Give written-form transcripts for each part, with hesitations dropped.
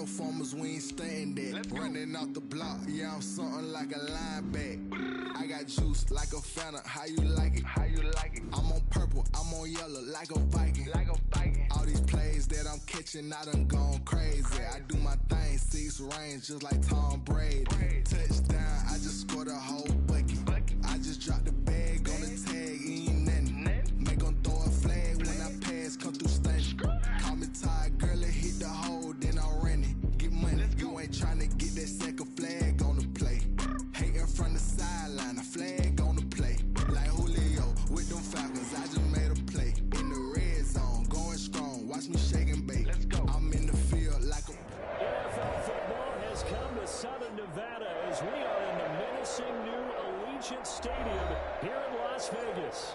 real farmers, we ain't staying there. Running off the block, yeah, I'm something like a linebacker. I got juice like a Fanta, how you like it? How you like it? I'm on purple, I'm on yellow, like a Viking. Like a Viking. All these plays that I'm catching, I done gone crazy. I do my thing, 6 range, just like Tom Brady. Touchdown, I just scored a whole bucket. I just dropped the bag on the tag, ain't nothing. Make 'em throw a flag when I pass, come through stunning. Call me tired, girl, it hit the hole, then I ran it. Get money, you ain't tryna get that second flag on the play. Hating from the sideline, a flag on the play. Like Julio with them Falcons, I just made a play. In the red zone, going strong, watch me shake and bake. I'm in the field like a... NFL football has come to Southern Nevada as we are in the menacing new Allegiant Stadium here in Las Vegas.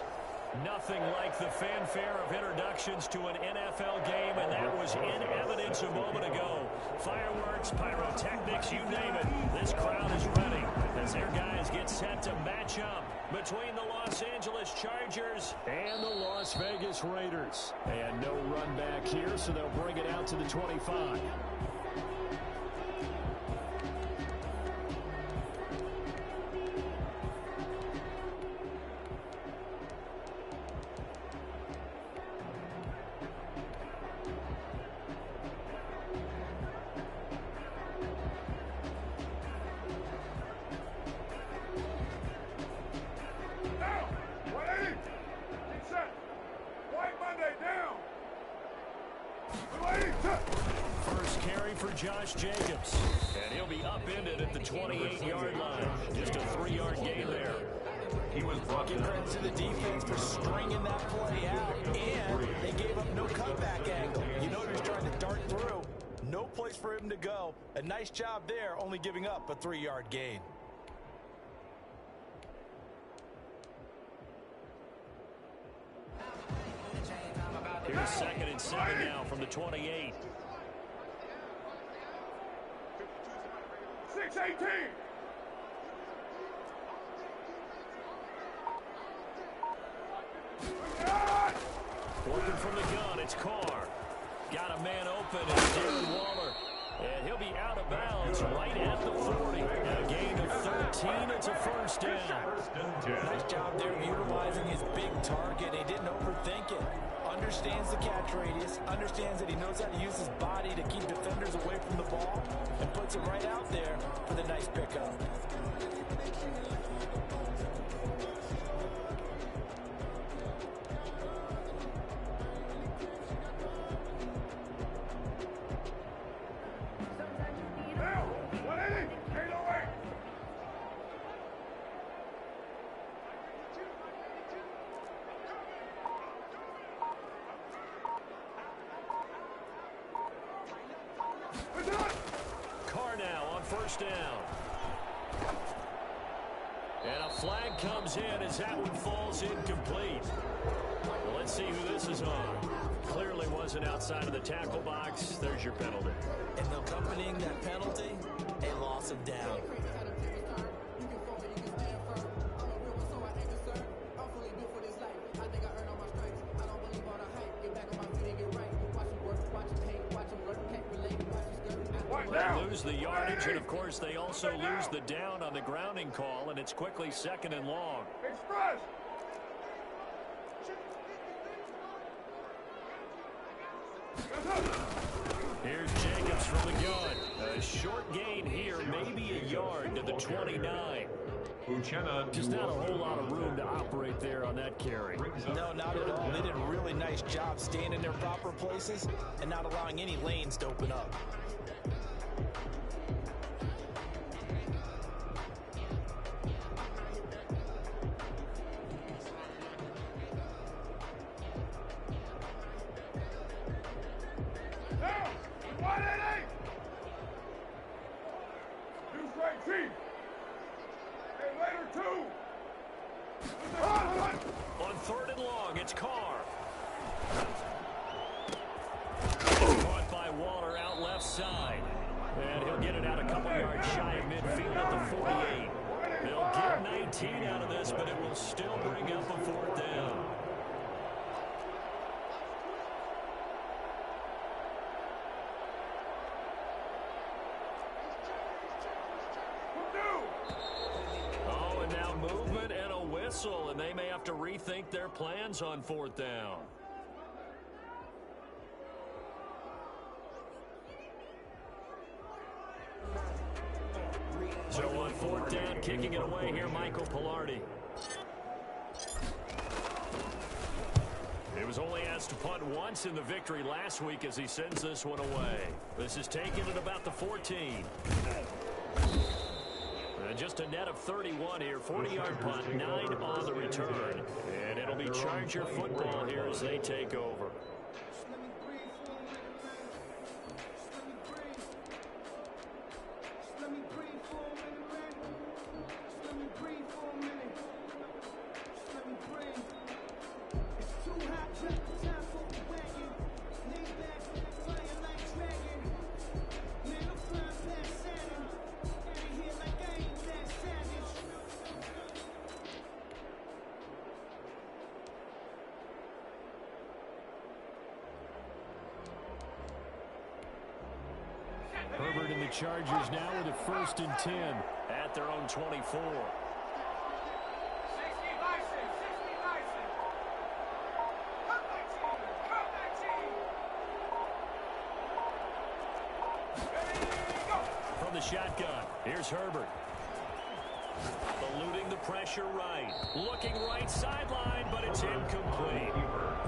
Nothing like the fanfare of introductions to an NFL game, and that was in evidence a moment ago. Fireworks, pyrotechnics, you name it. This crowd is ready as their guys get set to match up between the Los Angeles Chargers and the Las Vegas Raiders. And no run back here, so they'll bring it out to the 25. First carry for Josh Jacobs. And he'll be upended at the 28-yard line. Just a 3-yard gain there. He was brought Give credit to the defense for stringing that play out. And they gave up no cutback angle. You know he was trying to dart through. No place for him to go. A nice job there, only giving up a 3-yard gain. Here's 2nd and 7 now from the 28. 6-18. Working from the gun, it's Carr. Got a man open, it's Darren Waller. And he'll be out of bounds right at the 40. A gain of 13, it's a first down. Nice job there utilizing his big target. He didn't overthink it. Understands the catch radius, understands that he knows how to use his body to keep defenders away from the ball, and puts it right out there for the nice pickup. Carr now on first down. And a flag comes in as that one falls incomplete. Well, let's see who this is on. Clearly wasn't outside of the tackle box. There's your penalty. And accompanying that penalty, a loss of down. They lose the yardage, and of course they also lose the down on the grounding call, and it's quickly 2nd and long. Express. Here's Jacobs from the gun. A short gain here, maybe a yard to the 29. Just not a whole lot of room to operate there on that carry. No, not at all. They did a really nice job staying in their proper places and not allowing any lanes to open up. On 3rd and long, it's Carr. Caught by Waller out left side. And he'll get it out a couple yards shy of midfield at the 48. They'll get 19 out of this, but it will still bring up a 4th down. whistle, and they may have to rethink their plans on 4th down. So on 4th down, kicking it away here, Michael Pilardi. He was only asked to punt once in the victory last week as he sends this one away. This is taken at about the 14. Just a net of 31 here, 40-yard punt, 9 on the return. And it'll be Charger football here as they take over. Herbert and the Chargers now with a 1st and 10 at their own 24. From the shotgun, here's Herbert. Eluding the pressure right. Looking right sideline, but it's incomplete.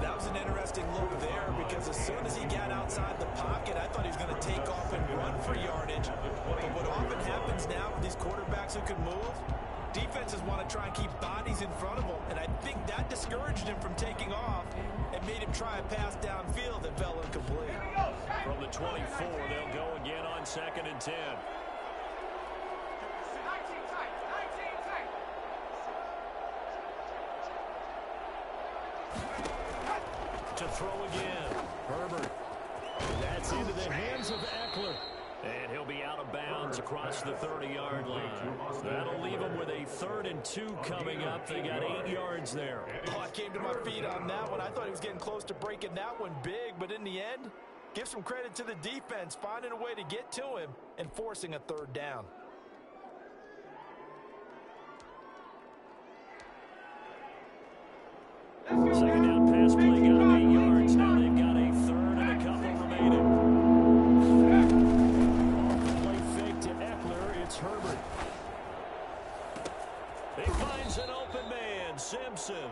That was an interesting look there because as soon as he got outside the pocket, I thought he was going to take off and run for yardage. But what often happens now with these quarterbacks who can move, defenses want to try and keep bodies in front of them. And I think that discouraged him from taking off and made him try a pass downfield that fell incomplete. From the 24, they'll go again on 2nd and 10. To throw again. Herbert. That's into the hands of Eckler. And he'll be out of bounds across the 30-yard line. That'll leave him with a 3rd and 2 coming up. They got 8 yards there. Oh, I came to my feet on that one. I thought he was getting close to breaking that one big, but in the end, give some credit to the defense, finding a way to get to him and forcing a 3rd down. Second down pass play got 8 yards. Now they've got a 3rd and a couple remaining. Off the play fake to Eckler. It's Herbert. He finds an open man, Simpson.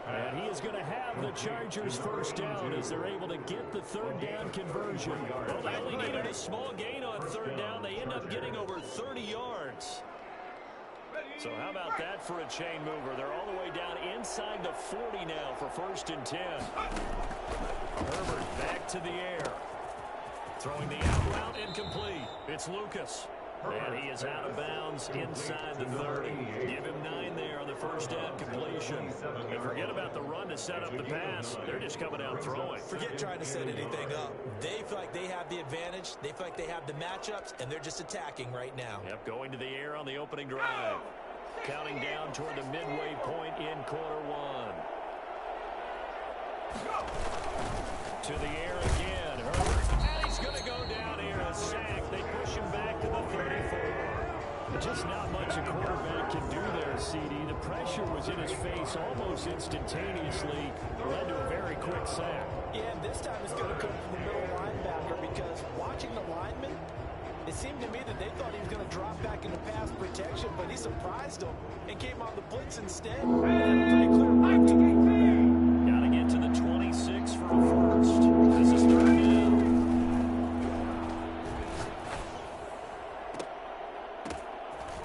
And he is going to have the Chargers 1st down as they're able to get the 3rd down conversion. Well, they only needed a small gain on 3rd down. They end up getting over 30 yards. So how about that for a chain mover? They're all the way down inside the 40 now for 1st and 10. Herbert back to the air. Throwing the out route incomplete. It's Lucas. And he is out of bounds inside the 30. Give him 9 there on the 1st down completion. And forget about the run to set up the pass. They're just coming out throwing. Forget trying to set anything up. They feel like they have the advantage. They feel like they have the matchups, and they're just attacking right now. Yep, going to the air on the opening drive. Counting down toward the midway point in quarter 1. To the air again. Herbert. And he's going to go down here. A sack. They push him back to the 34. Just not much a quarterback can do there, CD. The pressure was in his face almost instantaneously. Led to a very quick sack. Yeah, and this time it's going to come from the middle linebacker because watching the lineman, it seemed to me that they thought he was going to drop back into pass protection, but he surprised them and came on the blitz instead. And pretty clear right to the quarterback. Got to get to the 26 for a 1st. This is 3rd down.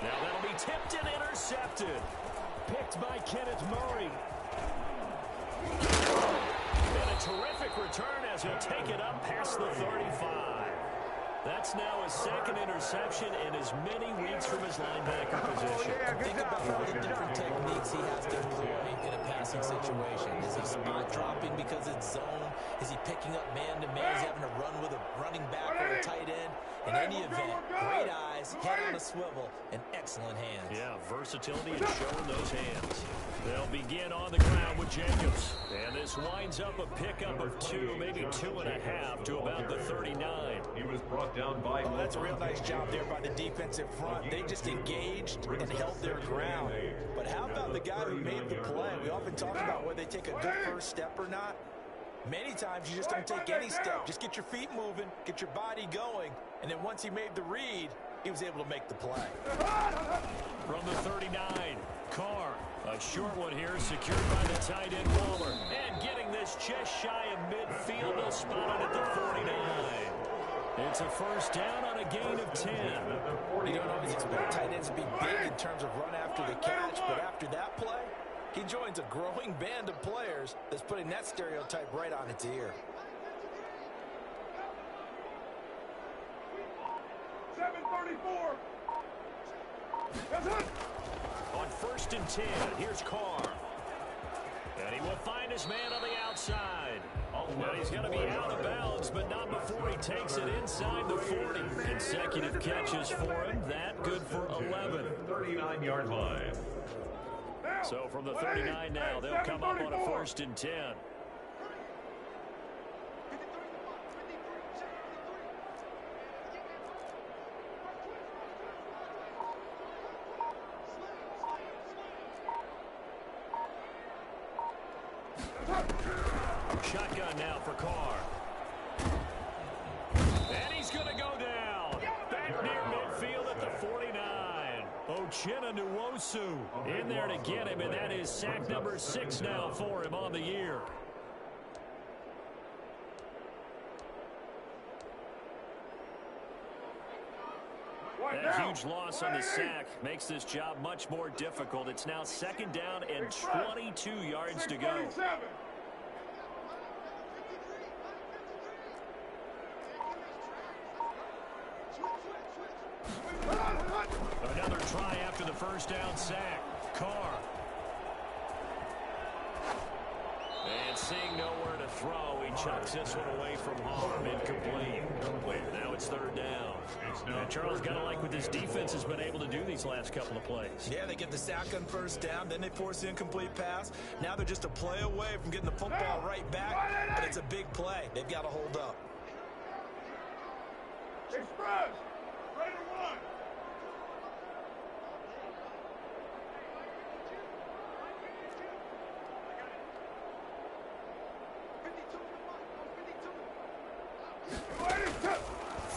Now that'll be tipped and intercepted. Picked by Kenneth Murray. And a terrific return as he'll take it up past the 35. That's now his 2nd interception in as many weeks from his linebacker position. Think about all the different techniques he has to employ in a passing situation. Is he spot dropping because it's zone? Is he picking up man-to-man? Is he having to run with a running back or a tight end? In any event, great eyes, head on a swivel, and excellent hands. Yeah, versatility and showing those hands. They'll begin on the ground with Jacobs. And this winds up a pickup of 2, maybe 2.5 to about the 39. He was brought down by... Oh, that's a real nice job there by the defensive front. They just engaged and held their ground. But how about the guy who made the play? We often talk about whether they take a good first step or not. Many times you just don't take any step. Just get your feet moving, get your body going, and then once he made the read, he was able to make the play. From the 39, Carr. A short one here, secured by the tight end Waller. And getting this just shy of midfield, they'll spot it at the 49. It's a first down on a gain of 10. You don't always expect tight ends to be big in terms of run after the catch, but after that play, he joins a growing band of players that's putting that stereotype right on its ear. 734. On first and 10, here's Carr. And he will find his man on the outside. Well, he's going to be out of bounds, but not before he takes it inside the 40. Consecutive catches for him. That good for 11. 39-yard line. So from the 39 now, they'll come up on a first and 10. Shotgun now for Carr. And he's going to go down. Back near midfield at the 49. Uchenna-Nwosu in there to get him, and that is sack number 6 now for him on the year. That huge loss on the sack makes this job much more difficult. It's now second down and 22 yards to go. Another try after the first down sack. Carr. And seeing nowhere to throw, he chucks this one away from harm. Incomplete. Now it's third down. And Charles, got to like what this defense has been able to do these last couple of plays. Yeah, they get the sack on first down, then they force the incomplete pass. Now they're just a play away from getting the football right back, but it's a big play. They've got to hold up. Express. Ready to run.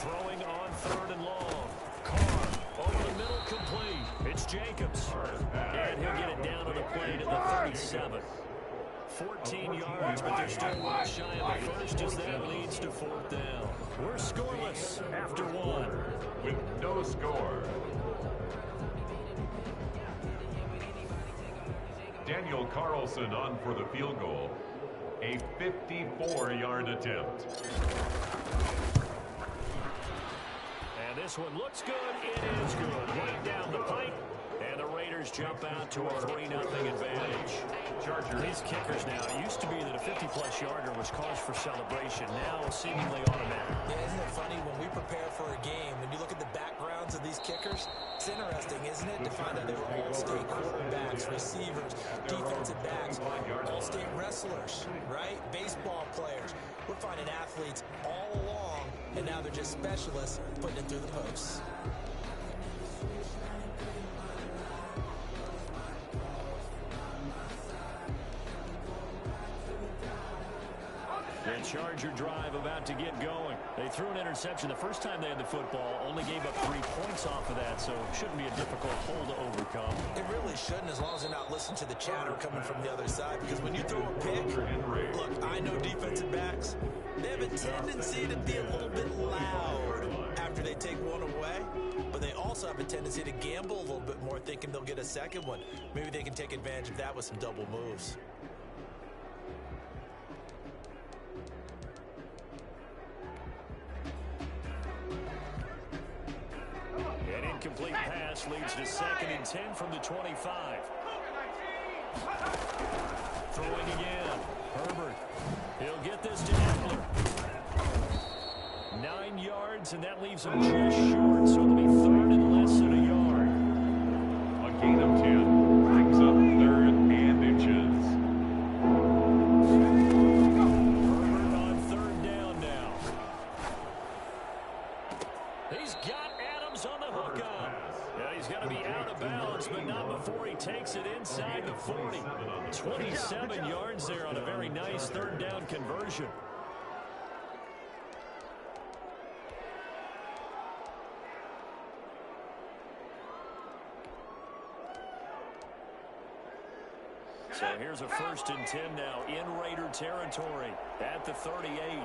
Throwing on third and long. Carr over the middle, complete. It's Jacobs. And he'll get it down on the play to the 37. 14 yards, but they're still well shy of the first as that leads to fourth down. We're scoreless after one. With no score. Daniel Carlson on for the field goal. A 54-yard attempt. And this one looks good. It is good. Right down the pipe. And the Raiders jump out to a 3-0 advantage. These kickers now, it used to be that a 50-plus yarder was cause for celebration. Now seemingly automatic. Yeah, isn't it funny when we prepare for a game, when you look at the backgrounds of these kickers, it's interesting, isn't it, to find out they were all-state quarterbacks, receivers, defensive backs, all-state wrestlers, right? Baseball players. We're finding athletes all along, and now they're just specialists putting it through the posts. The Charger drive about to get going. They threw an interception the first time they had the football, only gave up 3 points off of that, so it shouldn't be a difficult hole to overcome. It really shouldn't, as long as they're not listening to the chatter coming from the other side, because when you throw a pick, look, I know defensive backs, they have a tendency to be a little bit loud after they take one away, but they also have a tendency to gamble a little bit more, thinking they'll get a second one. Maybe they can take advantage of that with some double moves. An incomplete pass leads to 2nd and 10 from the 25. Throwing again. Herbert. He'll get this to Eckler. 9 yards, and that leaves him just short, so it'll be third and less than a yard. A gain of 10 brings up third and inches. Herbert on third down now. He's got Adams on the hookup. Yeah, he's got to be out of bounds, but not before he takes it inside the 40. 27 yards there on a very nice third down conversion. So here's a 1st and 10 now in Raider territory at the 38.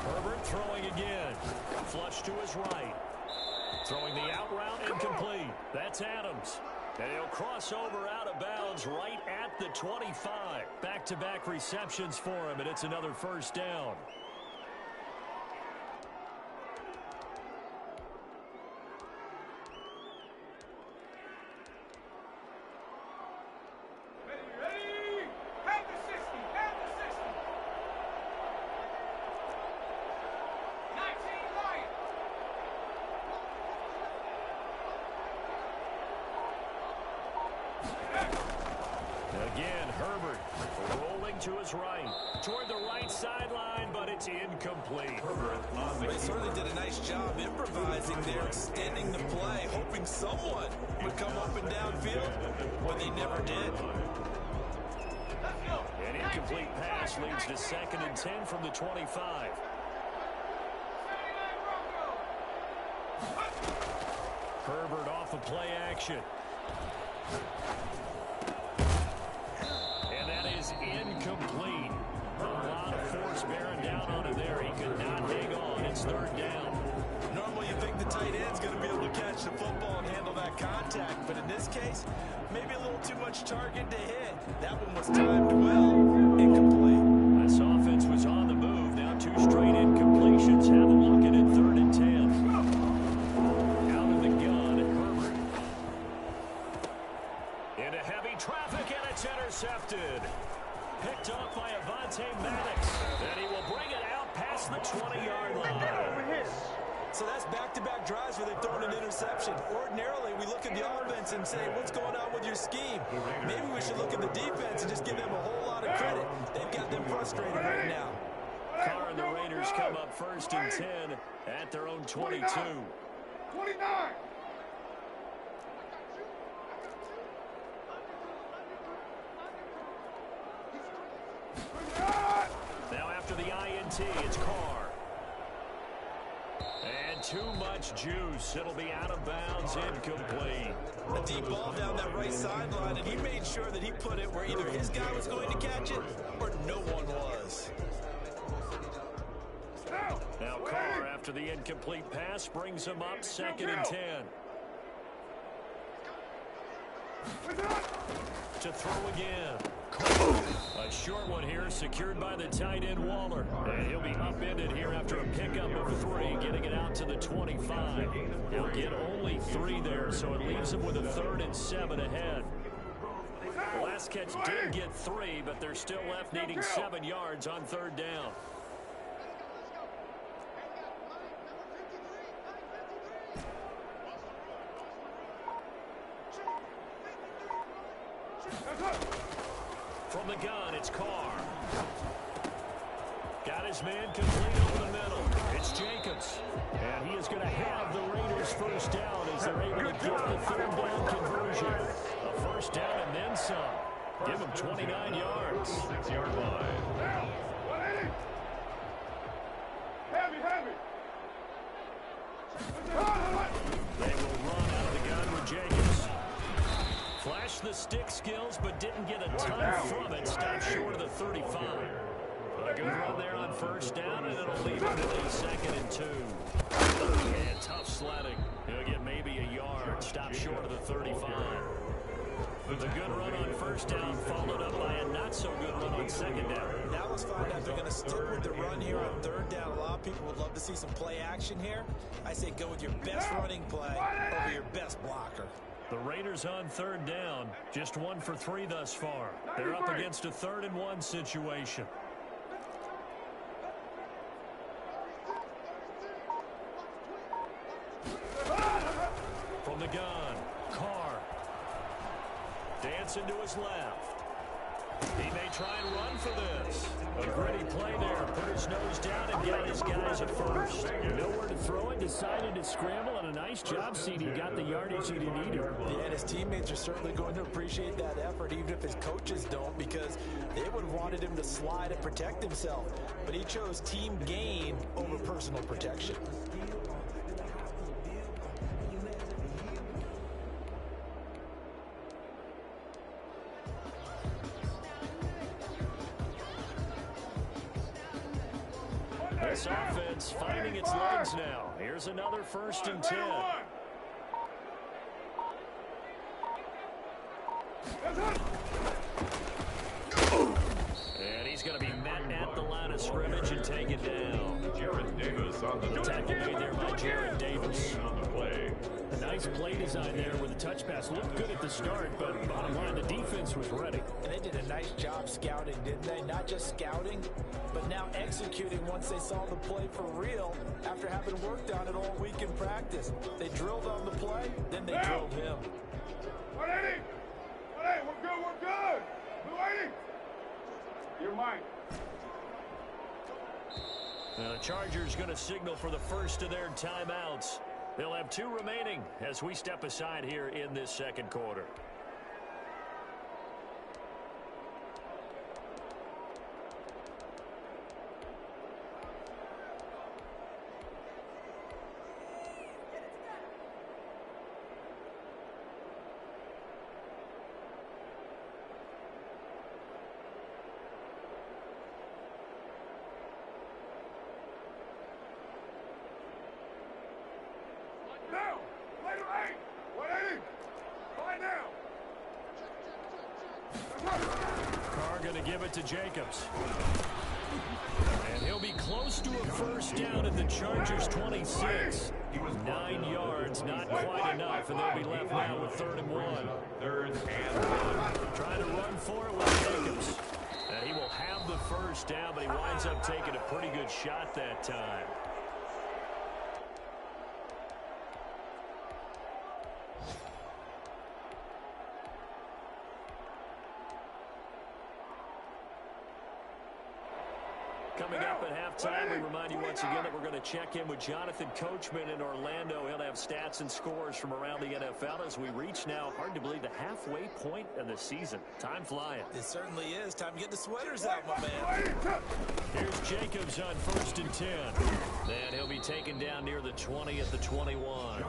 Herbert throwing again. Flush to his right. Throwing the out route incomplete. That's Adams. And he'll cross over out of bounds right at the 25. Back-to-back receptions for him, and it's another 1st down. Again, Herbert rolling to his right. Toward the right sideline, but it's incomplete. They certainly did a nice job improvising there, extending the play, hoping someone would come up and downfield, but they never did. An incomplete pass leads to 2nd and 10 from the 25. Herbert off of play action. And that is incomplete. A lot of force bearing down on him there. He could not hang on. It's 3rd down. Normally you think the tight end's going to be able to catch the football and handle that contact, but in this case, maybe a little too much target to hit. That one was timed well. Incomplete. This offense was on the move. Now 2 straight incompletions. Have them looking at 3rd and 10. Out of the gun, Herbert. Into heavy traffic, and it's intercepted. Picked off by Avonte Maddox. And he will bring it out past the 20-yard line. So that's back-to-back drives where they've thrown an interception. Ordinarily, we look at the offense and say, what's going on with your scheme? Maybe we should look at the defense and just give them a whole lot of credit. They've got them frustrated right now. Carr and the Raiders come up 1st and 10 at their own 22. 29. Now after the INT, it's Carr. And too much juice. It'll be out of bounds, incomplete. A deep ball down that right sideline, and he made sure that he put it where either his guy was going to catch it or no one was. Now Carr, after the incomplete pass, brings him up 2nd and 10. To throw again. A short one here, secured by the tight end Waller. And he'll be upended here after a pickup of 3, getting it out to the 25. He'll get only 3 there, so it leaves him with a 3rd and 7 ahead. The last catch did get 3, but they're still left needing 7 yards on 3rd down. From the gun, it's Carr. Got his man complete over the middle. It's Jacobs. And he is going to have the Raiders 1st down as they're able to get the 3rd down conversion. A 1st down and then some. Give him 29 yards. 6-yard line. They will run out of the gun with Jacobs. Flashed the stick skills, but didn't get a ton from it. Stopped short of the 35. A good run there on 1st down, and it'll leave him to the 2nd and 2. And tough sledding. He'll get maybe a yard. Stopped short of the 35. The good run on first down followed up by a not-so-good run on second down. Now let's find out if they're going to stick with the run here on third down. A lot of people would love to see some play action here. I say go with your best running play over your best blocker. The Raiders on third down, just 1 for 3 thus far. They're up against a 3rd and 1 situation. From the gun, Carr. Dancing to his left. He may try and run for this. A gritty play there. Put his nose down and got his guys at first. Nowhere to throw it. Decided to scramble, and a nice job, CD. Got the yardage he needed. Yeah, and his teammates are certainly going to appreciate that effort, even if his coaches don't, because they would have wanted him to slide and protect himself. But he chose team gain over personal protection. This offense finding its legs now. Here's another 1st and 10. And he's going to be met at the line of scrimmage and taken down. Jared Davis on the tackle made there by Jared Davis. on the play. A nice play design there with a touch pass. Looked good at the start, but bottom line, the defense was ready. And they did a nice job scouting, didn't they? Not just scouting, but now executing once they saw the play for real after having worked on it all week in practice. They drilled on the play, then they drilled him. 180! 180, we're good, we're good! 280! You're mine. The Chargers going to signal for the first of their timeouts. They'll have 2 remaining as we step aside here in this second quarter. Now! Later 8! 180! Right now! Carr going to give it to Jacobs. And he'll be close to a first down at the Chargers' 26. 9 yards, not quite enough, and they'll be left now with 3rd and 1. 3rd and 1. Trying to run for it with Jacobs. And he will have the first down, but he winds up taking a pretty good shot that time. Coming up at halftime, we remind you once again that we're going to check in with Jonathan Coachman in Orlando. He'll have stats and scores from around the NFL as we reach now, hard to believe, the halfway point of the season. Time flying. It certainly is. Time to get the sweaters out, my man. Here's Jacobs on 1st and 10. Then he'll be taken down near the 20 at the 21.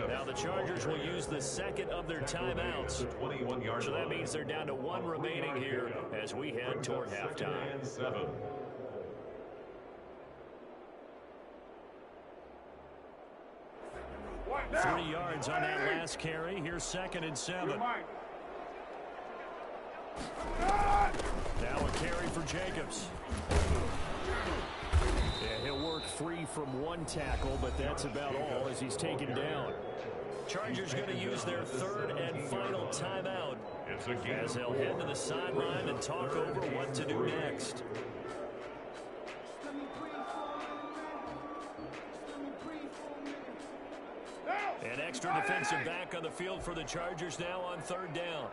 Now the Chargers will use the second of their timeouts. So that means they're down to 1 remaining here as we head toward halftime. 3 yards on that last carry. Here's 2nd and 7. Now a carry for Jacobs. Yeah, he'll work free from 1 tackle, but that's about all as he's taken down. Chargers going to use their 3rd and final timeout as they'll head to the sideline and talk over what to do next. An extra defensive back on the field for the Chargers now on 3rd down.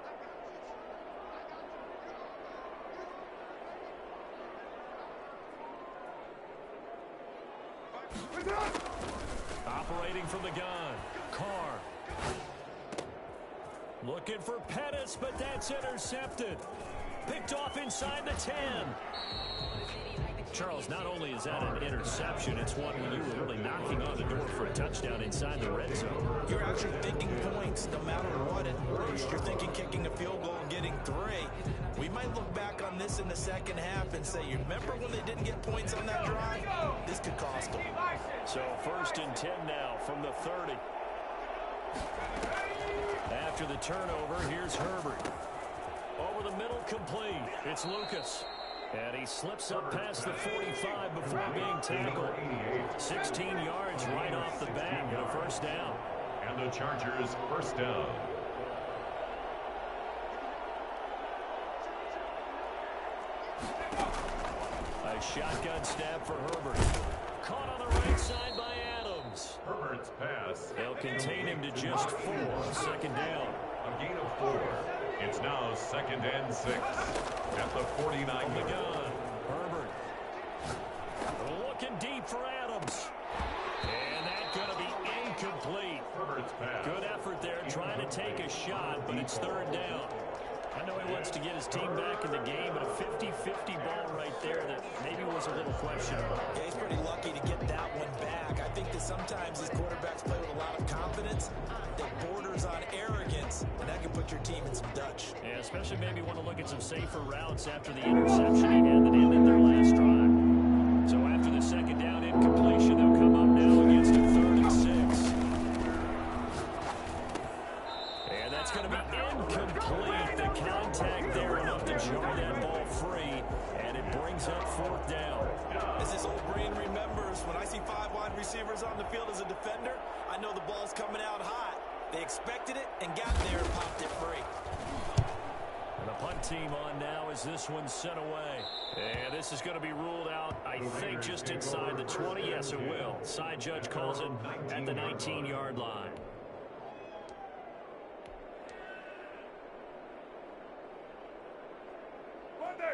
Operating from the gun, Carr. Looking for Pettis, but that's intercepted. Picked off inside the 10. Charles, not only is that an interception, it's one when you were really knocking on the door for a touchdown inside the red zone. You're actually thinking points no matter what. At worst, you're thinking kicking a field goal and getting 3. We might look back on this in the second half and say, you remember when they didn't get points on that drive? This could cost them. So 1st and 10 now from the 30. After the turnover, here's Herbert. Over the middle, complete. It's Lucas. And he slips up past the 45 before being tackled. 16 yards right off the bat and a first down. And the Chargers first down. A shotgun snap for Herbert. Caught on the right side by Adams. Herbert's pass. They'll contain him to just 4. Second down. A gain of 4. It's now 2nd and 6 at the 49. On the gun. Herbert. Looking deep for Adams. And that's going to be incomplete. Herbert's pass. Good effort there trying to take a shot, but it's 3rd down. I know he wants to get his team back in the game, but a 50-50 ball right there that maybe was a little questionable. Yeah, he's pretty lucky to get that one back. I think that sometimes these quarterbacks play with a lot of confidence that borders on arrogance, and that can put your team in some Dutch. Yeah, especially maybe want to look at some safer routes after the interception he had that ended their last drive. So after the 2nd down incompletion, they'll come up now against a 3rd and 6. And that's going to be incomplete. The contact there enough to jar that ball free, and it brings up 4th down. As this old brain remembers, when I see 5 wide receivers on the field as a defender, I know the ball's coming out hot. They expected it and got there and popped it free. And the punt team on now as this one's sent away. And this is going to be ruled out, I think, just inside the 20. Yes, it will. Side judge calls it at the 19-yard line.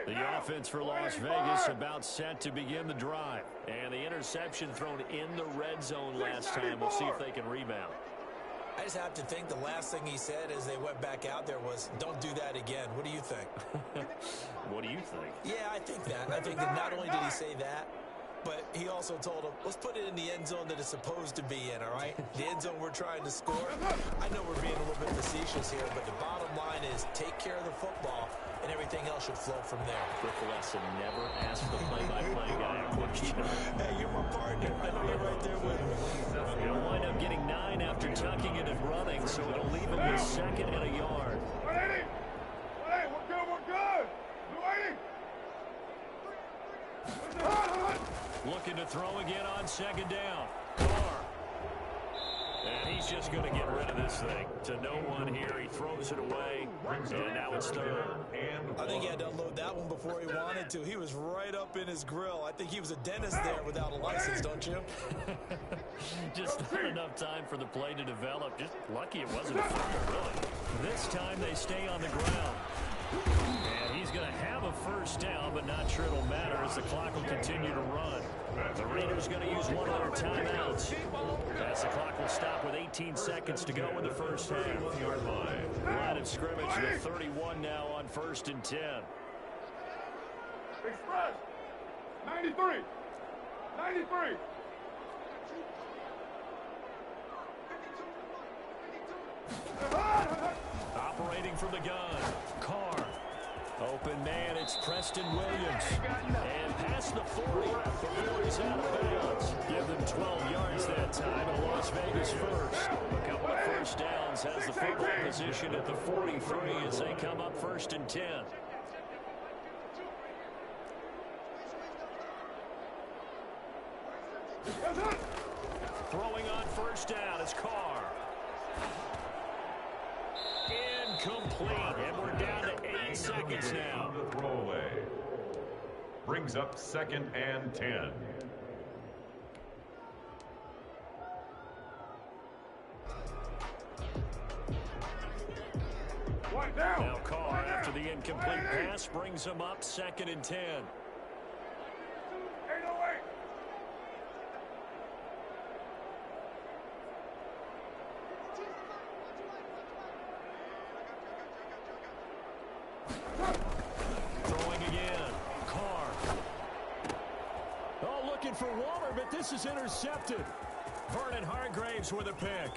The offense for Las Vegas about set to begin the drive. And the interception thrown in the red zone last time. We'll see if they can rebound. I just have to think the last thing he said as they went back out there was, don't do that again. What do you think? What do you think? Yeah, I think that. I think that not only did he say that, but he also told him, let's put it in the end zone that it's supposed to be in, all right? The end zone we're trying to score. I know we're being a little bit facetious here, but the bottom line is take care of the football, and everything else should flow from there. Rick Lesson never asked the play-by-play guy a question. Hey, you're my partner. I know you're right there with me. He'll wind up getting 9 after tucking it and running, so it'll leave him with 2nd and a yard. 180. Hey, we're good, we're good. 280. Looking to throw again on 2nd down. Carr. And he's just going to get rid of this thing. To no one here. He throws it away. And now it's 3rd. I think he had to unload that one before he wanted to. He was right up in his grill. I think he was a dentist there without a license, don't you? Just not enough time for the play to develop. Just lucky it wasn't a fumble, really. This time they stay on the ground. And he's going to have a first down, but not sure it'll matter as the clock will continue to run. The Raiders going to use one of their timeouts. As the clock will stop with 18 seconds to go in the first half. Line of scrimmage with 31 now on 1st and 10. Express. 93. 93. Operating from the gun. Carr. Open man, it's Preston Williams. And past the 40 before he's out of bounds. Give them 12 yards that time, and Las Vegas first. A couple of first downs has the football position at the 43 as they come up 1st and 10. Throwing on 1st down is Carr. Incomplete, and we're down to 8 seconds now. The throwaway brings up 2nd and 10. Now Carr, after the incomplete pass, brings him up 2nd and 10. 808. Throwing again. Carr. Oh, looking for Waller, but this is intercepted. Vernon Hargraves with a pick.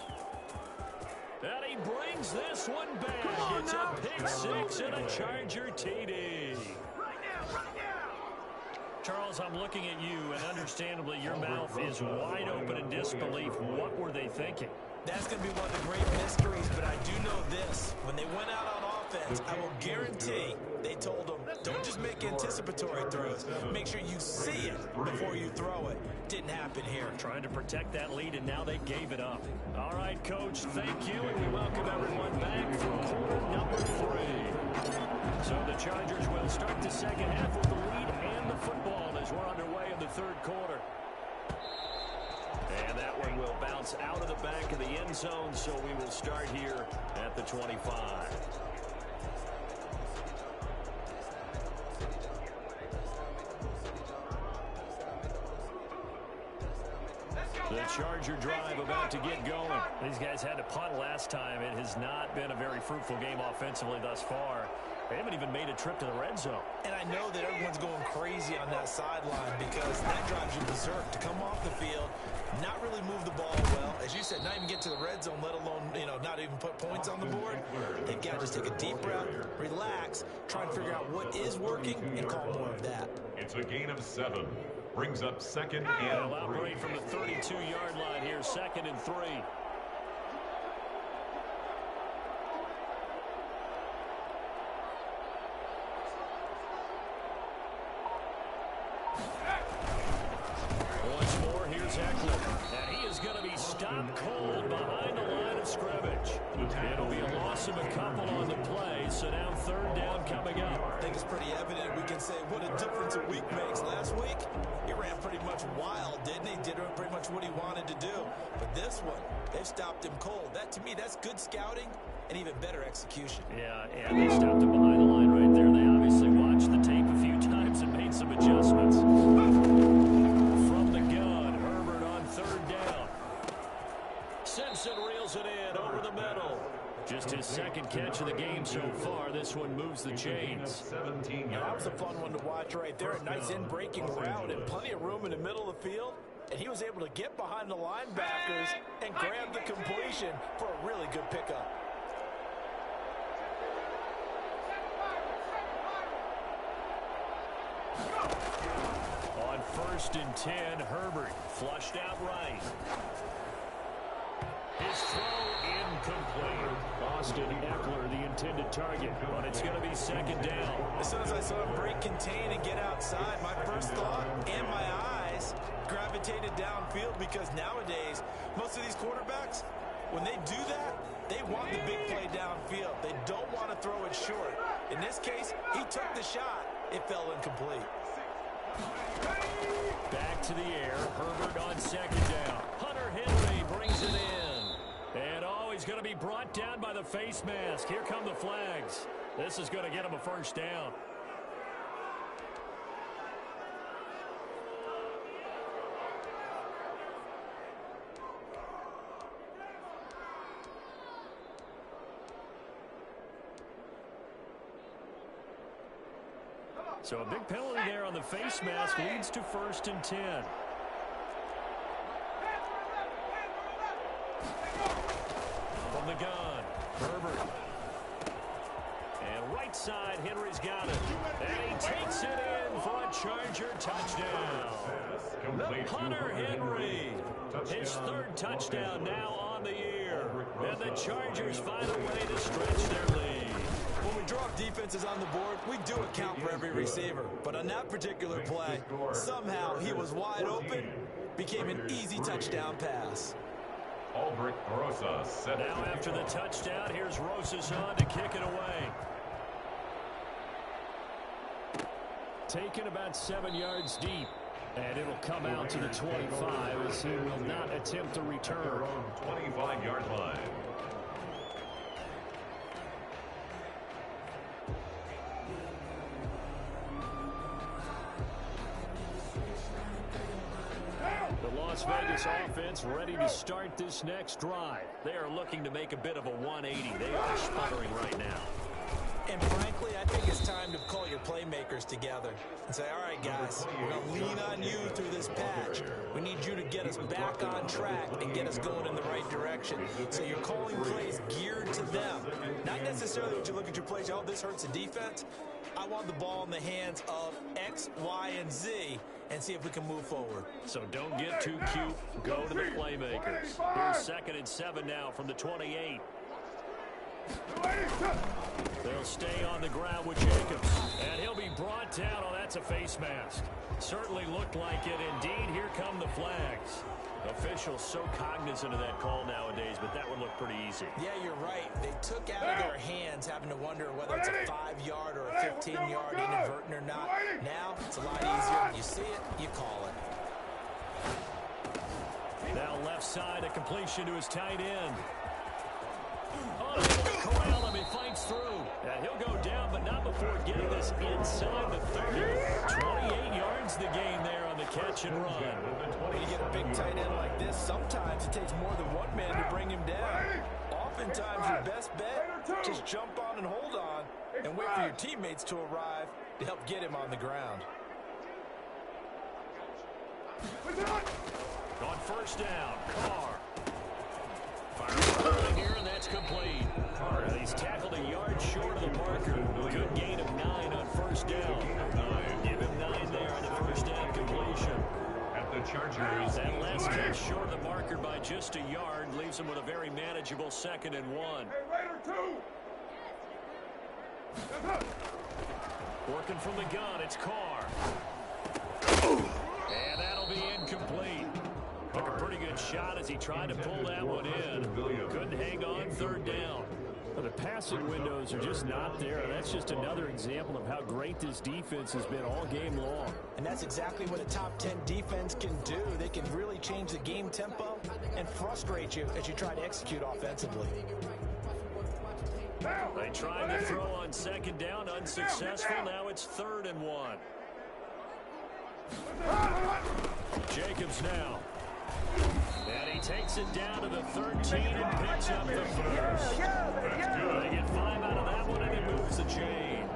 And he brings this one back. It's a pick 6 and a Charger TD. Charles, I'm looking at you, and understandably your mouth is wide open in disbelief. What were they thinking? That's going to be one of the great mysteries, but I do know this. When they went out on offense, I will guarantee they told them, don't just make anticipatory throws. Make sure you see it before you throw it. Didn't happen here. Trying to protect that lead, and now they gave it up. All right, Coach, thank you, and we welcome everyone back for quarter number 3. So the Chargers will start the second half with the lead and the football as we're underway in the third quarter. And that one will bounce out of the back of the end zone, so we will start here at the 25. The Charger drive about to get going. These guys had to punt last time. It has not been a very fruitful game offensively thus far. They haven't even made a trip to the red zone. And I know that everyone's going crazy on that sideline because that drives you berserk to come off the field, not really move the ball well. As you said, not even get to the red zone, let alone, not even put points on the board. They've got to just take a deep breath, relax, try and figure out what is working, and call more of that. It's a gain of 7. Brings up second and 3. They'll operate from the 32-yard line here, 2nd and 3. Once more, here's Eckler. And he is going to be stopped cold behind the line of scrimmage. It'll be a loss of a couple on the play, so now 3rd down coming up. I think it's pretty evident we can say what a difference a week makes. Last week, he ran pretty much wild, didn't he? Did pretty much what he wanted to do. But this one, they've stopped him cold. That, to me, that's good scouting and even better execution. Yeah, and they stopped him behind the line right there. They obviously watched the tape a few times and made some adjustments. From the gun, Herbert on 3rd down. Simpson reels it in over the middle. Just his 2nd catch of the game so far. This one moves the chains. Yeah, that was a fun one to watch right there. A nice in-breaking route and plenty of room in the middle of the field. And he was able to get behind the linebackers and grab the completion for a really good pickup. On 1st and 10, Herbert flushed out right. His throw incomplete. Austin Eckler, the intended target, but it's going to be 2nd down. As soon as I saw him break contain and get outside, my first thought and my eyes gravitated downfield because nowadays, most of these quarterbacks, when they do that, they want the big play downfield. They don't want to throw it short. In this case, he took the shot. It fell incomplete. Back to the air. Herbert on 2nd down. Hunter Henry brings it in. And, he's going to be brought down by the face mask. Here come the flags. This is going to get him a 1st down. So a big penalty there on the face mask leads to 1st and 10. From the gun, Herbert. And right side, Henry's got it. And he takes it in for a Charger touchdown. Hunter Henry, his 3rd touchdown now on the year. And the Chargers find a way to stretch their lead. When we draw defenses on the board, we do account for every receiver. But on that particular play, somehow he was wide open, became an easy touchdown pass. Aldrich Rosas set it. Now after the touchdown, here's Rosas on to kick it away. Taken about 7 yards deep. And it'll come out to the 25 as he will not attempt a return. 25-yard line. The Las Vegas offense ready to start this next drive. They are looking to make a bit of a 180. They are sputtering right now. And frankly, I think it's time to call your playmakers together and say, all right, guys, we're going to lean on you through this patch. We need you to get us back on track and get us going in the right direction. So you're calling plays geared to them. Not necessarily what you look at your plays, oh, this hurts the defense. I want the ball in the hands of X, Y, and Z. and see if we can move forward. So don't get too cute. Go to the playmakers. Here's 2nd and 7 now from the 28. They'll stay on the ground with Jacobs. And he'll be brought down. Oh, that's a face mask. Certainly looked like it. Indeed, here come the flags. Officials so cognizant of that call nowadays, but that would look pretty easy. Yeah, you're right. They took out of their hands having to wonder whether it's a 5-yard or a 15-yard inadvertent or not. Now, it's a lot easier. When you see it, you call it. Now left side, a completion to his tight end. Unable to corral him. He fights through. And he'll go down, but not before getting this inside the 30. 28 yards the gain there on the catch and run. When you get a big tight end like this, sometimes it takes more than one man to bring him down. Oftentimes, your best bet, just jump on and hold on and wait for your teammates to arrive to help get him on the ground. On first down, Carr. Fires here, and that's complete. He's tackled a yard short of the marker. Good gain of 9 on first down. Give him 9 there on the first down completion. At the Chargers, That last catch short of the marker by just a yard leaves him with a very manageable 2nd and 1. Working from the gun, it's Carr. And that'll be incomplete. Took a pretty good shot as he tried to pull that one in. Couldn't hang on 3rd down. Well, the passing windows are just not there. That's just another example of how great this defense has been all game long. And that's exactly what a top 10 defense can do. They can really change the game tempo and frustrate you as you try to execute offensively. They tried to throw on 2nd down, unsuccessful. Now it's 3rd and 1. Jacobs now. And he takes it down to the 13 and picks up the first. That's good. They get 5 out of that one, and it moves the chains.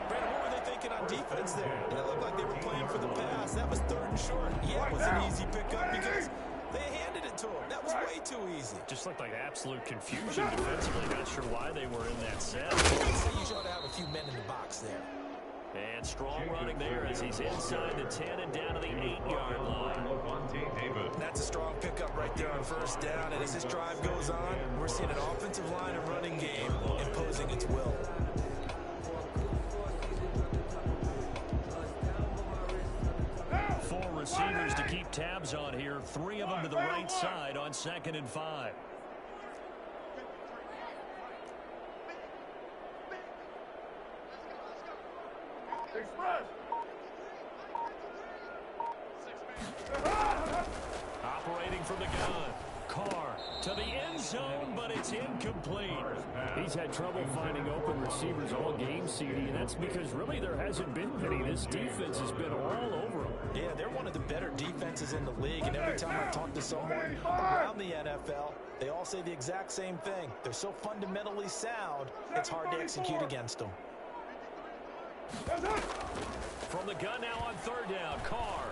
Brandon, what were they thinking on defense there? It looked like they were playing for the pass. That was 3rd and short. Yeah, it was an easy pickup because they handed it to him. That was way too easy. Just looked like absolute confusion defensively. Not sure why they were in that set. So you ought to have a few men in the box there. And strong running there as he's inside the 10 and down to the 8-yard line. That's a strong pickup right there on first down. And as this drive goes on, we're seeing an offensive line and running game imposing its will. Four receivers to keep tabs on here. 3 of them to the right side on 2nd and 5. Operating from the gun. Carr to the end zone, but it's incomplete. He's had trouble finding open receivers all game, CD, and that's because really there hasn't been any. This defense has been all over them. Yeah, they're one of the better defenses in the league, and every time I talk to someone around the NFL, they all say the exact same thing. They're so fundamentally sound, it's hard to execute against them. From the gun now on 3rd down, Carr.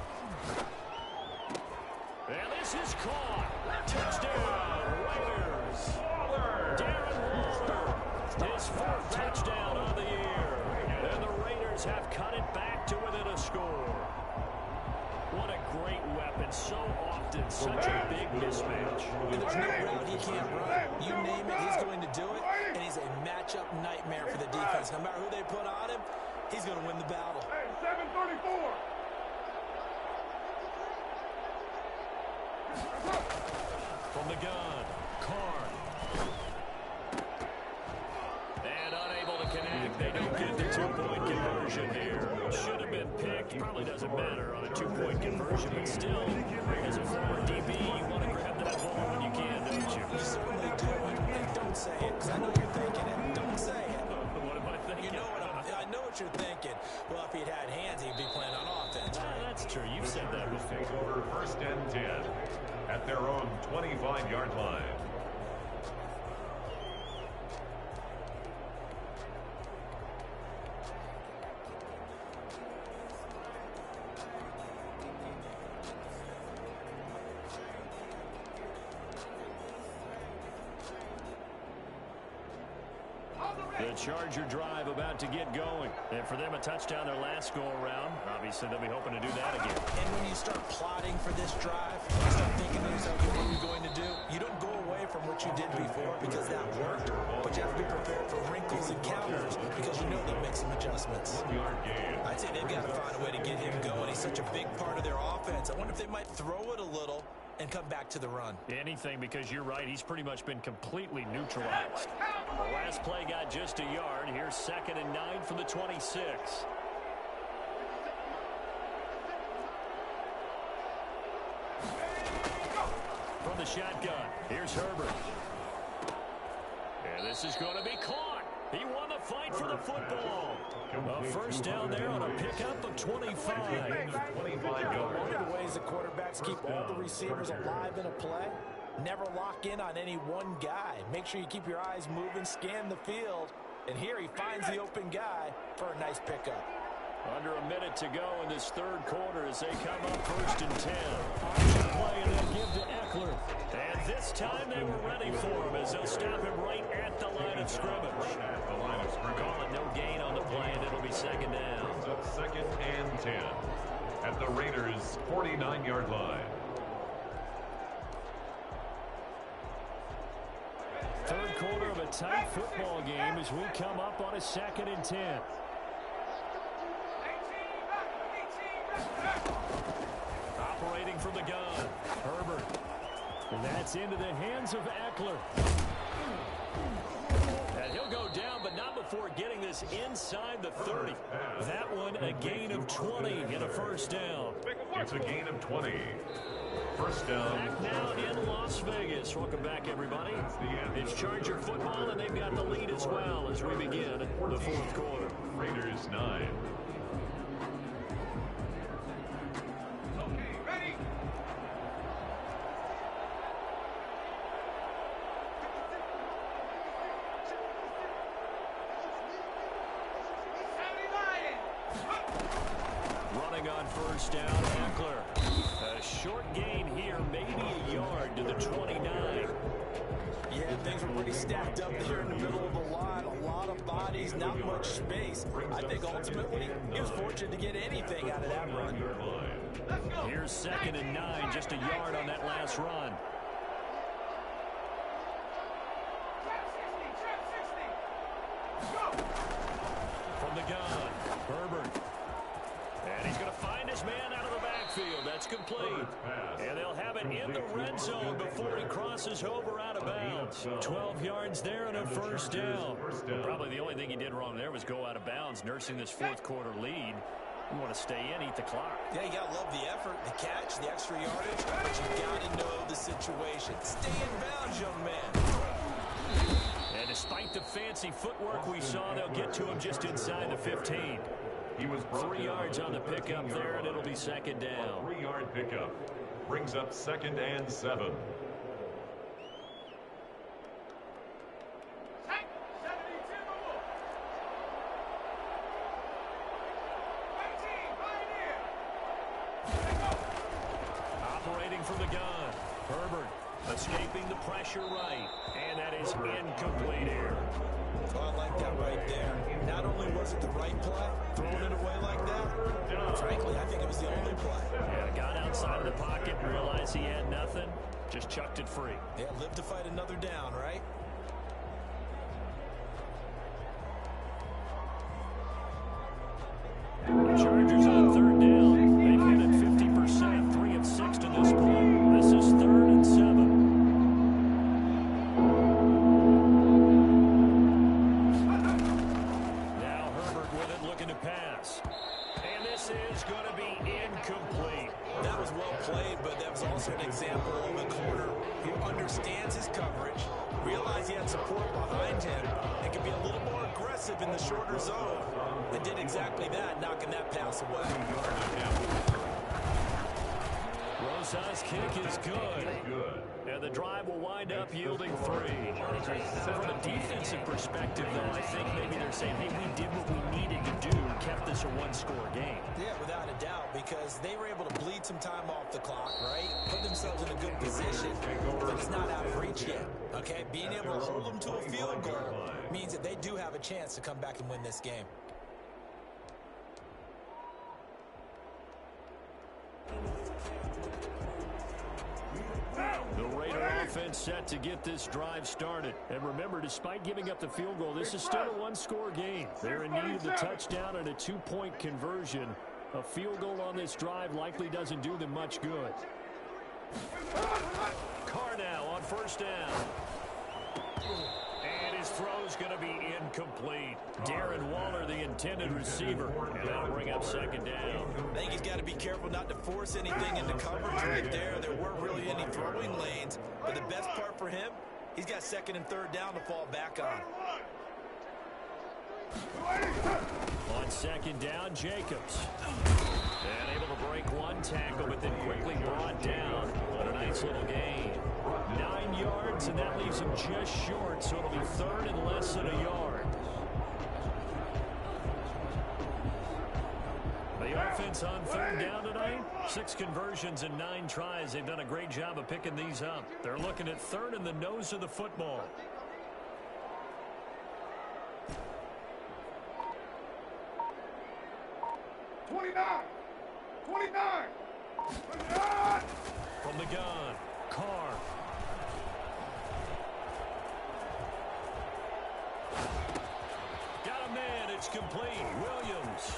And this is caught. Touchdown, Raiders. Darren Waller, his 4th touchdown of the year. And the Raiders have cut it back to within a score. What a great weapon. So often, such a big mismatch. And there's no route he can't run. You name it, he's going to do it. And he's a matchup nightmare for the defense. No matter who they put on him, he's going to win the battle. Hey, 734. From the gun, Carr. And unable to connect. They don't get the 2-point conversion here. Should have been picked. Probably doesn't matter on a 2-point conversion, but still, as a former DB, you want to grab that ball when you can, don't you? You certainly do. And don't say it, because I know you're thinking it. Don't say it. What am I thinking? You know I know what you're thinking. Well, if he'd had hands, he'd be playing on offense. That's true. You've said that before. Take over 1st and 10 at their own 25-yard line. On the The Charger drive about to get going. And for them, a touchdown their last go-around. Obviously, they'll be hoping to do that again. And when you start plotting for this drive, you start thinking to yourself, what are you going to do? You don't go away from what you did before because that worked, but you have to be prepared for wrinkles and counters because you know they'll make some adjustments. I'd say they've got to find a way to get him going. He's such a big part of their offense. I wonder if they might throw it a little and come back to the run. Anything, because you're right, he's pretty much been completely neutralized. The last play got just a yard. Here's 2nd and 9 from the 26. From the shotgun, here's Herbert. And this is going to be caught. He won the fight for the football. A first down there on a pickup of 25. 25 yards. One of the ways the quarterbacks keep all the receivers alive in a play, never lock in on any one guy. Make sure you keep your eyes moving, scan the field. And here he finds the open guy for a nice pickup. Under a minute to go in this third quarter as they come up 1st and 10. Option play and they give to Eckler. And this time they were ready for him as they'll stop him right at the line of scrimmage. At the line of scrimmage. Call it no gain on the play, and it'll be 2nd down. It's up 2nd and 10 at the Raiders' 49-yard line. Third quarter of a tight football game as we come up on a 2nd and 10. Operating from the gun, Herbert. And that's into the hands of Eckler. And he'll go down, but not before getting this inside the 30. That one a gain of 20 and a first down. It's a gain of 20. First down. Back now in Las Vegas. Welcome back, everybody. It's Charger football, and they've got the lead as well as we begin the 4th quarter. Raiders 9. Running on first down, Eckler. A short gain here, maybe a yard to the 29. Yeah, things were pretty stacked up there in the middle of the line. A lot of bodies, not much space. I think ultimately he was fortunate to get anything out of that run. Here's 2nd and 9, just a yard on that last run. From the gun, Herbert. And he's going to find his man out of the backfield. That's complete. And they'll have it in the red zone before he crosses over out of bounds. 12 yards there and a first down. Probably the only thing he did wrong there was go out of bounds, nursing this 4th quarter lead. You want to stay in, eat the clock. Yeah, you got to love the effort, the catch, the extra yardage, but you got to know the situation. Stay in bounds, young man. And despite the fancy footwork we saw, they'll get to him just inside the 15. He was 3 yards on the pickup there, and it'll be 2nd down. 3-yard pickup brings up 2nd and 7. Operating from the gun, Herbert escaping the pressure right, and that is incomplete here. Oh, I like that right there. Not only was it the right play, throwing it away like that, frankly, I think it was the only play. Yeah, got outside of the pocket and realized he had nothing, just chucked it free. Yeah, live to fight another down, right? The Chargers on 3rd down. They've hit it 50%, 3 of 6 to this point. This is 3rd and 7. Now Herbert with it, looking to pass. And this is going to be incomplete. That was well played, but that was also an example of a corner who understands his coverage, realized he had support behind him, and can be a little more aggressive in the shorter zone, and did exactly that, knocking that pass away. Rosas' kick is good. And the drive will wind up yielding 3. From a defensive perspective, though, I think maybe they're saying, hey, we did what we needed to do and kept this a one-score game. Yeah, without a doubt, because they were able to bleed some time off the clock, right? Put themselves in a good position, but it's not out of reach yet, okay? Being able to hold them to a field goal means that they do have a chance to come back and win this game. The Raider offense set to get this drive started. And remember, despite giving up the field goal, this is still a one-score game. They're in need of the touchdown and a two-point conversion. A field goal on this drive likely doesn't do them much good. Carr now on first down. And his throw's going to be incomplete. Darren Waller, the intended receiver. And that'll bring up second down. I think he's got to be careful not to force anything into coverage right there. There weren't really any throwing lanes. But the best part for him, he's got second and third down to fall back on. On second down, Jacobs. And able to break one tackle, but then quickly brought down on a nice little gain. 9 yards, and that leaves him just short, so it'll be third and less than a yard. The offense on third down tonight, 6 conversions and 9 tries. They've done a great job of picking these up. They're looking at third in the nose of the football. From the gun, Carr. Got a man, it's complete. Williams.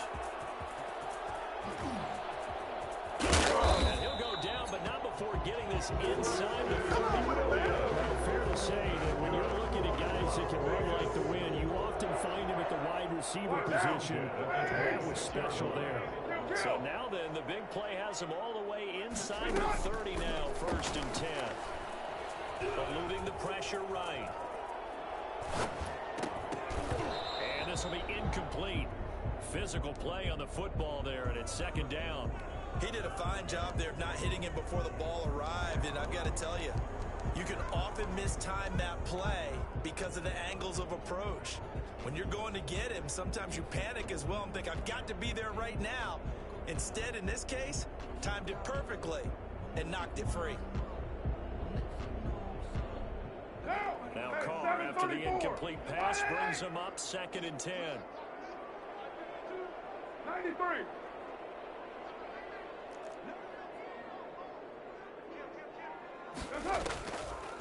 And he'll go down, but not before getting this inside the 30. Now, fair to say that when you're looking at guys that can run like the wind, you often find him at the wide receiver position. That was special there. So now then, the big play has him all the way inside the 30 now, first and 10. Eluding the pressure right. And this will be incomplete. Physical play on the football there, and it's second down. He did a fine job there of not hitting him before the ball arrived, and I've got to tell you, you can often mistime that play because of the angles of approach. When you're going to get him, sometimes you panic as well and think, I've got to be there right now. Instead, in this case, timed it perfectly and knocked it free. Now Carr, after the incomplete pass, brings him up second and 10. 93.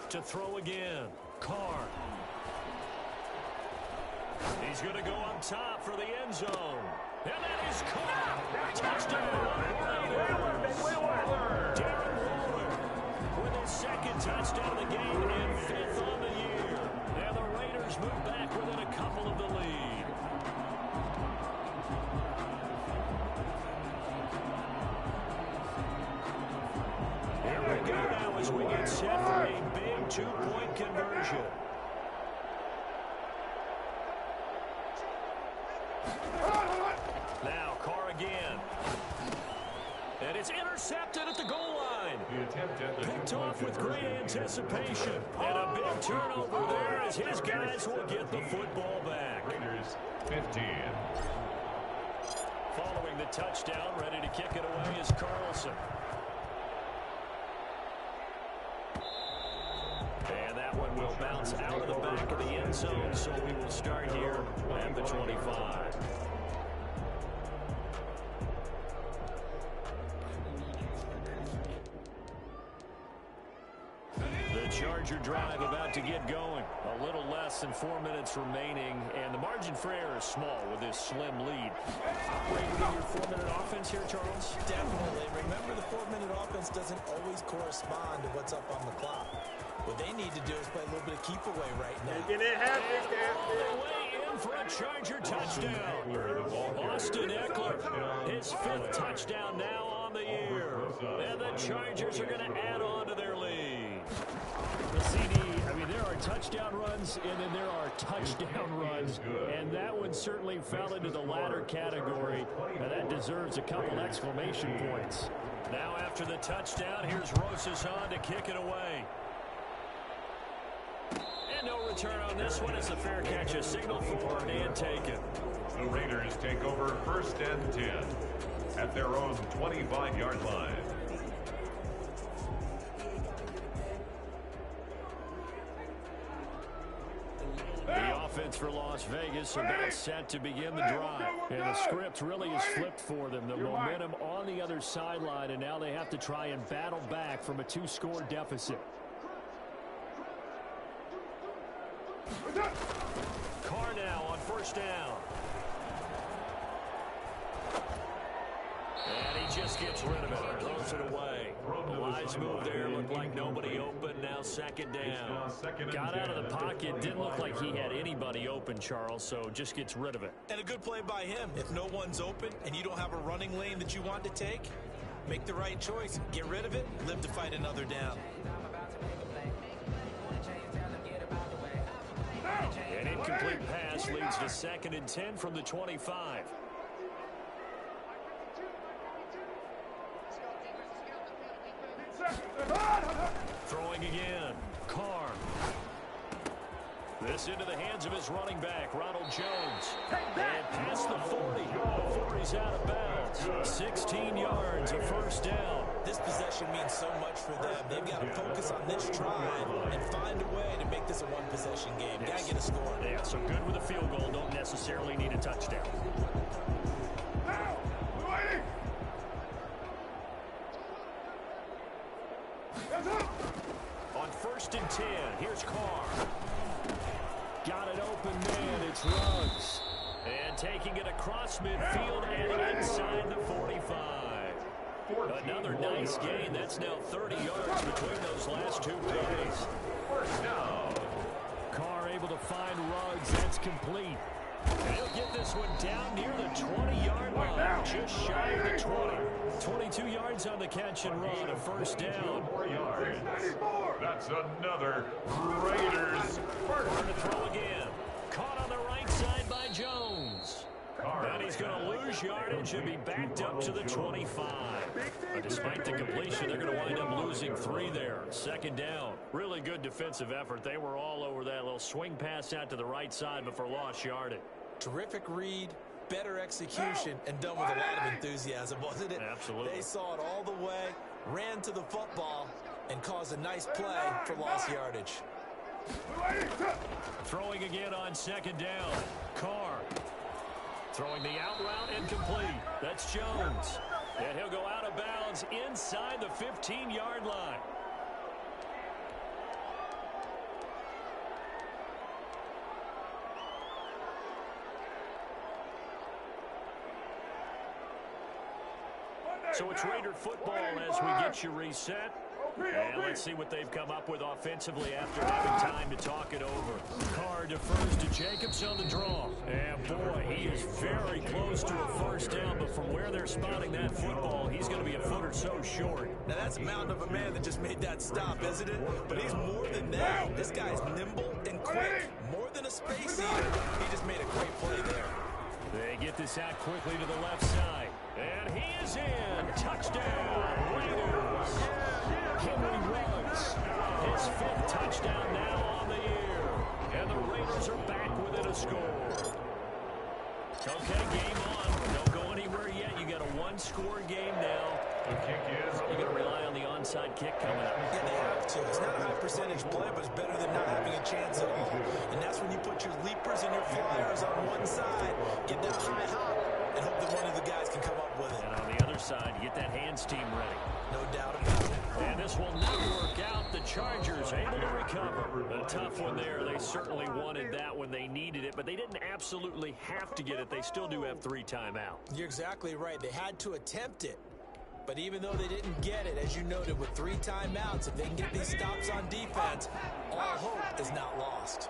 To throw again, Carr. He's going to go up top for the end zone. And that is caught. Touchdown. Darren Waller with his second touchdown of the game and 5th on the year. And the Raiders move back within a couple of the lead. Here we go now as we get set for a big two-point conversion. Now Carr again. And it's intercepted at the goal line. Picked off with great anticipation. And a big turnover there as his guys will get the football back. Raiders 15. Following the touchdown, ready to kick it away is Carlson. And that one will bounce out of the back of the end zone, so we will start here at the 25. The Charger drive about to get going. A little less than 4 minutes remaining, and the margin for error is small with this slim lead. Operating in your 4-minute offense here, Charles? Definitely. Remember, the 4-minute offense doesn't always correspond to what's up on the clock. What they need to do is play a little bit of keep away right now. Making it happen, All the way in for a Charger touchdown. Austin Eckler, his 5th touchdown now on the year. And the Chargers are going to add on to their lead. The CD, I mean, there are touchdown runs, and then there are touchdown runs. And that one certainly fell into the latter category. And that deserves a couple exclamation points. Now after the touchdown, here's Rosas on to kick it away. And no return on this one as the fair catch is signaled for and taken. The Raiders take over first and 10 at their own 25-yard line. offense for Las Vegas about set to begin the drive. And the script really is flipped for them. The momentum on the other sideline, and now they have to try and battle back from a 2-score deficit. Carr now on first down. And he just gets rid of it and throws it away. A wise move there. Looked like nobody open. Now second down. Got out of the pocket. Didn't look like he had anybody open, Charles, so just gets rid of it. And a good play by him. If no one's open and you don't have a running lane that you want to take, make the right choice. Get rid of it. Live to fight another down. An incomplete pass leads to 2nd and 10 from the 25. Throwing again. Carr. This into the hands of his running back, Ronald Jones. And past the 40 before he's out of bounds. 16 yards, a first down. This possession means so much for them. They've got to focus on this drive and find a way to make this a one-possession game. Got to get a score. Yeah, so good with a field goal. Don't necessarily need a touchdown. On 1st and 10, here's Carr. Got it open, man. It's Ruggs. And taking it across midfield and inside the 45. Another nice gain. That's now 30 yards between those last two plays. First down. Carr able to find Ruggs. That's complete. And he'll get this one down near the 20-yard line, just shy of the 20. 22 yards on the catch and run, a first down. 4 yards. That's another Raiders first. Carr to throw again. Caught on the right side by Jones. And he's going to lose yardage and be backed up to the 25. But despite the completion, they're going to wind up losing 3 there. 2nd down. Really good defensive effort. They were all over that little swing pass out to the right side before lost yardage. Terrific read, better execution, and done with a lot of enthusiasm, wasn't it? Absolutely. They saw it all the way, ran to the football, and caused a nice play for lost yardage. Throwing again on 2nd down. Carr. Throwing the out route incomplete. That's Jones. And he'll go out of bounds inside the 15-yard line. So it's Raider football as we get you reset. And let's see what they've come up with offensively after having time to talk it over. Carr defers to Jacobs on the draw. And boy, he is very close to a first down, but from where they're spotting that football, he's going to be a foot or so short. Now that's a mountain of a man that just made that stop, isn't it? But he's more than that. This guy's nimble and quick. More than a space eater. He just made a great play there. They get this out quickly to the left side. And he is in. Touchdown, Raiders. Henry Ruggs, his 5th touchdown now on the year. And the Raiders are back within a score. Okay, game on. Don't go anywhere yet. You got a 1-score game now. The kick is. You're going to rely on the onside kick coming up. Yeah, they have to. It's not a high percentage play, but it's better than not having a chance at all. And that's when you put your leapers and your flyers on one side, get that high hop, and hope that one of the guys can come up with it. And on the other side, you get that hands team ready. No doubt about it. And this will not work out. The Chargers able to recover. A tough one there. They certainly wanted that when they needed it, but they didn't absolutely have to get it. They still do have 3 timeouts. You're exactly right. They had to attempt it. But even though they didn't get it, as you noted, with 3 timeouts, if they can get these stops on defense, all hope is not lost.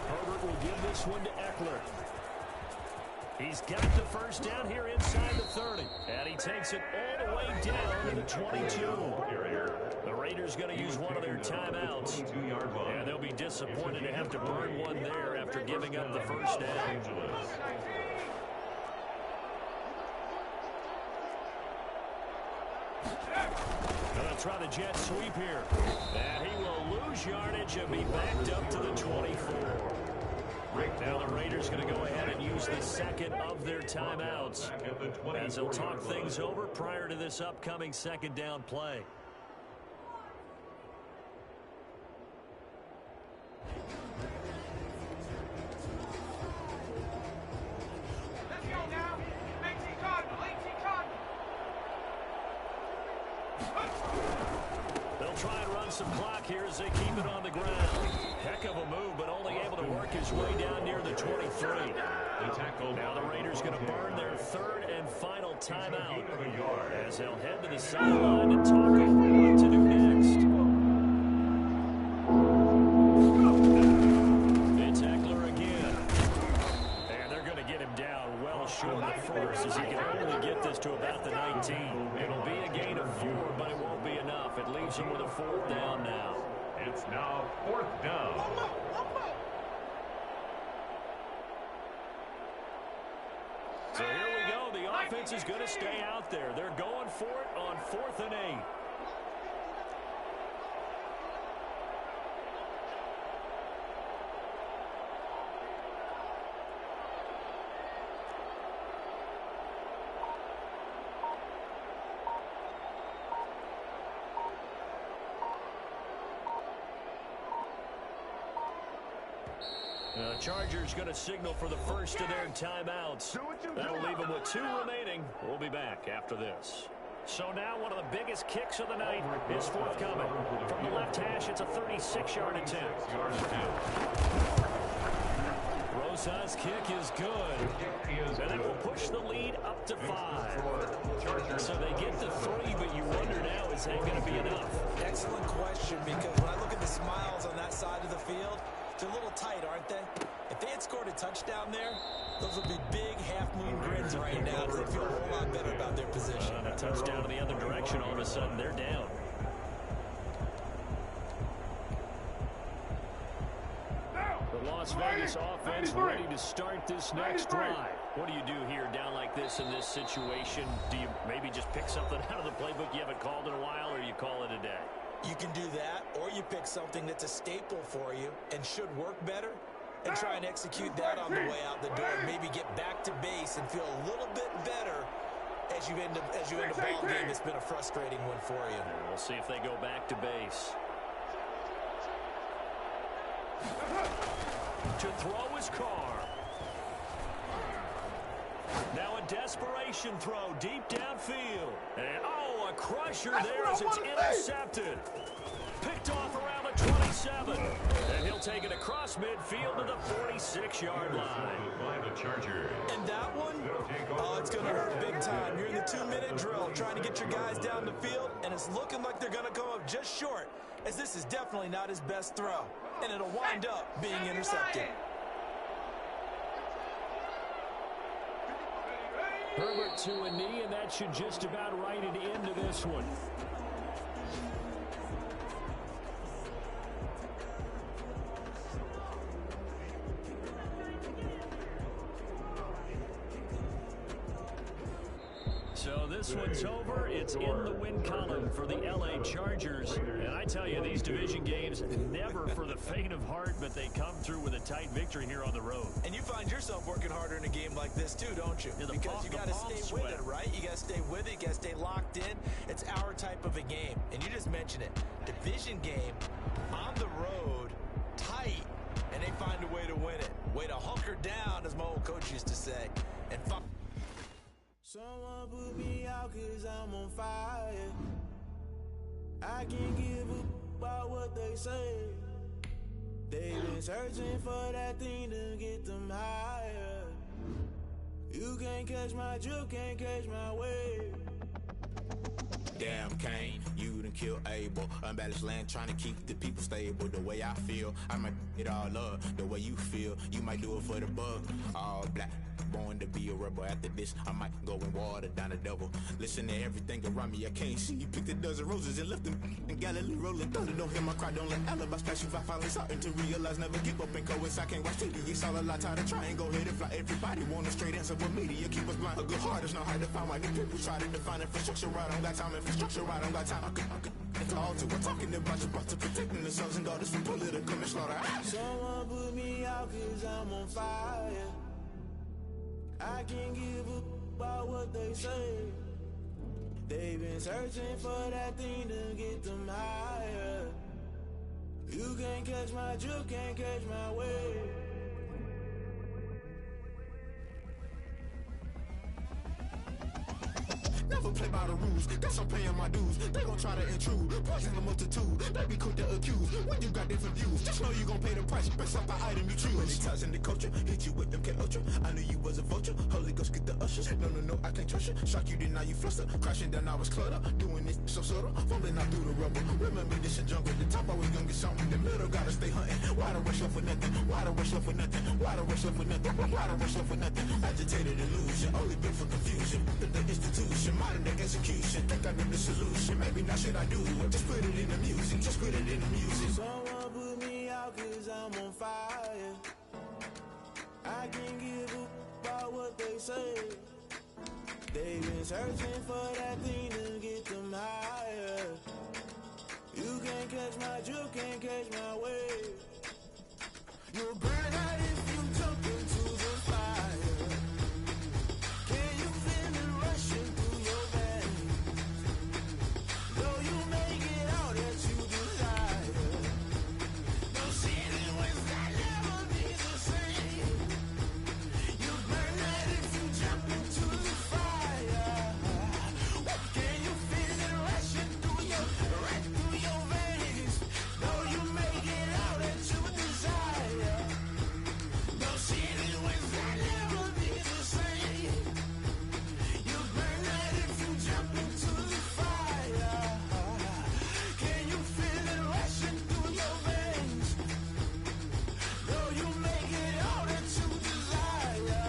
Herbert will give this one to Eckler. He's got the first down here inside the 30. And he takes it all the way down to the 22. The Raiders going to use one of their timeouts. And they'll be disappointed to have to burn one there after giving up the first down. They'll try the jet sweep here. And he will lose yardage and be backed up to the 24. Now the Raiders going to go ahead and use the 2nd of their timeouts as they'll talk things over prior to this upcoming 2nd down play. Let's go now. 18 Cardinal, 18 Cardinal. They'll try and run some clock here as they keep it on the ground. Heck of a move, but only able to work his way down near the 23. Now the Raiders going to burn their third and final timeout as they'll head to the sideline and talk over what to do next. It's Eckler again. And they're going to get him down well short of first as he can only get this to about the 19. It'll be a gain of 4, but it won't be enough. It leaves him with a 4th down now. It's now 4th down. So here we go. The offense is going to stay out there. They're going for it on 4th and 8. The Chargers going to signal for the first of their timeouts. That'll leave them with 2 remaining. We'll be back after this. So now one of the biggest kicks of the night is forthcoming. From the left hash, it's a 36-yard attempt. Rosa's kick is good. And that will push the lead up to 5. So they get to 3, but you wonder now, is that going to be enough? Excellent question, because when I look at the smiles on that side of the field, they're a little tight, aren't they? If they had scored a touchdown there, those would be big half-moon grins right now because they feel a whole lot better about their position. A touchdown in the other direction, all of a sudden they're down. The Las Vegas offense ready to start this next drive. What do you do here down like this in this situation? Do you maybe just pick something out of the playbook you haven't called in a while, or you call it a day? You can do that, or you pick something that's a staple for you and should work better and try and execute that on the way out the door. Maybe get back to base and feel a little bit better as you end a ball game that's been a frustrating one for you. And we'll see if they go back to base. To throw his car. Now a desperation throw deep downfield. And a crusher there as it's intercepted. Picked off around the 27. And he'll take it across midfield to the 46-yard line. By the Chargers. And that one, it's going to hurt big time. You're in the 2-minute drill trying to get your guys down the field, and it's looking like they're going to come up just short, as this is definitely not his best throw. And it'll wind up being intercepted. Herbert to a knee, and that should just about write it into this one. So this one's over. It's in the win column for the LA Chargers. And I tell you, these division games, never for the faint of heart, but they come through with a tight victory here on the road. And you find yourself working harder in a game like this too, don't you? Yeah, because you got to stay with it, right? You got to stay with it. You got to stay locked in. It's our type of a game. And you just mentioned it. Division game, on the road, tight. And they find a way to win it. Way to hunker down, as my old coach used to say. And someone put me out 'cause I'm on fire. I can't give a about what they say. They've been searching for that thing to get them higher. You can't catch my drift, can't catch my wave. Damn, Kane, you done killed Abel. Unbalanced land, trying to keep the people stable. The way I feel, I might it all up. The way you feel, you might do it for the bug. All black, born to be a rebel. After this, I might go and water down the devil. Listen to everything around me, I can't see. You picked a dozen roses and left them in Galilee rolling thunder. Don't hear my cry, don't let alibis pass you. I finally starting to realize, never give up and coincide. Can't watch TV, it's all a lot. Tired of trying, go ahead and fly. Everybody want a straight answer with media. Keep us blind. A good heart is not hard to find. Why the people try to define infrastructure right? I don't got time. Infrastructure right, I don't got time. It's all to we're talking about you, about to protecting the sons and daughters from political and slaughter. Someone put me out 'cause I'm on fire. I can't give a about what they say. They've been searching for that thing to get them higher. You can't can't catch my drift, can't catch my wave. Never play by the rules, guess I'm paying my dues. They gon' try to intrude, poison the multitude. They be quick to accuse, when you got different views. Just know you gon' pay the price, best up the item you choose. Many times in the culture, hit you with them K-Ultra. I knew you was a vulture, Holy Ghost get the ushers. No, I can't trust you. Shock you, then now you fluster. Crashing down, I was cluttered. Doing this so subtle, fumbling out through the rubble. Remember this in jungle, the top always gonna get something. The middle gotta stay hunting. Why the rush up for nothing? Why the rush up for nothing? Why the rush up for nothing? Why the rush up for nothing? Agitated illusion, only built for confusion. The institution, modern day execution. Think I know the solution. Maybe not should I do it? Just put it in the music. Just put it in the music. Someone put me out 'cause I'm on fire. I can't give up about what they say. They've been searching for that thing to get them higher. You can't catch my drift, can't catch my wave. You'll burn out if you jump into the fire. Can you feel it rushing through your veins? Though you make it all that you desire. No city was that never be the same. You burn out if you jump into the fire. Can you feel it rushing through your veins? Though you make it all that you desire. No city was that never be the same. You burn out if you jump into the fire. Can you feel it rushing through your veins? Though you make it all that you desire.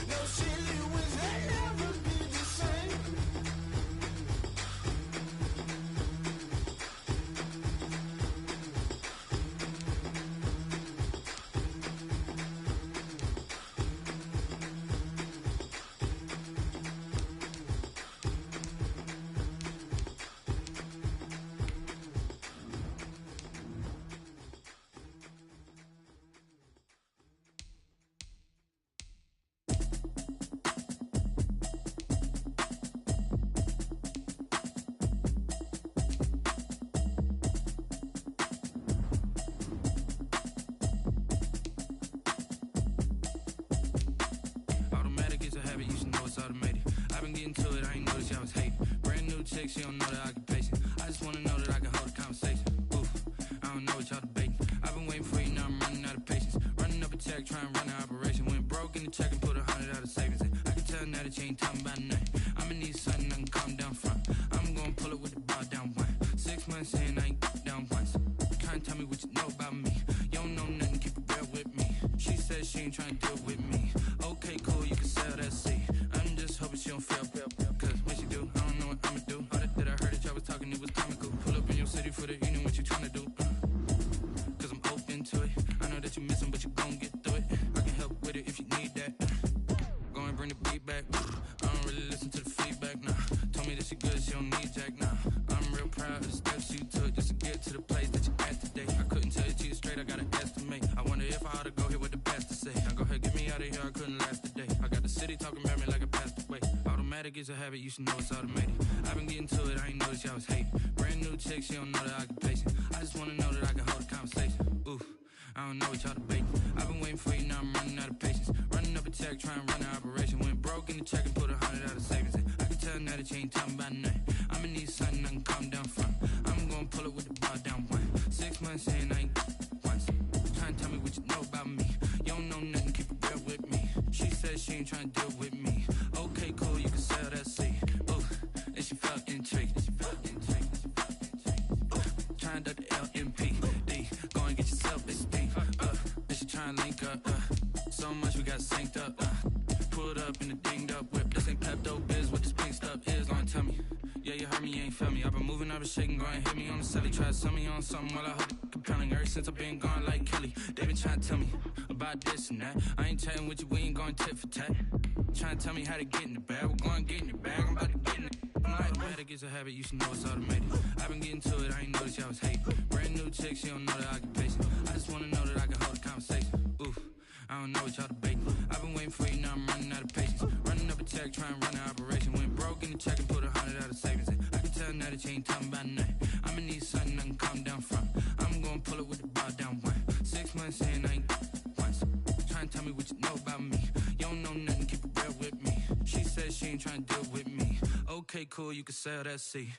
No city was that never be the same. Automatic is a habit, you should know it's automated. I've been getting to it, I ain't noticed y'all was hating. Brand new chick, she don't know the occupation. I just wanna know that I can hold a conversation. Oof, I don't know what y'all debating. I've been waiting for you, now I'm running out of patience. Running up a check, trying to run an operation. Went broke in the check and put 100 out of savings in. I can tell now that you ain't talking about nothing. I'ma need something I can calm down front. I'm gonna pull it with the bar down one. 6 months in, I ain't down once. Trying to tell me what you know about me. You don't know nothing, keep it real with me. She said she ain't trying to deal with me. Okay, cool, you can sell that seat. I'm just hoping she don't fail. Cause when she do, I don't know what I'ma do. All that I heard that y'all was talking, it was comical. Pull up in your city for the evening, what you trying to do? Cause I'm open to it. I know that you missing, but you gon' get through it. I can help with it if you need that. Go and bring the beat back. I don't really listen to the feedback, nah. Told me that she good, she don't need jack, nah. I'm real proud of the steps you took just to get to the place that you at today. I couldn't tell you to you straight, I gotta estimate. I wonder if I ought to go here with the pastor say. Now go ahead, get me out of here, I couldn't last a day. I got the city talking about me like I passed away. Automatic is a habit, you should know it's automated. I've been getting to it, I ain't noticed y'all was hating. Brand new chick, she don't know the occupation. I just wanna know that I can hold a conversation. Oof, I don't know what y'all debating. I've been waiting for you, now I'm running out of patience. Running up a check, trying to run an operation. Went broke in the check and put 100 out of savings in. I can tell now that you ain't talking about nothing. I'ma need something I can calm down from. I'm gonna pull it with the bar down one. 6 months in, I ain't once. Trying to tell me what you know about me. You don't know nothing, keep it real with me. She said she ain't trying to deal with me. Okay, cool, you can sell that seat. Ooh, and she felt intrigued. Trying to duck the LMPD. Go and get yourself a steam. And she trying to link up. So much we got synced up. Pulled up in the dinged up whip. This ain't Pepto Biz, what this pink stuff is. Gonna tell me. Yeah, you heard me, you ain't felt me. I've been moving, I've been shaking, go and hit me on the celly. Try to sell me on something while I hold it compelling. Ever since I've been gone like Kelly, they been trying to tell me about this and that. I ain't chatting with you, we ain't going tit for tat. Trying to tell me how to get in the bag. We're going to get in the bag, I'm about to get in it. Automatic is a habit, you should know it's automated. I've been getting to it, I ain't noticed y'all was hating. Brand new chick, she don't know the occupation. I just wanna know that I can hold a conversation. Oof, I don't know what y'all debating. I've been waiting for you, now I'm running out of patience. Running up a check, trying to run an operation. Went broke in the check and put 100 out of savings in. I can tell now that you ain't talking about nothing. I'ma need something I can calm down from. I'm gonna pull it with the ain't trying to deal with me. Okay, cool, you can sail that sea.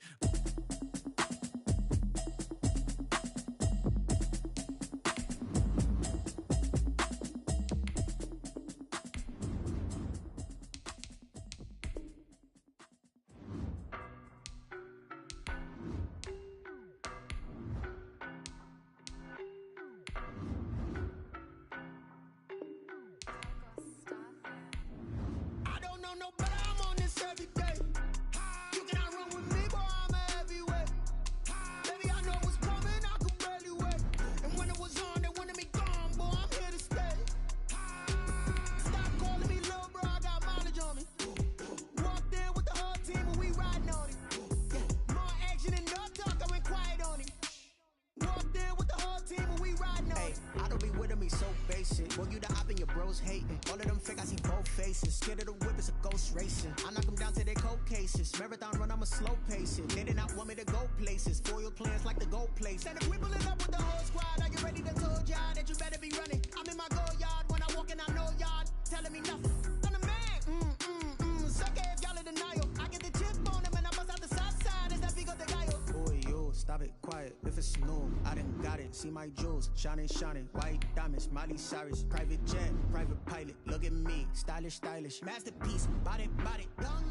See my jewels, shining, shining, white diamonds, Miley Cyrus, private jet, private pilot, look at me, stylish, stylish, masterpiece, body, body, young,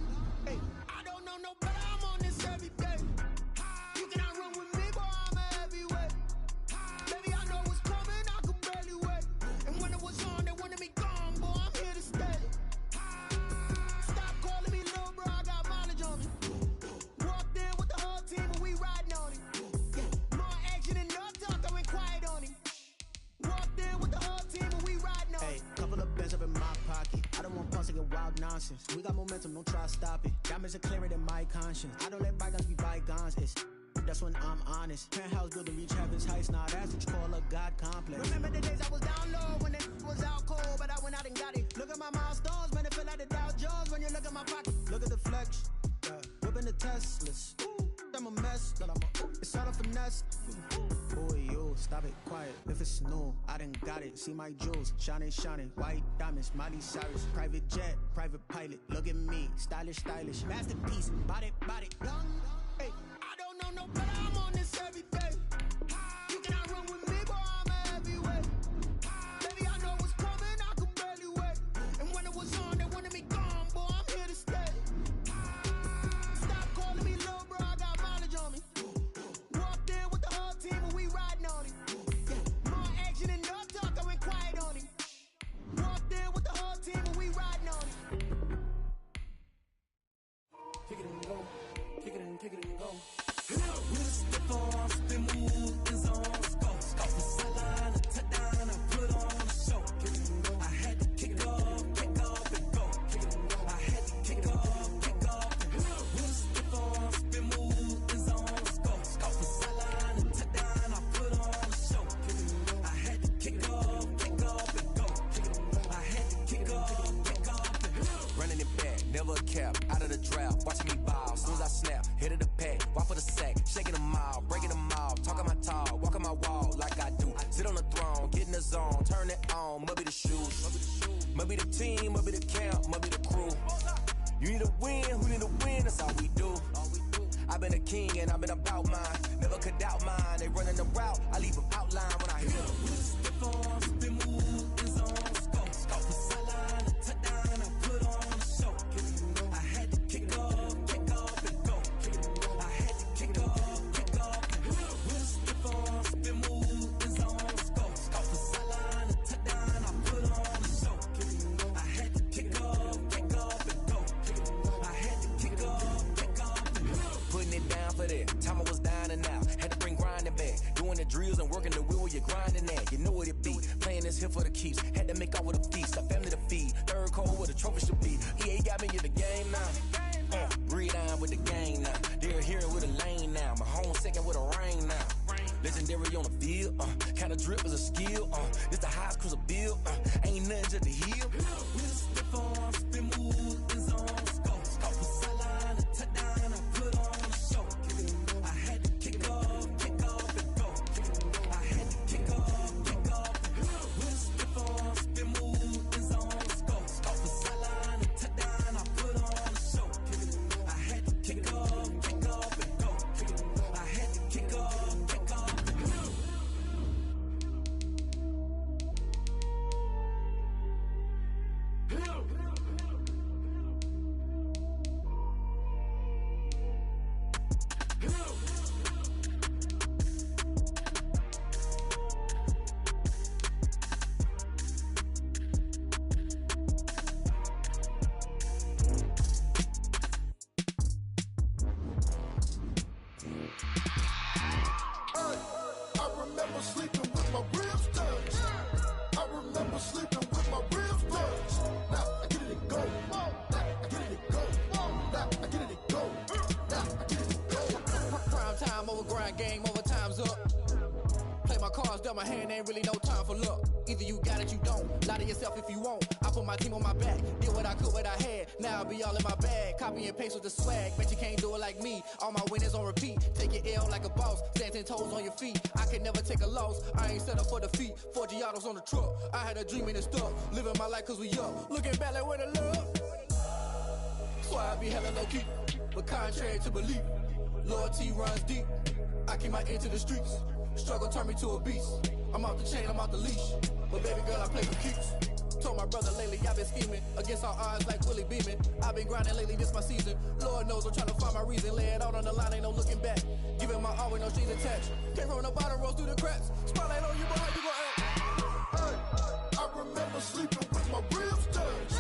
hey, I don't know no better, I'm on this every day, you cannot run with me, boy, I'm a heavyweight, baby, I know what's coming, I could barely wait, and when it was on, they wanted me gone, boy, I'm here to stay, stop calling me little bro, I got mileage on me, walked in with the whole team and we riding on it, more action and no talk, I went quiet on him. Walked in with the whole team and we riding on. Hey, couple of bands up in my pocket. I don't want pussy and wild nonsense. We got momentum, don't try to stop it. Diamonds are clearer than my conscience. I don't let bygones be bygones. That's when I'm honest. Penthouse built to reach heaven's heights. Nah, that's what you call a God complex. Remember the days I was down low when it was out cold, but I went out and got it. Look at my milestones, man, it feel like the Dow Jones when you look at my pocket. Look at the flex, whipping the Teslas. I'm a mess, but it's all a finesse. Boy, yo, stop it, quiet. If it's new, I done got it. See my jewels, shining, shining, white diamonds, Miley Cyrus, private jet, private pilot. Look at me, stylish, stylish, masterpiece, body, body, young. Hey, I don't know no better. I'm on this every day. You cannot run with me, boy, I'm a heavyweight. Baby, I know what's coming, I could barely wait. And when it was on, they wanted me gone, boy, I'm here to stay. Stop calling me little bro, I got mileage on me. Walked in with the whole team and we riding on it. More action and no talk, I went quiet on him. Walked in with the whole team and we riding on it. Kick it and go, kick it and go. With a stiff arm, spin move, is on, go. Off the sideline, a touchdown, I put on a show. I had to kick off and go. I had to kick off and go. With a stiff arm, spin move, is on, go. Off the sideline, a touchdown, I put on a show. I had to kick off and go. I had to kick off and go. Running it back, never a cap, out of the draft, watching me ball. Soon as I snap, hit of the pack, walk for the sack, shaking them all, breaking them all, talking my talk, walking my wall like I do. Sit on the throne, get in the zone, turn it on, must be the shoes, must be the team, must be the camp, must be the crew. You need a win, who need a win, that's all we do. I've been a king and I've been about mine, never could doubt mine. They running the route, I leave them outline when I hear them. Step on, spin move, is on, go. Off the sideline, a touchdown, I put on a show. I had to kick off and go. I had to kick off and go. With a step on, spin move, is on, go. Off the sideline, a touchdown, I put on a show. I had to kick off and go. I had to kick off and go. Putting it down for that, time I was down and out. Had to bring grinding back, doing the drills and working the wheel where you're grinding at. You know what it be, playing this here for the keeps. Had to make out with a feast, a family to feed. Third cold where the trophy should be. EA got me in the game now. Breed on with the gang now. They're here with a lane now. My home second with a rain now. Legendary on the field, kind of drip is a skill. This the highest cruiser bill, ain't nothing just to heal. With a stiff arm, spin move, is on, go. Off the sideline, a touchdown, I put on a show. I had to kick off and go. I had to kick off and go. With a stiff arm, spin move, is on, go. Off the sideline, a touchdown, I put on a show. remember sleeping with my ribs touched. I remember sleeping with my ribs touched. Now I get it and go. Now I get it and go. Now I get it and go. Now I get it and go. Prime time over grind game, over time's up. Play my cards, dealt my hand, ain't really no time for luck. Either you got it, you don't. Lie to yourself if you won't. I put my team on my back, did what I could, what I had. Now I'll be all in my bag. Copy and paste with the swag. Bet you can't do it like me. All my winners on repeat. Take your L like a boss. Stand 10 toes on your feet. I can never take a loss. I ain't set up for defeat. 4 Giottos on the truck. I had a dream and it's stuck. Living my life cause we up. Looking back like where the love. So I be hella low key. But contrary to belief, loyalty runs deep. I keep my ear to the streets. Struggle turned me to a beast. I'm off the chain, I'm off the leash. But baby girl, I play for keeps. Told my brother lately, I've been scheming against all odds like Willie Beeman. I've been grinding lately, this my season. Lord knows I'm trying to find my reason. Lay it out on the line, ain't no looking back. Giving my all with no strings attached. Came from the bottom, rose through the cracks. Spotlight on you, but how you gon' act? Hey, I remember sleeping with my ribs touched.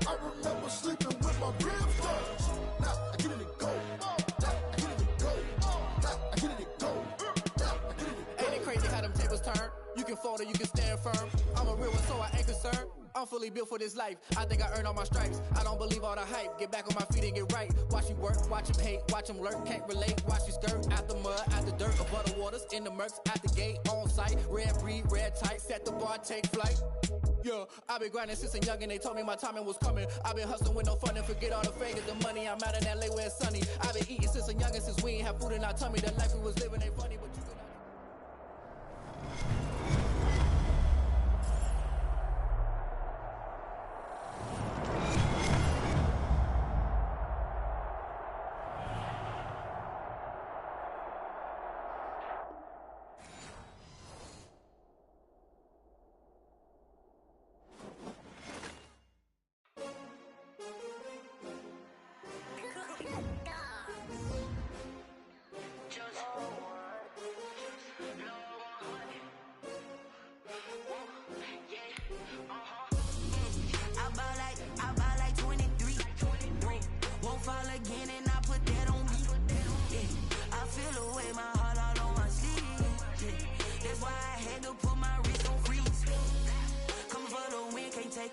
I remember sleeping with my ribs touched. Now I get it and go. Now I get it and go. Now I get it and go. Now I get it and go. Ain't it crazy how them tables turn? You can fold or you can stand firm. I'm a real one, so I ain't concerned. I'm fully built for this life. I think I earned all my stripes. I don't believe all the hype. Get back on my feet and get right. Watch you work, watch him hate, watch him lurk. Can't relate, watch you skirt. Out the mud, out the dirt, above the waters, in the murks, out the gate, on site. Red breed, red tight, set the bar, take flight. Yeah, I've been grinding since a young and they told me my timing was coming. I've been hustling with no fun and forget all the fake the money. I'm out in LA where it's sunny. I've been eating since a young and since we ain't have food in our tummy. The life we was living ain't funny, but you can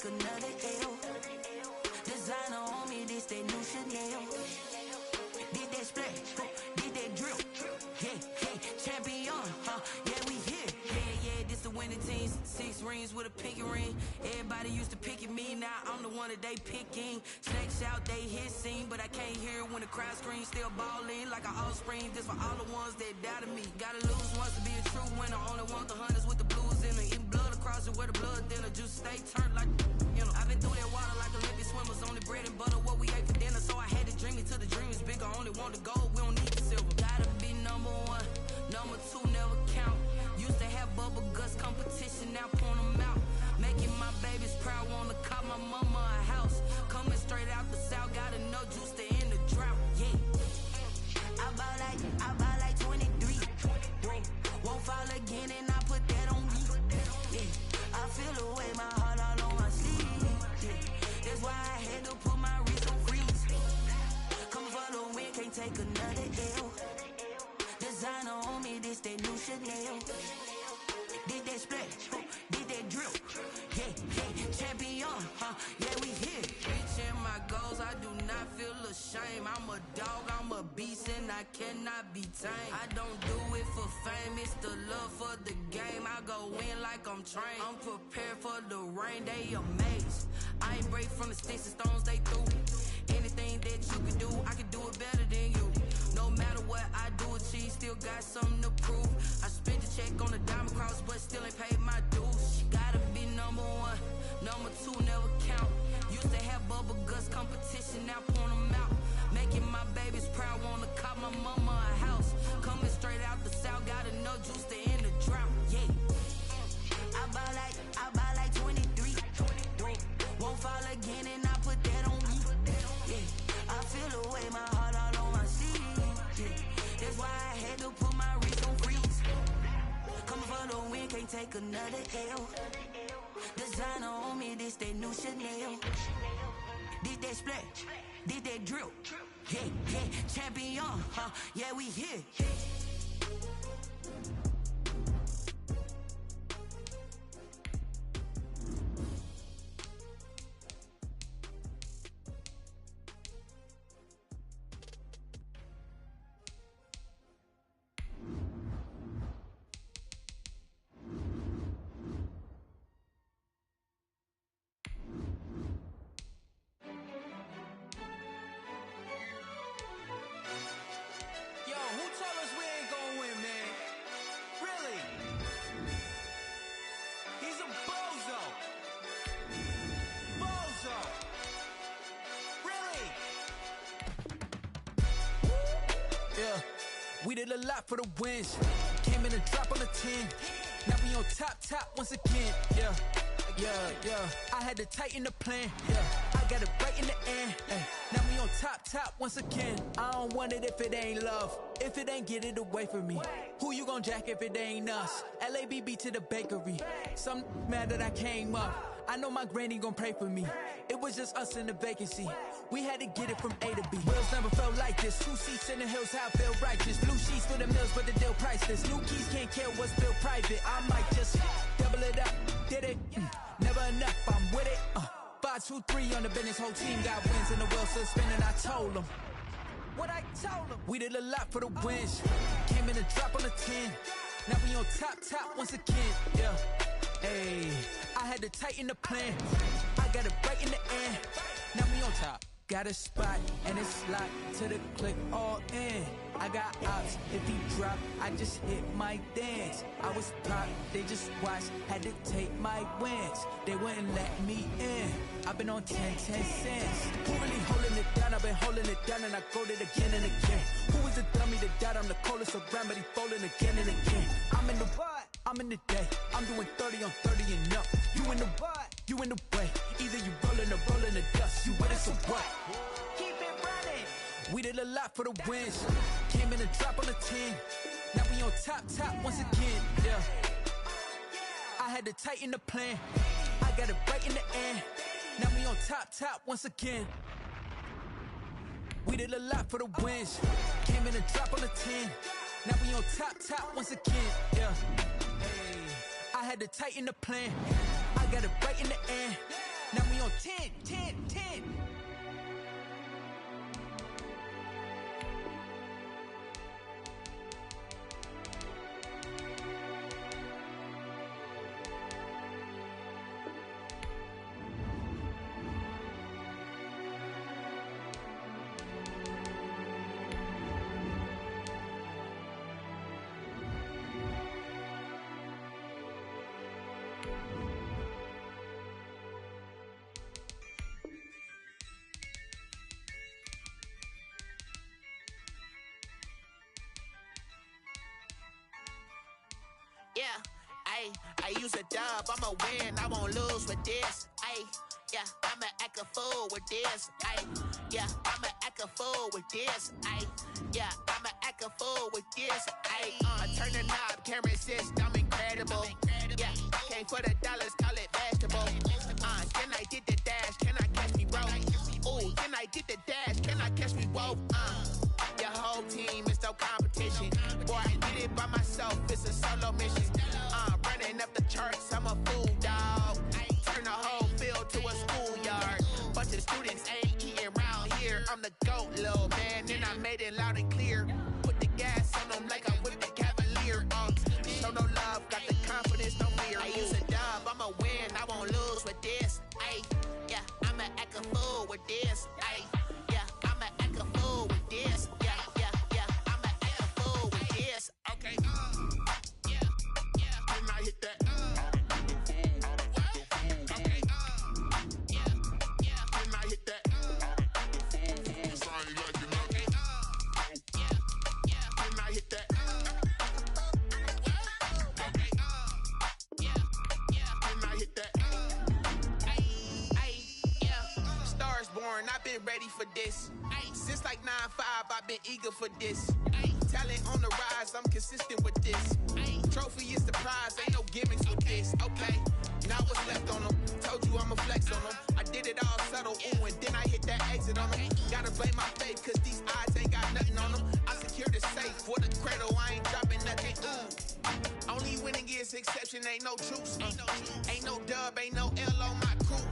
another L. Designer on me, this that new Chanel. Did that splash, did that drill. Yeah, champion, yeah, we here. Yeah, this the winning team. 6 rings with a pinky ring. Everybody used to pick at me, now I'm the one that they picking. Snakes out, they hit scene, but I can't hear it when the crowd screams. Still balling like an offspring. This for all the ones that doubted me. Gotta lose once to be a true winner. Only want the hunters with the blues in it. Eating blood across it where the blood thinner. Juice stay turned like, you know. I've been through that water like Olympic swimmers. Only bread and butter, what we ate for dinner. So I had to dream it till the dream is bigger. Only want the gold, we don't need the silver. Gotta be number 1, number 2 never count. Used to have bubble guts competition, now point them out. Making my babies proud, wanna call my mama a house. Coming straight out the south, gotta know juice to end the drought. Yeah, I buy like 23. Won't fall again and I put that on me. Yeah, I feel the way, my heart all on my sleeve. Yeah, that's why I had to put my wrist on freeze. Coming for the win, can't take another L. Designer on me, this that new Chanel. Did that splash, did that drill. Yeah, champion, yeah, we here. Reaching my goals, I do not feel ashamed. I'm a dog, I'm a beast, and I cannot be tamed. I don't do it for fame, it's the love for the game. I go in like I'm trained. I'm prepared for the rain, they amazed. I ain't break from the sticks and stones they threw. Anything that you can do, I can do it better than you. No matter what I do, achieve, still got something to prove. I spent the check on the diamond cross, but still ain't paid my dues. Gotta be number 1, number 2 never count. Used to have bubble guts competition, now point them out. Making my babies proud, wanna call my mama a house. Coming straight out the south, gotta know juice to end the drought. Yeah, I buy like 23. Won't fall again and I put that on me. Yeah, I feel the way, my heart all on my sleeve. Yeah, that's why I had to put my wrist on freeze. Coming for the win, can't take another L. Designer on me, this that new Chanel. Did that splash, did that drill. Yeah, champion, yeah, we here. did a lot for the wins. Came in a drop on the 10. Now we on top once again. Yeah. I had to tighten the plan. Yeah, I got it right in the end. Now we on top once again. I don't want it if it ain't love. If it ain't, get it away from me. Who you gon' jack if it ain't us? LABB to the bakery. Some mad that I came up. I know my granny gon' pray for me. It was just us in the vacancy. We had to get it from A to B. Wheels never felt like this. 2 seats in the hills, how I feel righteous. Blue sheets for the mills, but the deal priceless. New keys can't kill what's still private. I might just double it up. Did it? Never enough, I'm with it. 5, 2, 3 on the business. Whole team got wins and the wheels still spinning. I told them what I told them. We did a lot for the wins. Came in a drop on the 10. Now we on top once again. Yeah. Hey, I had to tighten the plan. I got it right in the end. Now we on top. Got a spot and it's locked to the click all in. I got ops, if he drop, I just hit my dance. I was pop, they just watched, had to take my wins. They wouldn't let me in. I've been on 10 cents. Who really holding it down? I've been holding it down and I go it again and again. Who is the dummy that died? I'm the coldest around, but he falling again and again. I'm in the what? I'm in the day. I'm doing 30 on 30 and up. You in the what? You in the way. Either you rolling or rolling the dust. You with us or what? Keep it running. We did a lot for the wins. Came in a drop on the 10. Now we on top once again. Yeah. I had to tighten the plan. I got it right in the end. Now we on top once again. We did a lot for the wins. Came in a drop on the 10. Now we on top once again. Yeah. Hey, I had to tighten the plan. I got it right in the end. Now we on 10. Yeah, I use a dub, I'ma win, I won't lose with this. Yeah, I'ma act a fool with this. Yeah, I'ma act a fool with this. Yeah, I'ma act a fool with this. I turn the knob, camera assist, I'm incredible. Yeah, came for the dollars, call it basketball. Then I did the dash, can I catch me, bro? Ooh, then I did the dash, can I catch me, whoa? Your whole team is no competition. Boy, I did it by myself, it's a solo mission. Running up the charts, I'm a fool, dog. Turn the whole field to a schoolyard. Bunch of students ain't eating round here. I'm the GOAT, little man, and I made it loud and clear. Put the gas on them like I whipped the Cavalier. Show no love, got the confidence, no fear. I use a dub, I'ma win, I won't lose with this. Yeah, I'ma act a fool with this. Yeah, I'ma act a fool with this. Yeah, I'ma act a fool with this. Okay. Then I hit that. Okay. Then I hit that. Sound like you know. Okay. Then I hit that. Okay. Then I hit that. Yeah. Stars born, I've been ready for this. Since like 9-5, I've been eager for this. Talent on the rise, I'm consistent with this. Trophy is the prize, ain't no gimmicks with this. Okay, now what's left on them? Told you I'ma flex on them. I did it all subtle, ooh, and then I hit that exit on them. Gotta blame my faith, cause these odds ain't got nothing on them. I secured the safe for the cradle, I ain't dropping nothing. Only winning is exception, ain't no truce. Ain't no dub, ain't no L on my crew.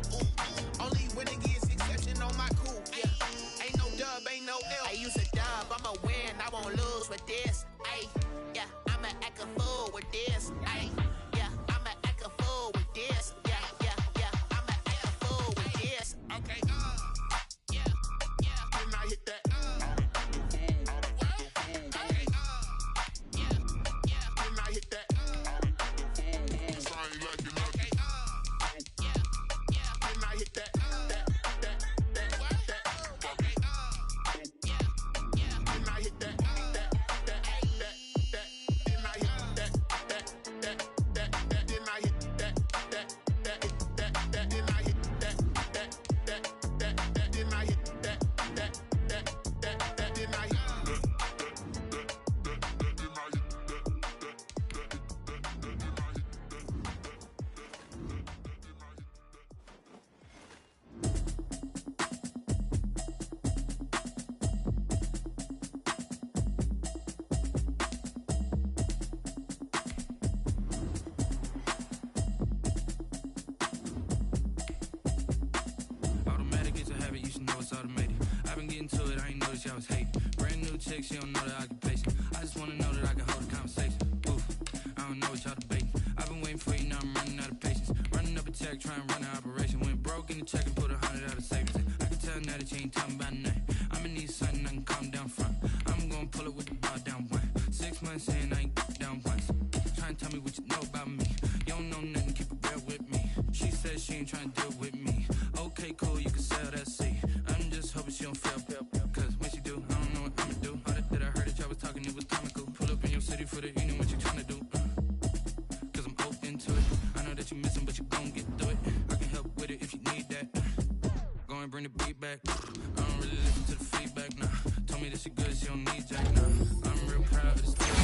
Only winning is exception on my crew. Yeah, ain't no dub, ain't no L. I use a dub, I'ma win, I won't lose with this. Yeah, I'ma act a fool with this. Yeah, I'ma act a fool with this. Yeah, I'ma act a fool with this. Okay. Then I hit that. Okay. Then I hit that. Sound like you know. Okay. Then I hit that. chick, she don't know that I can pace it. I just wanna know that I can hold a conversation. Ooh, I don't know what y'all debating. I've been waiting for you, now I'm running out of patience. Running up a check, trying to run an operation. Went broke in the check and put 100 out of savings. I can tell now that you ain't talking about nothing. I'ma need something I can calm down front. I'm gonna pull it with the bar down one. 6 months in, I ain't down once. Trying to tell me what you know about me. You don't know nothing, keep it real with me. She says she ain't trying to deal with me. Okay, cool, you can sell that seat. I'm just hoping she don't fail. Cause when she do, I don't know what I'ma do. All that I heard that y'all was talking, it was comical. Pull up in your city for the evening, what you tryna do? Cause I'm open to it. I know that you missing, but you gon' get through it. I can help with it if you need that. Go and bring the beat back. I don't really listen to the feedback, nah. Told me that she good, she don't need Jack, nah. I'm real proud of the state.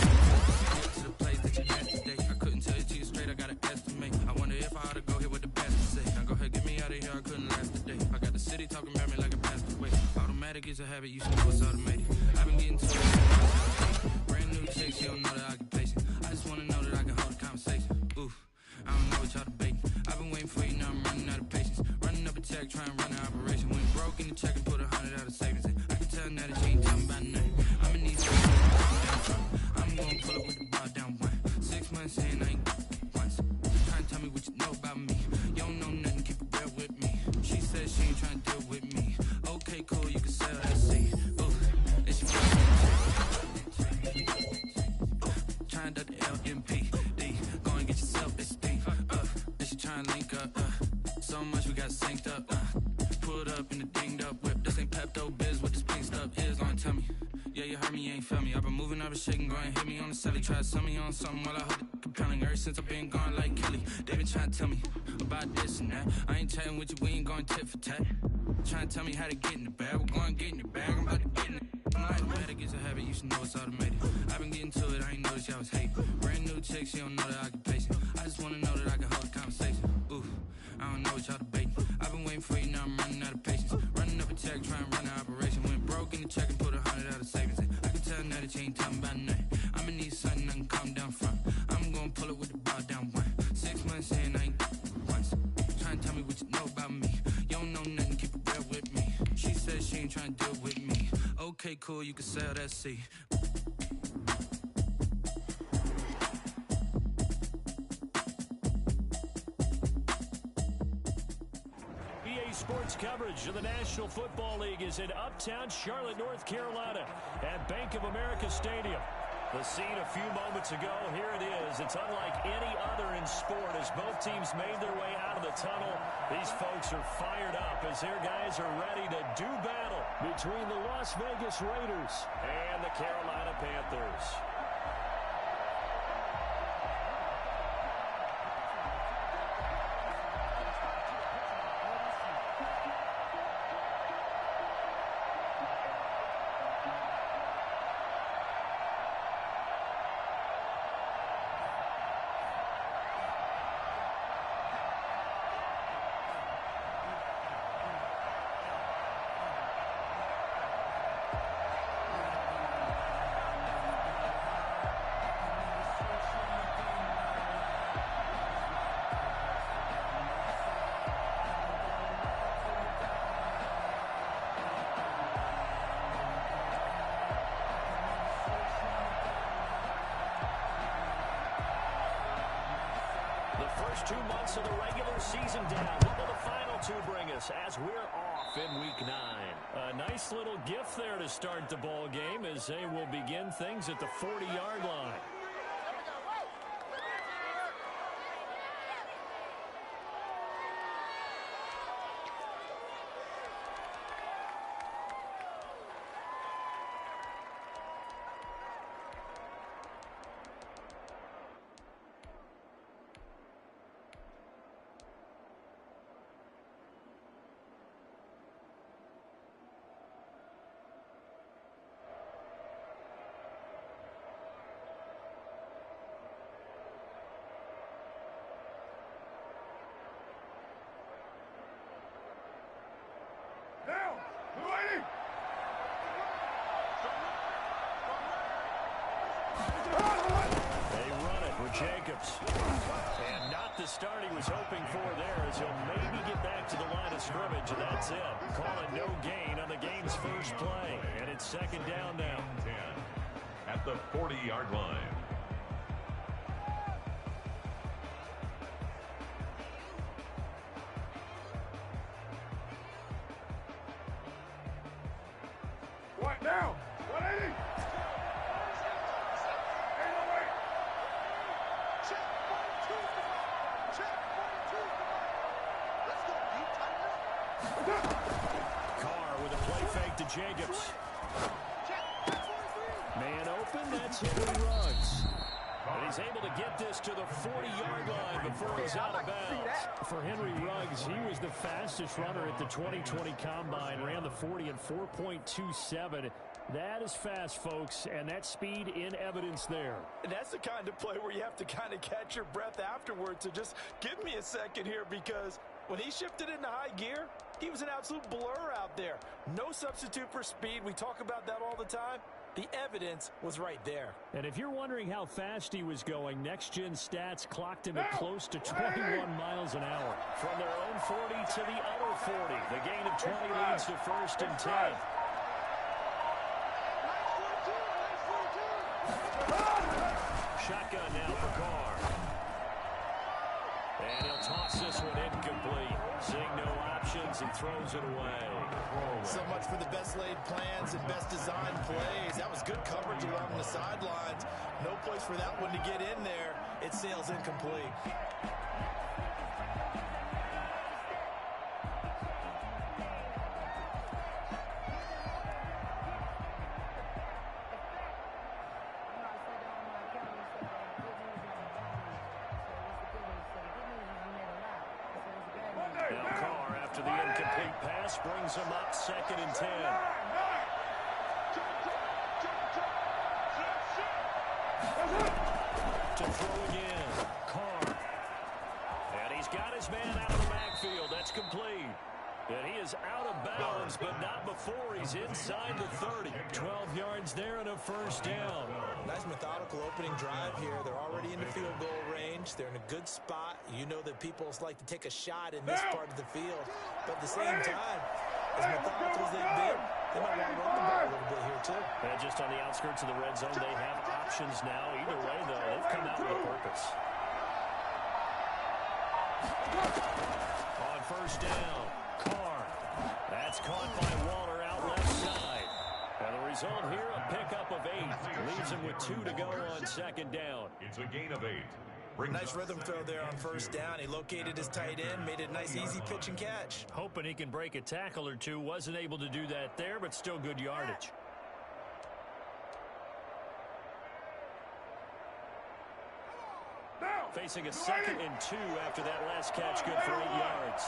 Get to the place that you had today. I couldn't tell you to you straight, I gotta estimate. I wonder if I ought to go here with the best to say. Now go ahead, get me out of here, I couldn't last today. I got the city talking about me like a passed away. Automatic is a habit, you should know it's automated. I've been getting to it. Brand new chick, she don't know that I can pace it. I just wanna know that I can hold a conversation. Ooh, I don't know what y'all debating. I've been waiting for you, now I'm running out of patience. Running up a check, trying to run an operation. Went broke in the check and put 100 out of savings. I can tell now that you ain't talking about nothing. I'ma need something down front. I'm gonna pull it with the bar down one. 6 months in, I ain't once. Trying to tell me what you know about me. You don't know nothing, keep it real with me. She says she ain't trying to deal with me. Okay, cool, you can sell that seat. Ooh, and she trying to the LMP. D, go and get yourself esteem. And she trying to link up. So much we got synced up. Pulled up in the dinged up whip. This ain't Pepto Biz, what this pink stuff is. Gonna tell me. Yeah, you heard me, you ain't felt me. I've been moving, I've been shaking, go and hit me on the celly. Try to sell me on something while I hold it compelling. Ever since I've been gone like Kelly, they been trying to tell me about this and that. I ain't chatting with you, we ain't going tit for tat. Trying to tell me how to get in the bag, we're going to get in the bag, I'm about to get in it. Automatic is a habit, you should know it's automated. I've been getting to it, I ain't noticed y'all was hate. Brand new chick, she don't know that I can pace it. I just wanna know that I can hold a conversation. Ooh, I don't know what y'all debating. I've been waiting for you, now I'm running out of patience. Running up a check, trying to run an operation. Went broke in the check and put 100 out of savings. I can tell now that you ain't talking about nothing. I'ma need something I can calm down front. I'm gonna pull it with the bar down one. 6 months in, I ain't once. Trying to tell me what you know about me. You don't know nothing, keep it real with me. She says she ain't trying to deal with me. Okay, cool, you can sell that seat. Sports coverage of the National Football League is in uptown Charlotte, North Carolina at Bank of America Stadium. The scene a few moments ago, here it is. It's unlike any other in sport as both teams made their way out of the tunnel. These folks are fired up as their guys are ready to do battle between the Las Vegas Raiders and the Carolina Panthers. First 2 months of the regular season down. What will the final two bring us as we're off in week 9? A nice little gift there to start the ball game as they will begin things at the 40-yard line. Jacobs. And not the start he was hoping for there as he'll maybe get back to the line of scrimmage, and that's it. Call it no gain on the game's first play, and it's second down now. 10 at the 40-yard line. What now? 180. Ain't no way. Check 1, 2, check 1, 2. Let's go. Carr with a play fake to Jacobs. Man open, that's Henry Ruggs. And he's able to get this to the 40-yard line before he's out of bounds. For Henry Ruggs, he was the fastest runner at the 2020 Combine, ran the 40 in 4.27. That is fast, folks, and that speed in evidence there. And that's the kind of play where you have to kind of catch your breath afterwards. So just give me a second here, because when he shifted into high gear, he was an absolute blur out there. No substitute for speed. We talk about that all the time. The evidence was right there. And if you're wondering how fast he was going, Next Gen Stats clocked him at close to 21 miles an hour. From their own 40 to the other 40. The gain of 20 leads to first and 10. Shotgun now for Carr. And he'll toss this one incomplete. Seeing no options, he throws it away. So much for the best laid plans and best designed plays. That was good coverage along the sidelines. No place for that one to get in there. It sails incomplete. Now Carr, after the incomplete pass, brings him up second and 10. To throw again, Carr. And he's got his man out of the backfield. That's complete. And he is out of bounds, but not before he's inside the 30. 12 yards there and a first down. Nice methodical opening drive here. They're already in the field goal range. They're in a good spot. You know that people like to take a shot in this part of the field. But at the same time, as methodical as they've been, they might want to run the ball a little bit here too. And just on the outskirts of the red zone, they have options now. Either way, though, they've come out with a purpose. On first down, Carr. That's caught by Waller out left side. And the result here, a pickup of 8. Leaves him with 2 to go on second down. It's a gain of 8. Nice rhythm throw there on first down. He located his tight end, made it a nice, easy pitch and catch. Hoping he can break a tackle or two. Wasn't able to do that there, but still good yardage. Facing a second and 2 after that last catch, good for 8 yards.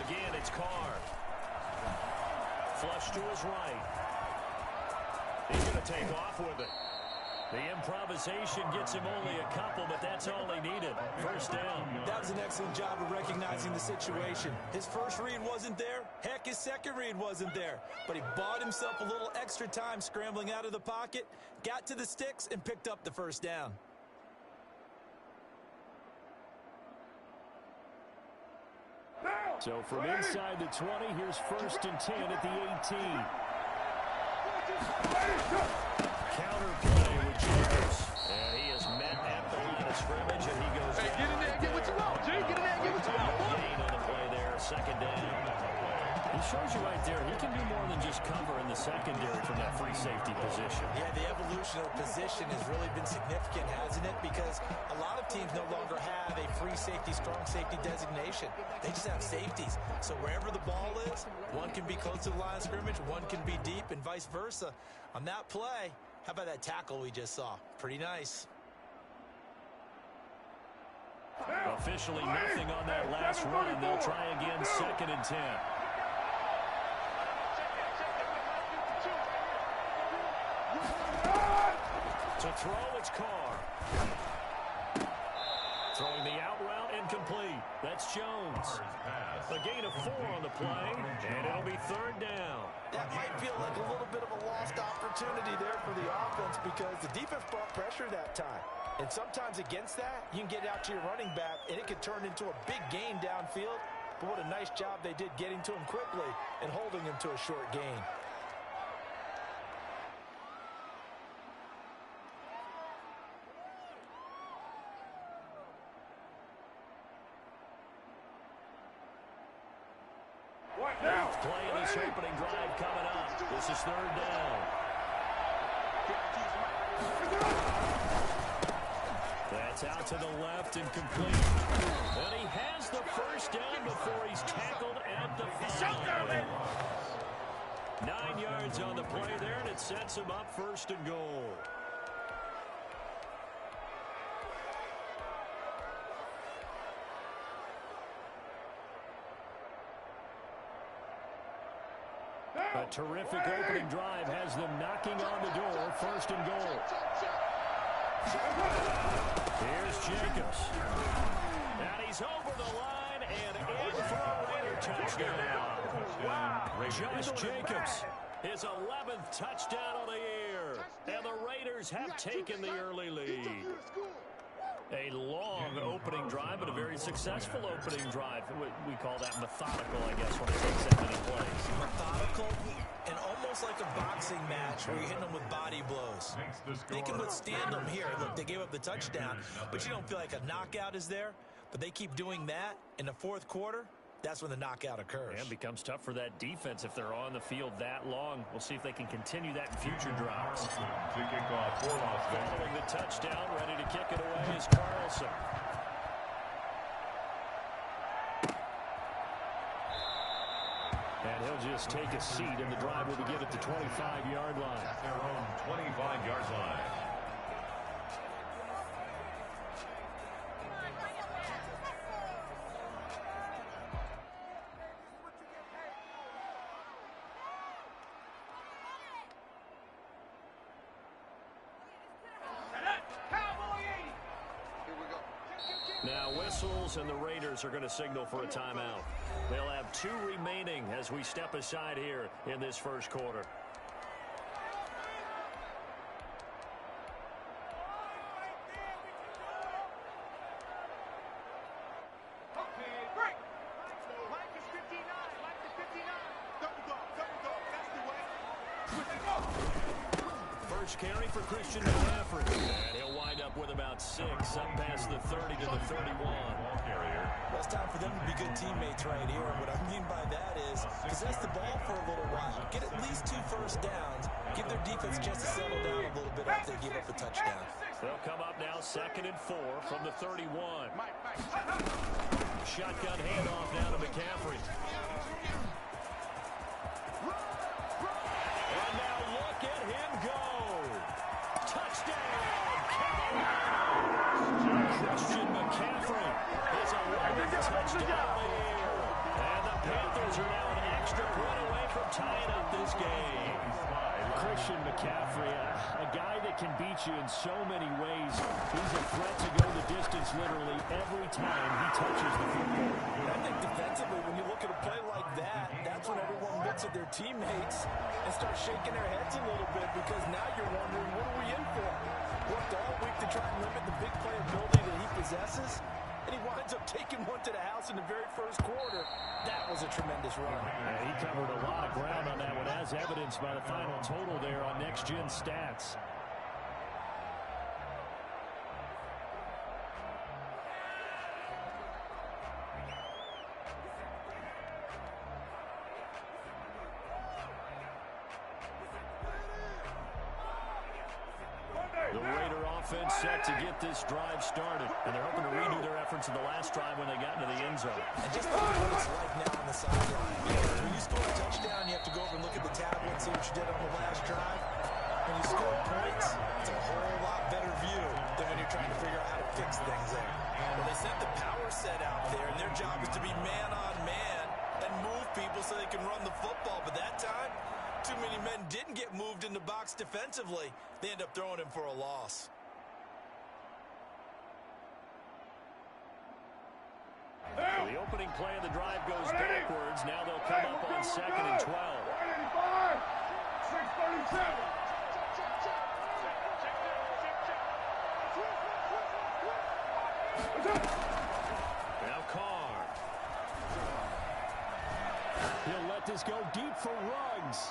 Again, it's Carr. Flush to his right. He's going to take off with it. The improvisation gets him only a couple, but that's all he needed. First down. That was an excellent job of recognizing the situation. His first read wasn't there. Heck, his second read wasn't there. But he bought himself a little extra time scrambling out of the pocket, got to the sticks, and picked up the first down. So from inside the 20, here's first and 10 at the 18. Counter play with Jacobs. And he is met at the line of scrimmage, and he goes down. Get in there and get what you want, G. Get in there and get what you want, boy. Gain on the play there, second down. He shows you right there, he can do more than just cover in the secondary from that free safety position. Yeah, the evolution of position has really been significant, hasn't it? Because a lot of teams no longer have a free safety, strong safety designation. They just have safeties. So wherever the ball is, one can be close to the line of scrimmage, one can be deep, and vice versa. On that play, how about that tackle we just saw? Pretty nice. Officially nothing on that last run. They'll try again, second and 10. To throw, it's Carr. Throwing the out route incomplete. That's Jones. A gain of 4 on the play, and it'll be 3rd down. That might feel like a little bit of a lost opportunity there for the offense because the defense brought pressure that time. And sometimes against that, you can get out to your running back, and it could turn into a big gain downfield. But what a nice job they did getting to him quickly and holding him to a short gain. Play in this opening drive coming up. This is 3rd down. That's out to the left and complete. And he has the 1st down before he's tackled at the 5. 9 yards on the play there, and it sets him up 1st and goal. A terrific opening drive has them knocking on the door. 1st and goal. Here's Jacobs. And he's over the line and in for a Raider touchdown. Josh Jacobs, his 11th touchdown of the year. And the Raiders have taken the early lead. A long opening drive, but a very successful opening drive. We call that methodical, I guess, when it takes that many plays. Methodical and almost like a boxing match where you're hitting them with body blows. They can withstand them here. Look, they gave up the touchdown, but you don't feel like a knockout is there. But they keep doing that in the 4th quarter. That's when the knockout occurs. And it becomes tough for that defense if they're on the field that long. We'll see if they can continue that in future drives. Following the touchdown, ready to kick it away is Carlson. And he'll just take a seat, and the drive will begin at the 25-yard line. At their own 25-yard line. Now whistles, and the Raiders are going to signal for a timeout. They'll have 2 remaining as we step aside here in this 1st quarter. First carry for Christian McCaffrey. And he'll wind up with about 6, up past the 30 to the 31. Well, it's time for them to be good teammates right here. And what I mean by that is possess the ball for a little while. Get at least 2 first downs. Give their defense a chance to settle down a little bit after they give up a touchdown. They'll come up now 2nd and 4 from the 31. Shotgun handoff now to McCaffrey. And now look at him go. Touchdown, Christian McCaffrey, his 11th touchdown of the year. And the Panthers are now an extra point away from tying up this game. Christian McCaffrey, a guy that can beat you in so many ways. He's a threat to go the distance literally every time he touches the football. I think defensively, when you look at a play like that, that's when everyone looks at their teammates and starts shaking their heads a little bit because now you're wondering, what are we in for? Worked all week to try and limit the big play ability that he possesses, and he winds up taking one to the house in the very 1st quarter. That was a tremendous run. Yeah, he covered a lot of ground on that one, as evidenced by the final total there on Next Gen Stats. The Raider offense set to get this drive started, and they're hoping to redo their efforts in the last drive when they got into the end zone. And just think of what it's like now on the sideline. When you score a touchdown, you have to go over and look at the tablet and see what you did on the last drive. When you score points, it's a whole lot better view than when you're trying to figure out how to fix things there. Well, they sent the power set out there, and their job is to be man-on-man and move people so they can run the football. But that time, too many men didn't get moved in the box defensively. They end up throwing him for a loss. opening play of the drive goes backwards. Now they'll come up on 2nd and 12. 185, 637. Now Carr. He'll let this go deep for Ruggs.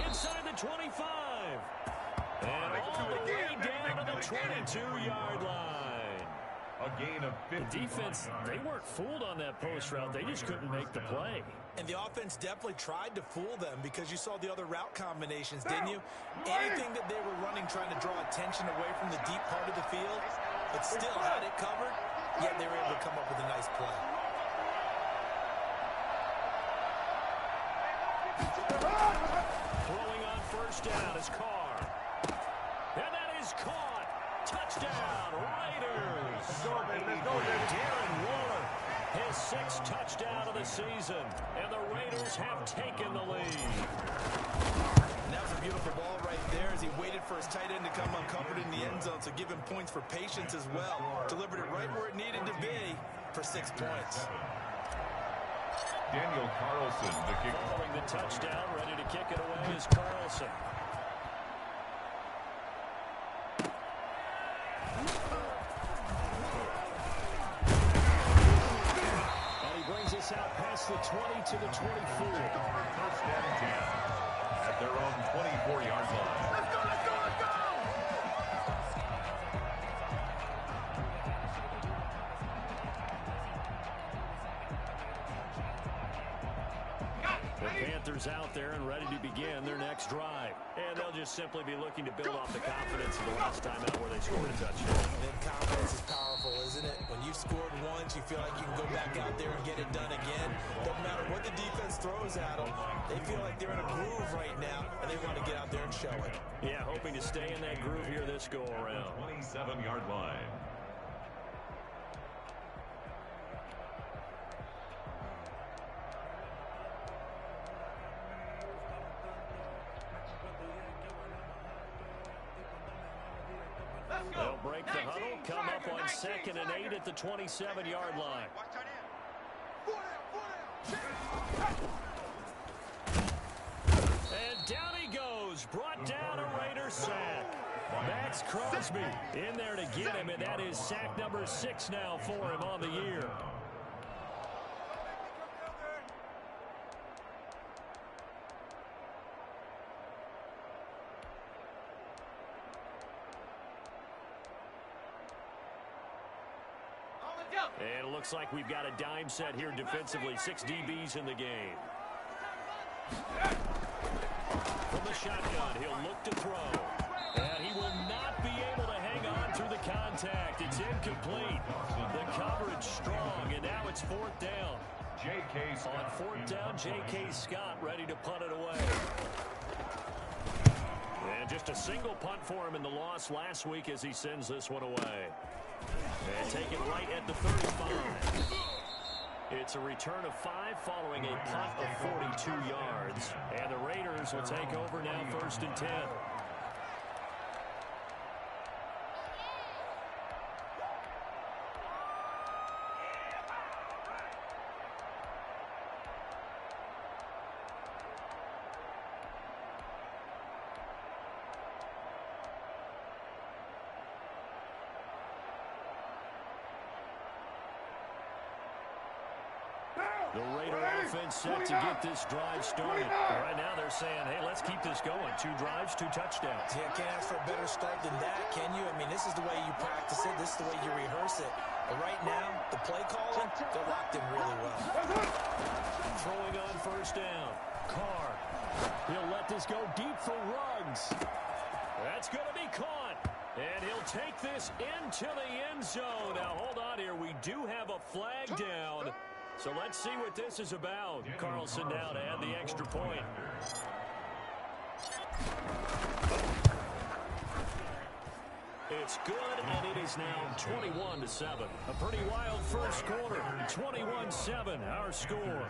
Inside the 25. And all the way down to the 22-yard line. A gain of 50. The defense, they weren't fooled on that post route. They just couldn't make the play. And the offense definitely tried to fool them because you saw the other route combinations, didn't you? Anything that they were running trying to draw attention away from the deep part of the field, it still had it covered, yet they were able to come up with a nice play. Throwing on first down is Carr. And that is caught. Touchdown, Raiders. Let's go, baby. Darren Waller, his 6th touchdown of the season. And the Raiders have taken the lead. And that was a beautiful ball right there as he waited for his tight end to come uncovered in the end zone, so give him points for patience as well. Delivered it right where it needed to be for 6 points. Daniel Carlson, the kicker. Following the touchdown, ready to kick it away is Carlson. And he brings us out past the 20 to the 24. First and 10 at their own 24-yard line. Let's go, let's go, let's go! The Panthers out there and ready to begin their next drive. And they'll just simply be looking to build off the confidence of the last time out where they scored a touchdown. That confidence is powerful, isn't it? When you've scored once, you feel like you can go back out there and get it done again. Doesn't matter what the defense throws at them. They feel like they're in a groove right now, and they want to get out there and show it. Yeah, hoping to stay in that groove here this go-around. 27-yard line. They'll break the huddle, come up on 2nd and 8 at the 27-yard line. And down he goes, brought down a Raider sack. Max Crosby in there to get him, and that is sack number 6 now for him on the year. And it looks like we've got a dime set here defensively. 6 DBs in the game. From the shotgun, he'll look to throw. And he will not be able to hang on through the contact. It's incomplete. The coverage strong, and now it's 4th down. J.K. Scott. On 4th down, J.K. Scott ready to punt it away. And just a single punt for him in the loss last week as he sends this one away. And taken right at the 35. It's a return of 5 following a punt of 42 yards. And the Raiders will take over now 1st and 10. The Raider offense set to get this drive started. Right now they're saying, hey, let's keep this going. 2 drives, 2 touchdowns. Yeah, can't ask for a better start than that, can you? I mean, this is the way you practice it. This is the way you rehearse it. But right now, the play calling, they're locked in really well. Throwing on 1st down. Carr. He'll let this go deep for Ruggs. That's going to be caught. And he'll take this into the end zone. Now, hold on here. We do have a flag down. So let's see what this is about. Carlson now to add the extra point. It's good, and it is now 21-7. A pretty wild first quarter. 21-7, our score.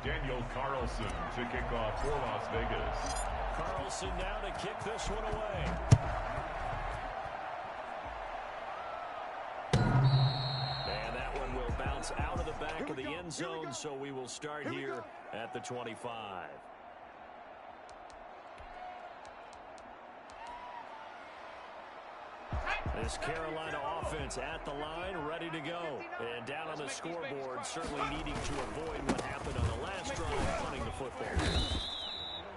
Daniel Carlson to kick off for Las Vegas. Carlson now to kick this one away. And that one will bounce out of the back of the end zone, so we will start here at the 25. This Carolina offense at the line, ready to go. And down on the scoreboard, certainly needing to avoid what happened on the last drive, punting the football.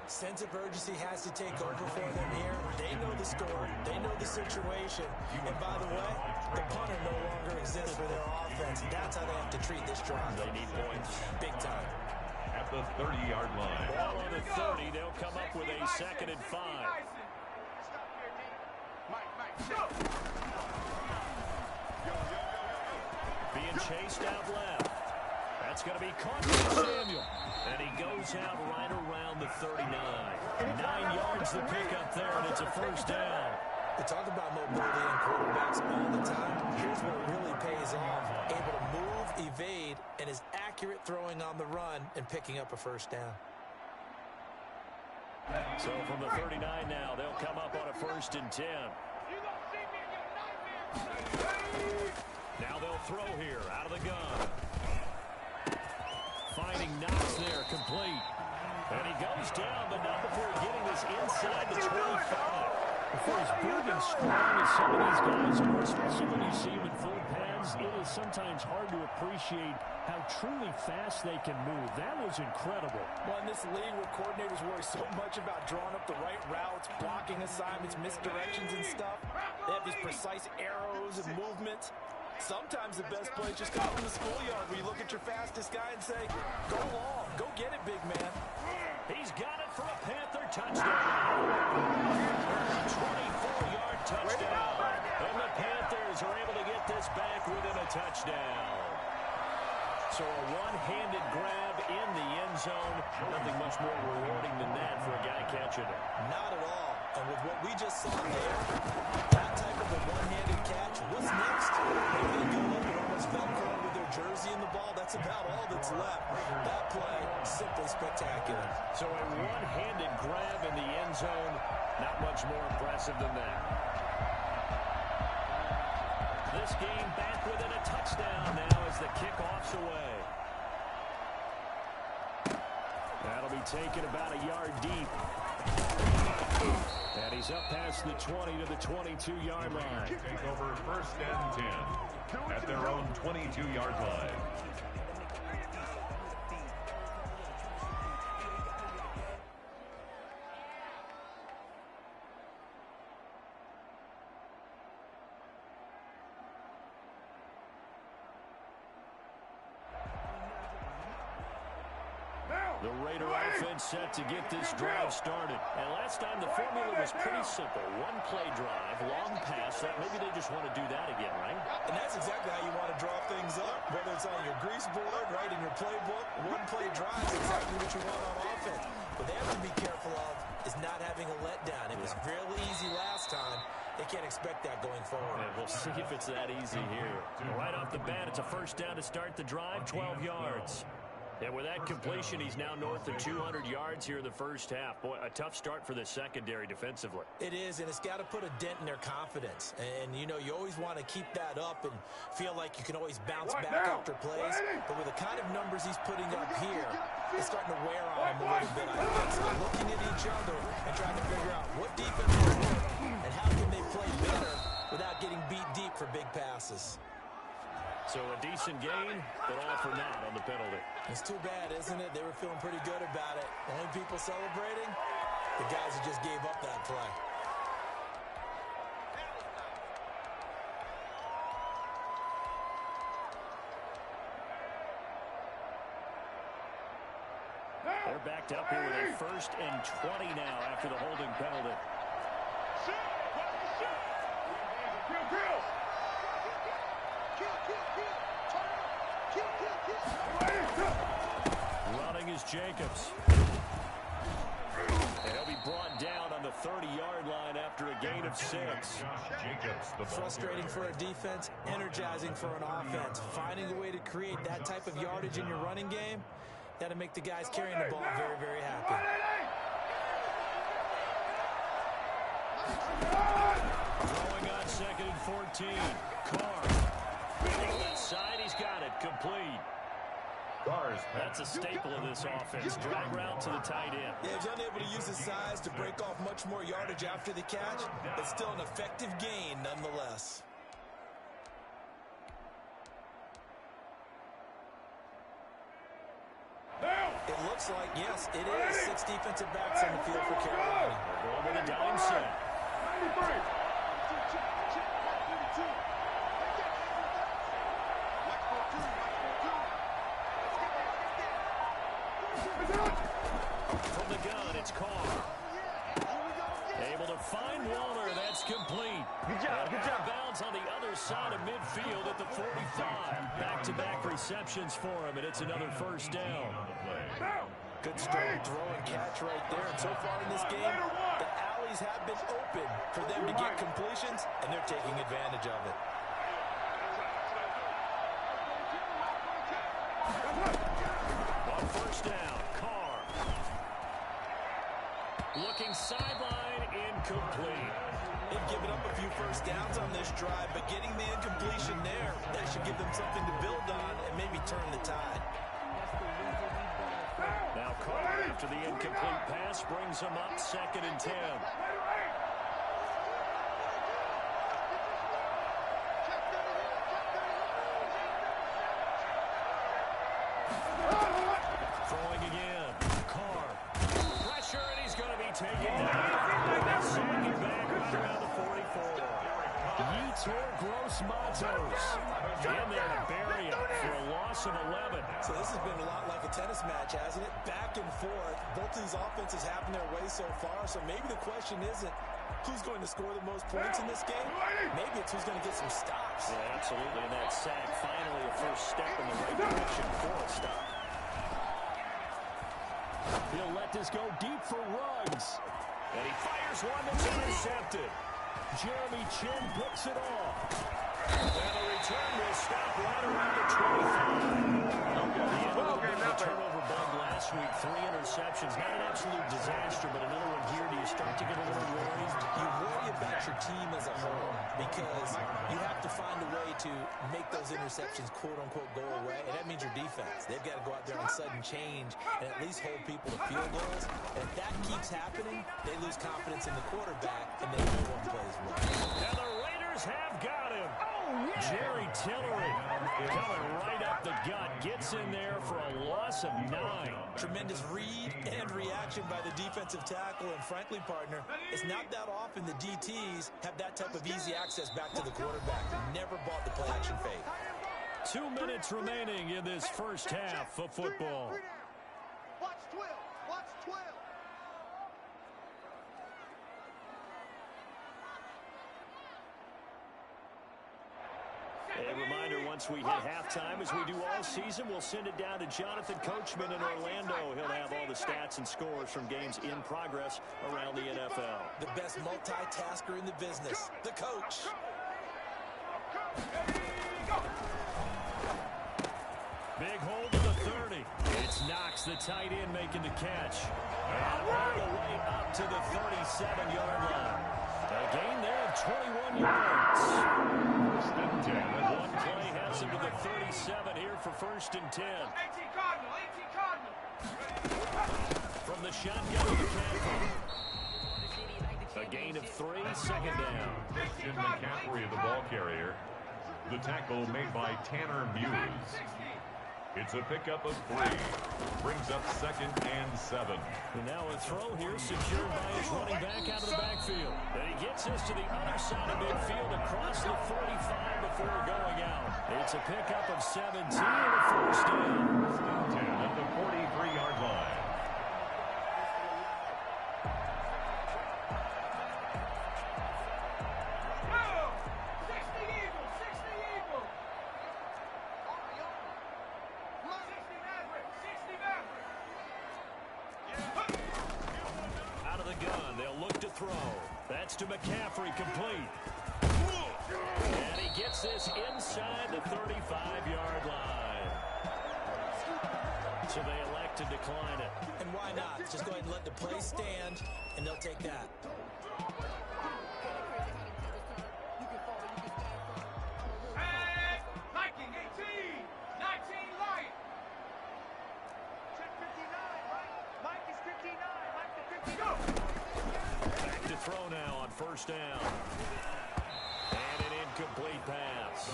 Sense of urgency has to take over for them here. They know the score. They know the situation. And by the way, the punter no longer exists for their offense. That's how they have to treat this drive. They need points. Big time. At the 30-yard line. Ball on the 30. They'll come up with a 2nd and 5. Being chased out left. That's going to be caught by Samuel. And he goes out right around the 39. 9 yards to pick up there, and it's a first down. We talk about mobility in quarterbacks all the time. Here's where it really pays off. Able to move, evade, and is accurate throwing on the run and picking up a first down. So from the 39 now, they'll come up on a 1st and 10. Now they'll throw here out of the gun. Finding Knox there, complete. And he goes down, but not before getting this inside the 25. For as big and strong as some of these guys are, especially when you see them in full pads, it is sometimes hard to appreciate how truly fast they can move. That was incredible. Well, in this league where coordinators worry so much about drawing up the right routes, blocking assignments, misdirections and stuff, they have these precise arrows and movements. Sometimes the best play is just out in the schoolyard where you look at your fastest guy and say, go long, go get it, big man. He's got it for a Panther touchdown. 24-yard touchdown. And the Panthers are able to get this back within a touchdown. So a one-handed grab in the end zone. Nothing much more rewarding than that for a guy catching it. Not at all. And with what we just saw there, that type of a one-handed catch, what's next? They're going to go up and almost Velcro with their jersey in the ball. That's about all that's left. That play, simply spectacular. So a one-handed grab in the end zone, not much more impressive than that. This game back within a touchdown now as the kickoff's away. That'll be taken about a yard deep. And he's up past the 20 to the 22-yard line. Take over 1st and 10 at their own 22-yard line. The Raider offense set to get this drive started. And last time the formula was pretty simple. One-play drive, long pass. Maybe they just want to do that again, right? And that's exactly how you want to draw things up. Whether it's on your grease board, right, in your playbook, one-play drive is exactly what you want on offense. What they have to be careful of is not having a letdown. It was really easy last time. They can't expect that going forward. And we'll see if it's that easy here. Right off the bat, it's a first down to start the drive, 12 yards. And with that completion, he's now north of 200 yards here in the first half. Boy, a tough start for the secondary defensively. It is, and it's got to put a dent in their confidence. And, you know, you always want to keep that up and feel like you can always bounce back after plays. But with the kind of numbers he's putting up here, it's starting to wear on him a little bit, I think. So they're looking at each other and trying to figure out what defense will work and how can they play better without getting beat deep for big passes. So a decent gain, but all for naught on the penalty. It's too bad, isn't it? They were feeling pretty good about it. Only people celebrating, the guys who just gave up that play. They're backed up here with a 1st and 20 now after the holding penalty. Running is Jacobs. And he'll be brought down on the 30-yard line after a gain of 6. Frustrating for a defense, energizing for an offense. Finding a way to create that type of yardage in your running game, That'll make the guys carrying the ball very, very happy. Throwing on 2nd and 14. Carr. Left side, he's got it. Complete. That's a staple of this offense. Drag route to the tight end. Yeah, he's unable to use his size to break off much more yardage after the catch, but still an effective gain nonetheless. It looks like, yes, it is 6 defensive backs on the field for Carolina. They're going with a dime set. 93. From the gun, it's Carr. Able to find Waller. That's complete. Good job. Bounds on the other side of midfield at the 45. Back-to-back receptions for him, and it's another first down. Good strong throw and catch right there. And so far in this game, the alleys have been open for them to get completions, and they're taking advantage of it. On first down, Carr. Looking sideline, incomplete. They've given up a few first downs on this drive, but getting the incompletion there, that should give them something to build on and maybe turn the tide. Now Carr, after the incomplete pass, brings him up 2nd and 10. Throwing again. Carr. Pressure, and he's going to be taken down. Sacking back right around the 44. Yeats or Gross Matos. In there to bury him for a loss of 11. So this has been a lot like a tennis match, hasn't it? Back and forth. Both of these offenses having their way so far. So maybe the question isn't who's going to score the most points in this game. Maybe it's who's going to get some stops. Yeah, absolutely. And that sack, finally a first step in the right direction for a stop. He'll let this go deep for Ruggs. And he fires one that's intercepted. Jeremy Chin picks it off. And the return will stop right around the 25. The turnover bug last week, 3 interceptions. Not an absolute disaster, but another one here. Do you start to get a little worried? You worry about your team as a whole because you have to find a way to make those interceptions quote-unquote go away, and that means your defense. They've got to go out there on sudden change and at least hold people to field goals. And if that keeps happening, they lose confidence in the quarterback, and then no one plays well. And the Raiders have got him. Jerry Tillery coming right up the gut. Gets in there for a loss of 9. Tremendous read and reaction by the defensive tackle. And frankly, partner, it's not that often the DTs have that type of easy access back to the quarterback. Never bought the play action fake. 2 minutes remaining in this first half of football. Watch 12. Watch 12. A reminder, once we hit halftime, as we do all season, we'll send it down to Jonathan Coachman in Orlando. He'll have all the stats and scores from games in progress around the NFL. The best multitasker in the business, the coach. Big hold to the 30. It's Knox, the tight end, making the catch. And all the way up to the 37-yard line. A gain there of 21 yards. One play has him to the 37 here for 1st and 10. 18 Cardinal. From the shotgun to McCaffrey. A gain of 3, 2nd down. Christian McCaffrey, the ball carrier. The tackle made by Tanner Muse. It's a pickup of 3. Brings up 2nd and 7. And now a throw here secured by his running back out of the backfield. And he gets this to the other side of midfield across the 45 before going out. It's a pickup of 17 and a first down. 10 at the 43-yard line. That's to McCaffrey, complete. And he gets this inside the 35-yard line. So they elect to decline it. And why not? Just go ahead and let the play stand, and they'll take that. Hey, Viking 18, 19 Lion. Check 59, Mike is 59, Mike to 50. Go. Back to throw now on first down. And an incomplete pass.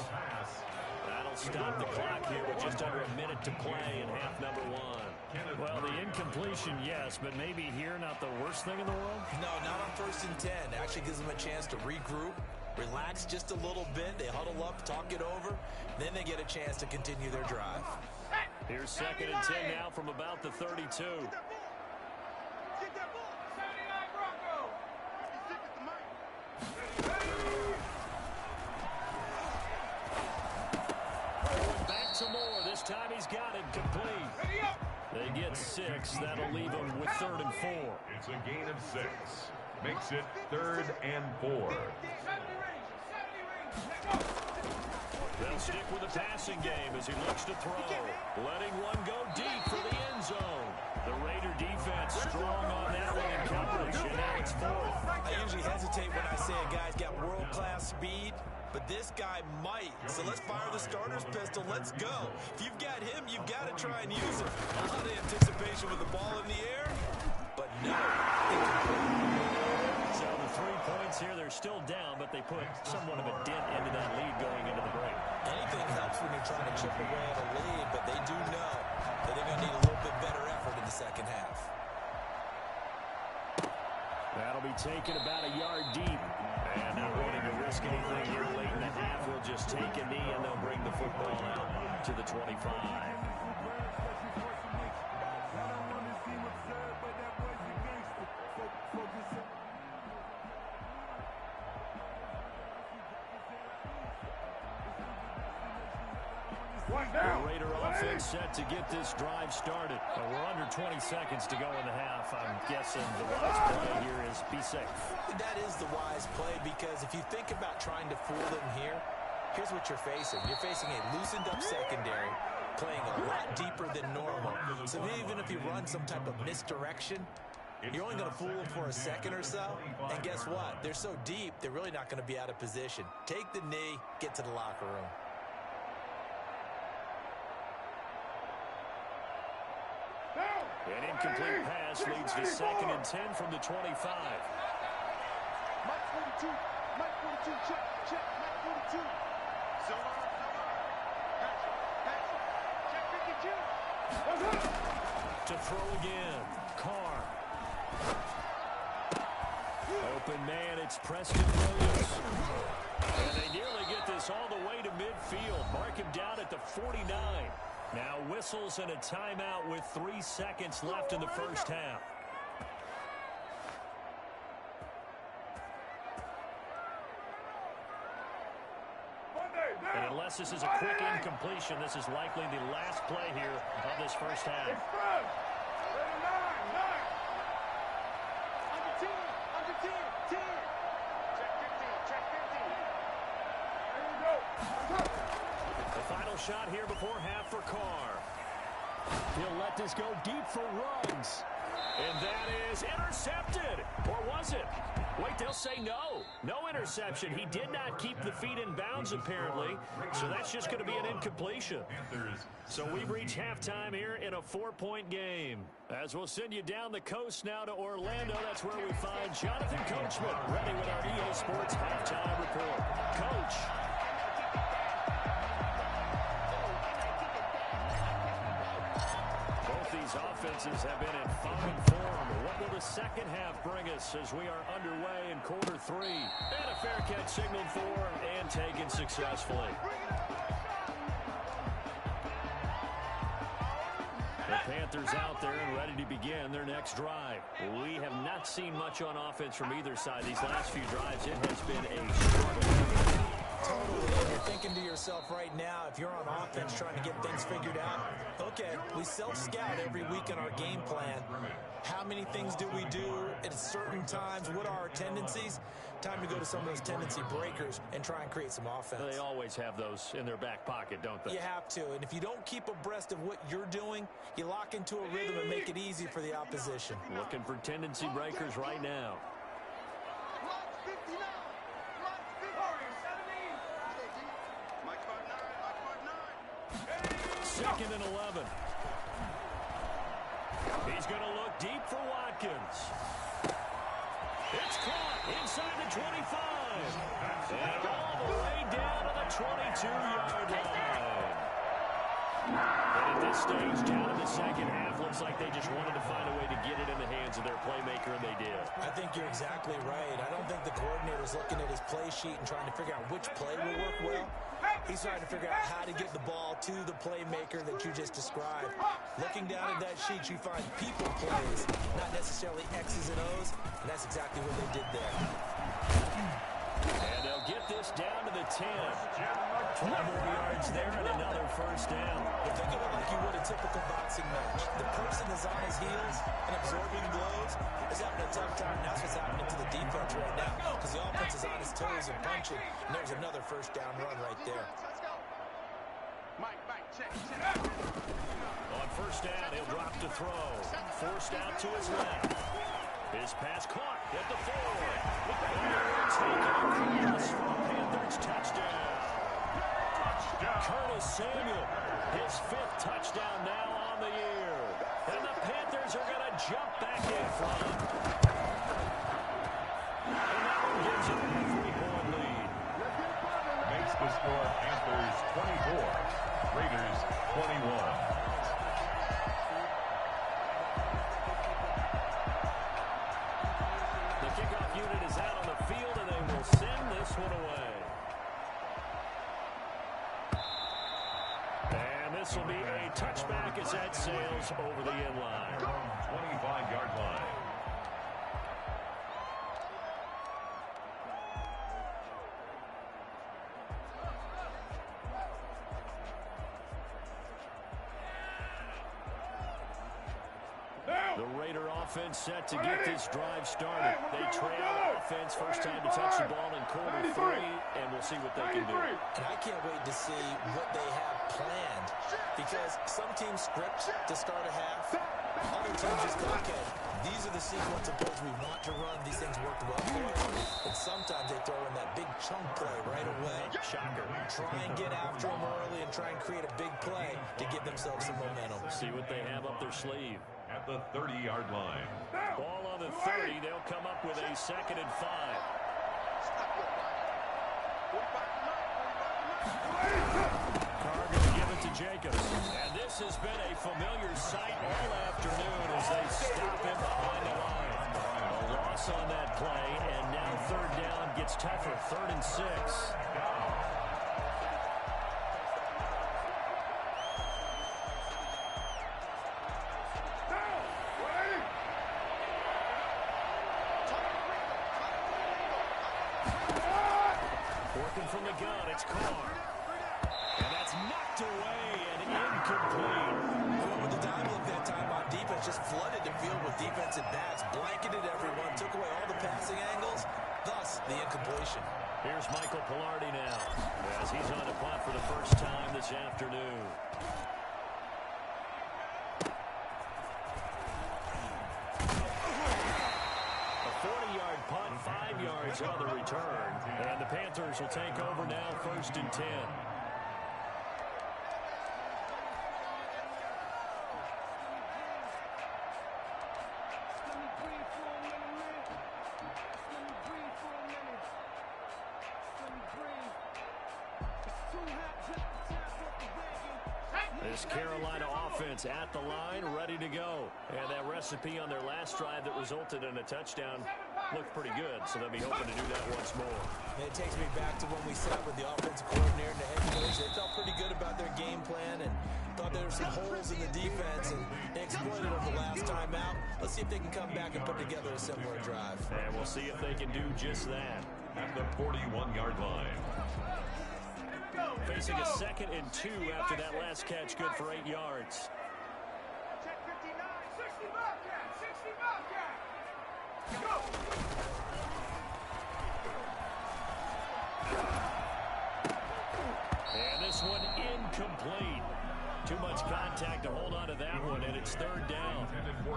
That'll stop the clock here with just under a minute to play in half number one. Well, the incompletion, yes, but maybe here not the worst thing in the world? No, not on 1st and 10. Actually gives them a chance to regroup, relax just a little bit. They huddle up, talk it over, then they get a chance to continue their drive. Here's 2nd and 10 now from about the 32. Get that ball. 79 Bronco. Back to Moore. This time he's got it complete. They get 6. That'll leave them with 3rd and 4. It's a gain of 6. Makes it 3rd and 4. They'll stick with the passing game as he looks to throw. Letting one go deep for the end zone. The Raider defense strong on that one in coverage, and now it's 4th. I usually hesitate when I say a guy's got world-class speed, but this guy might. So let's fire the starter's pistol. Let's go. If you've got him, you've got to try and use it. A lot of anticipation with the ball in the air, but no. So the 3 points here, they're still down, but they put somewhat of a dent into that lead going into the break. Anything helps when you're trying to chip away at a lead, but they do know that they're going to need a little bit better effort in the second half. That'll be taken about a yard deep. And not wanting to risk anything here late in the half, we'll just take a knee and they'll bring the football out to the 25. The Raider offense set to get this drive started. We're under 20 seconds to go in the half. I'm guessing the wise play here is be safe. That is the wise play, because if you think about trying to fool them here, here's what you're facing. You're facing a loosened up secondary, playing a lot deeper than normal. So even if you run some type of misdirection, you're only going to fool them for a second or so. And guess what? They're so deep, they're really not going to be out of position. Take the knee, get to the locker room. An incomplete pass leads to 2nd and 10 from the 25. Mike 42, check, Mike 42. Zone, pass, check 52. To throw again, Carr. Open man, it's Preston Williams. And they nearly get this all the way to midfield. Mark him down at the 49. Now whistles and a timeout with 3 seconds left in the first half. And unless this is a quick incompletion, this is likely the last play here of this first half. Under 10, 10. Check 50. There we go. The final shot here before half for Carr. He'll let this go deep for Ruggs. And that is intercepted. Or was it? Wait, they'll say no. No interception. He did not keep the feet in bounds, apparently. So that's just going to be an incompletion. So we've reached halftime here in a 4-point game. As we'll send you down the coast now to Orlando, that's where we find Jonathan Coachman, ready with our EA Sports halftime report. Coach. These offenses have been in fine form. What will the second half bring us as we are underway in quarter 3? And a fair catch signaled for and taken successfully. The Panthers out there and ready to begin their next drive. We have not seen much on offense from either side. These last few drives, it has been a struggle. Totally. You're thinking to yourself, yourself right now, if you're on offense trying to get things figured out, okay, we self-scout every week in our game plan. How many things do we do at certain times? What are our tendencies? Time to go to some of those tendency breakers and try and create some offense. They always have those in their back pocket, don't they? You have to, and if you don't keep abreast of what you're doing, you lock into a rhythm and make it easy for the opposition. Looking for tendency breakers right now. Second and 11. He's going to look deep for Watkins. It's caught inside the 25. And all the way down to the 22-yard line. And at this stage, down in the second half, looks like they just wanted to find a way to get it in the hands of their playmaker, and they did. I think you're exactly right. I don't think the coordinator's looking at his play sheet and trying to figure out which play will work well. He's trying to figure out how to get the ball to the playmaker that you just described. Looking down at that sheet, you find people plays, not necessarily X's and O's, and that's exactly what they did there. And they'll get this down to the 10. 12 more yards there and another first down. But think of it like you would a typical boxing match. The person is on his heels and absorbing blows is having a tough time. That's what's happening to the defense right now because the offense is on his toes and punching, and there's another first down run right there. On first down, he'll drop to throw. Forced out to his left. His pass caught at the 4. Taken across for a Panthers touchdown. Curtis Samuel, his 5th touchdown now on the year. And the Panthers are going to jump back in front. And that one gives them a 3-point lead. Makes the score Panthers 24, Raiders 21. The kickoff unit is out on the field, and they will send this one away. And this will be a touchback as that sails over the end line. 25-yard line. The Raider offense set to get this drive started. They trail offense first time to touch the ball in quarter 3, and we'll see what they can do. And I can't wait to see what they have planned because some teams script to start a half. Other teams just go, okay, these are the sequence of plays we want to run. These things worked well for us. And sometimes they throw in that big chunk play right away. Shocker. Try and get after them early and try and create a big play to give themselves some momentum. See what they have up their sleeve. At the 30-yard line. Ball on the 30. They'll come up with a 2nd and 5. Carr going to give it to Jacobs. And this has been a familiar sight all afternoon as they stop him behind the line. A loss on that play, and now 3rd down gets tougher. 3rd and 6. Working from the gun, it's Carr. And that's knocked away and incomplete. With the time look that time on defense, just flooded the field with defensive backs, blanketed everyone, took away all the passing angles, thus the incompletion. Here's Michael Pilardi now as he's on the punt for the first time this afternoon. A 40-yard punt, 5 yards on the return. And the Panthers will take over now, 1st and 10. This Carolina offense at the line, ready to go. And that recipe on their last drive that resulted in a touchdown looked pretty good, so they'll be hoping to do that once more. And it takes me back to when we sat with the offensive coordinator and the head coach. They felt pretty good about their game plan and thought there were some holes in the defense, and they exploited them the last time out. Let's see if they can come back and put together a similar drive. And we'll see if they can do just that. At the 41-yard line. facing a 2nd and 2 after that last catch, good for 8 yards. Check 59, 60 Bobcat, 60 Bobcat. Go! And this one incomplete. Too much contact to hold on to that one, and it's 3rd down.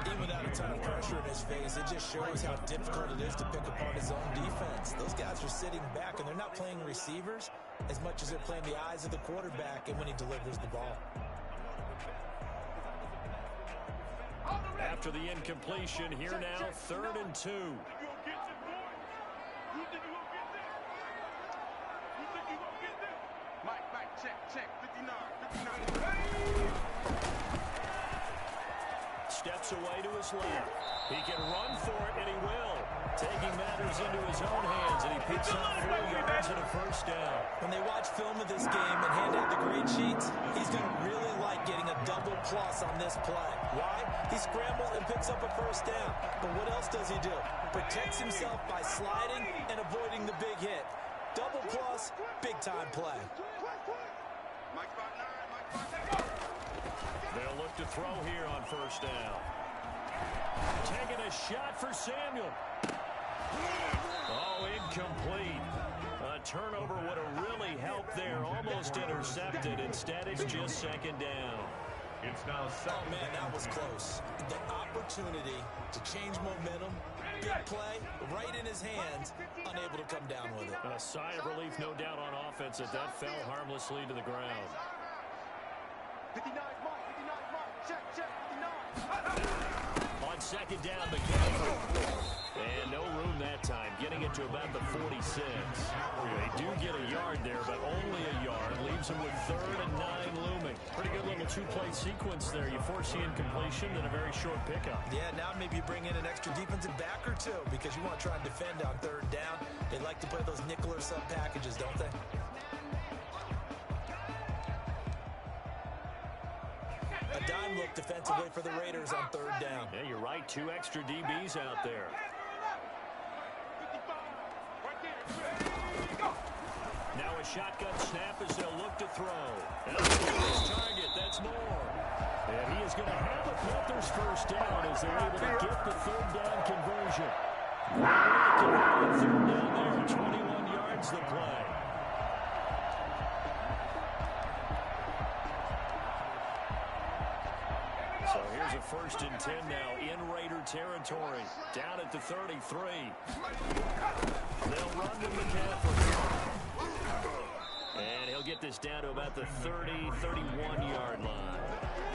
Even without a ton of pressure in his face, it just shows how difficult it is to pick apart his own defense. Those guys are sitting back, and they're not playing receivers as much as they're playing the eyes of the quarterback and when he delivers the ball. After the incompletion, here now, 3rd and 2. Mike, check, 59. Steps away to his left. He can run for it, and he will. Taking matters into his own hands, and he picks up 4 yards and a 1st down. When they watch film of this game and hand out the grade sheets, he's going to really like getting a double plus on this play. Why? He scrambles and picks up a 1st down. But what else does he do? Protects himself by sliding and avoiding the big hit. Double plus, big-time play. They'll look to throw here on 1st down. Taking a shot for Samuel. Oh, incomplete. A turnover would have really helped there. Almost intercepted. Instead, it's just 2nd down. It's now 2nd. Oh, man, that was close. The opportunity to change momentum, big play, right in his hands, unable to come down with it. A sigh of relief, no doubt, on offense that fell harmlessly to the ground. 59 Mike, check, 59. On 2nd down, McCaffrey. And no room that time, getting it to about the 46. They do get a yard there, but only a yard. Leaves them with 3rd and 9 looming. Pretty good little 2-play sequence there. You force the incompletion, then a very short pickup. Yeah, now maybe you bring in an extra defensive back or two because you want to try and defend on 3rd down. They like to play those nickel or sub packages, don't they? A dime look defensively for the Raiders on 3rd down. Yeah, you're right. 2 extra DBs out there. Now a shotgun snap as they'll look to throw. And his target, that's more. And he is going to have the Panthers 1st down as they're able to get the 3rd down conversion. 3rd down there, 21 yards the play. So here's a 1st and 10 now in Raider territory. Down at the 33. They'll run with McCaffrey. And he'll get this down to about the 30, 31-yard line.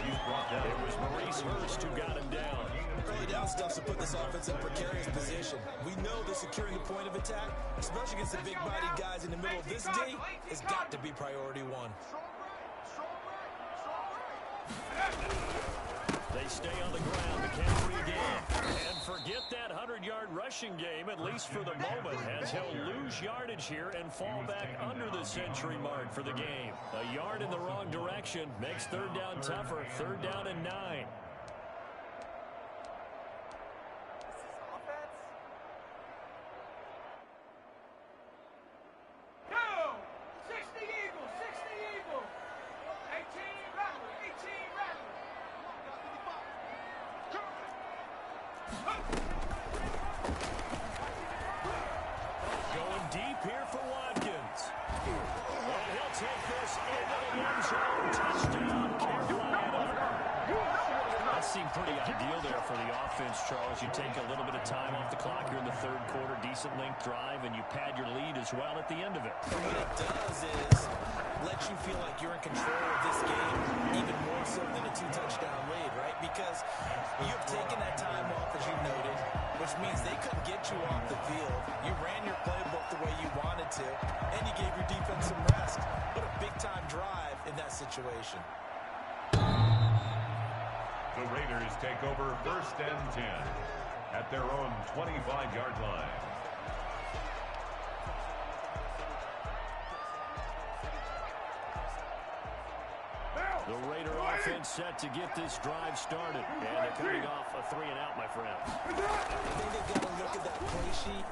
It was Maurice Hurst who got him down. Early down stuff's to put this offense in a precarious position. We know that securing the point of attack, especially against the big-bodied guys in the middle of this D, has got to be priority 1. They stay on the ground. McCaffrey again. And forget that 100-yard rushing game, at least for the moment, as he'll lose yardage here and fall back under the century mark for the game. A yard in the wrong direction makes 3rd down tougher. 3rd down and 9. Go! 60 Eagles, 60 Eagles. 18 Rattler, 18 Rattler. Going deep here for Watkins. And he'll take this into the end zone. Touchdown, Carolina. That seemed pretty ideal there for the offense, Charles. You take a little bit of time off the clock here in the 3rd quarter, decent length drive, and you pad your lead as well at the end of it. What it does is let you feel like you're in control of this game even more so than a 2-touchdown lead, right? Because you've taken that time off, as you noted, which means they couldn't get you off the field. You ran your playbook the way you wanted to, and you gave your defense some rest. What a big-time drive in that situation. The Raiders take over 1st and 10 at their own 25-yard line. The Raider offense set to get this drive started. And they're coming off a 3-and-out, my friend. I think they've got to look at that play sheet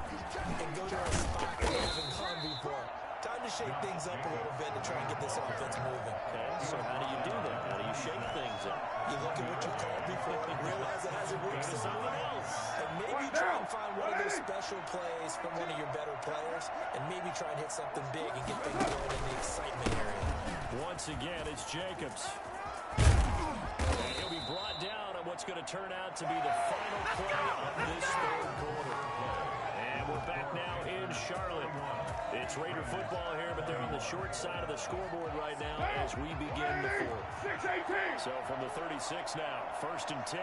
and go to a spot they haven't gone before. Time to shake things up a little bit to try and get this offense moving. Okay, so how do you do that? How do you shake things up? You look at what you called before and realize it hasn't worked something else. And maybe try and find one of those special plays from one of your better players, and maybe try and hit something big and get things going in the excitement area. Once again, it's Jacobs. And he'll be brought down on what's going to turn out to be the final play of this third quarter. And we're back now in Charlotte. It's Raider football here, but they're on the short side of the scoreboard right now as we begin the fourth. So from the 36 now, 1st and 10.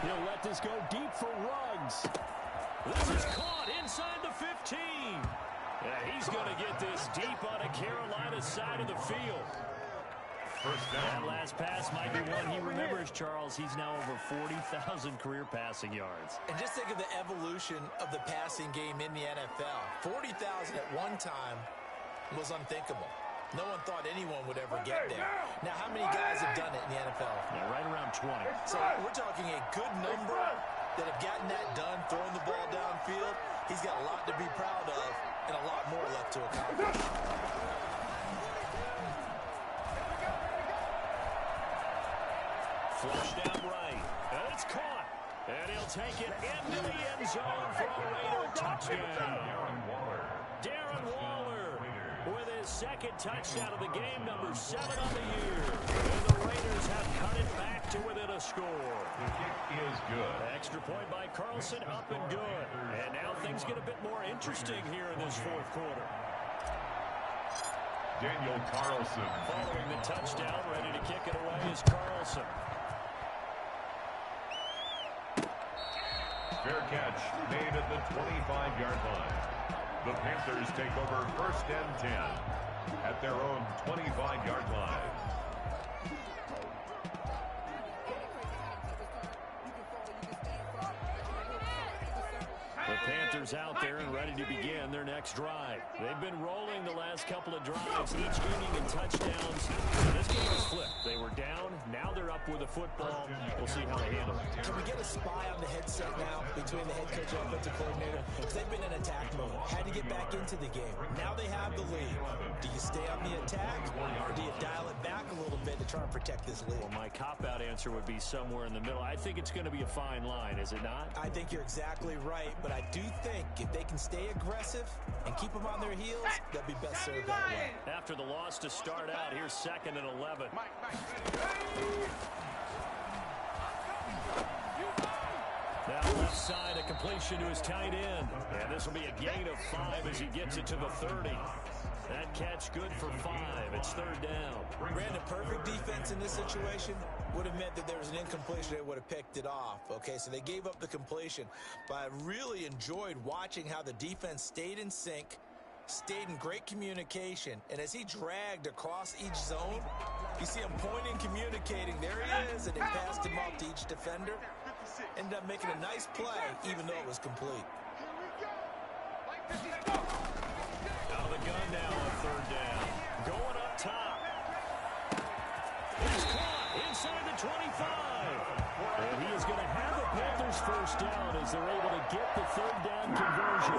He'll let this go deep for Ruggs. This is caught inside the 15. Yeah, he's going to get this deep on a Carolina side of the field. That last pass might be one he remembers, Charles. He's now over 40,000 career passing yards. And just think of the evolution of the passing game in the NFL. 40,000 at one time was unthinkable. No one thought anyone would ever get there. Now, how many guys have done it in the NFL? Yeah, right around 20. So we're talking a good number that have gotten that done, throwing the ball downfield. He's got a lot to be proud of and a lot more left to accomplish. Flushed out right. And it's caught. And he'll take it into the end zone for a Raider touchdown. Darren Waller with his second touchdown of the game, number 7 on the year. And the Raiders have cut it back to within a score. The kick is good. Extra point by Carlson, up and good. And now things get a bit more interesting here in this fourth quarter. Daniel Carlson. Following the touchdown, ready to kick it away is Carlson. Fair catch made at the 25-yard line. The Panthers take over 1st and 10 at their own 25-yard line. The Panthers out there and ready to begin their next drive. They've been rolling the last couple of drives, each ending in touchdowns. This game is flipped. They were down, now they're up with the football. We'll see how they handle it. Can we get a spy on the headset now between the head coach and offensive coordinator? Because they've been in attack mode. Had to get back into the game. Now they have the lead. Do you stay on the attack, or do you dial it back a little bit to try and protect this lead? Well, my cop-out answer would be somewhere in the middle. I think it's going to be a fine line, is it not? I think you're exactly right, but I do think if they can stay aggressive and keep them on their heels, they'll be best served that way. After the loss to start out, here's 2nd and 11. Now left side, a completion to his tight end. And this will be a gain of 5 as he gets it to the 30. That catch good for 5. It's 3rd down. Brandon, perfect defense in this situation would have meant that there was an incompletion. They would have picked it off. Okay, so they gave up the completion. But I really enjoyed watching how the defense stayed in sync, stayed in great communication. And as he dragged across each zone, you see him pointing, communicating. There he is, and they passed him off to each defender. Ended up making a nice play, even though it was complete. Out of the gun now on 3rd down. Going up top. He's caught inside the 25. And he is going to have the Panthers first down as they're able to get the 3rd down conversion.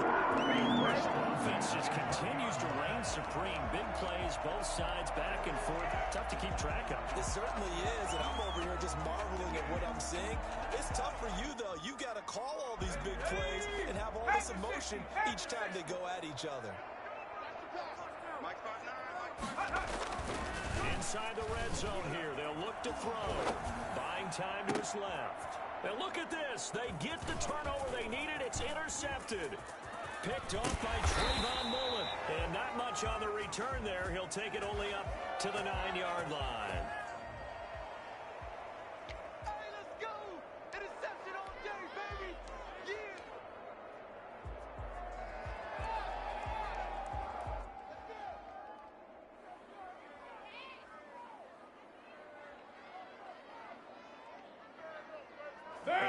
Offense just continues to reign supreme. Big plays, both sides, back and forth. Tough to keep track of. It certainly is, and I'm over here just marveling at what I'm seeing. It's tough for you, though. You got to call all these big plays and have all this emotion each time they go at each other. Inside the red zone here, they'll look to throw. Buying time to his left. Now look at this. They get the turnover they needed. It's intercepted. Picked off by Trayvon Mullen. And not much on the return there. He'll take it only up to the 9-yard line.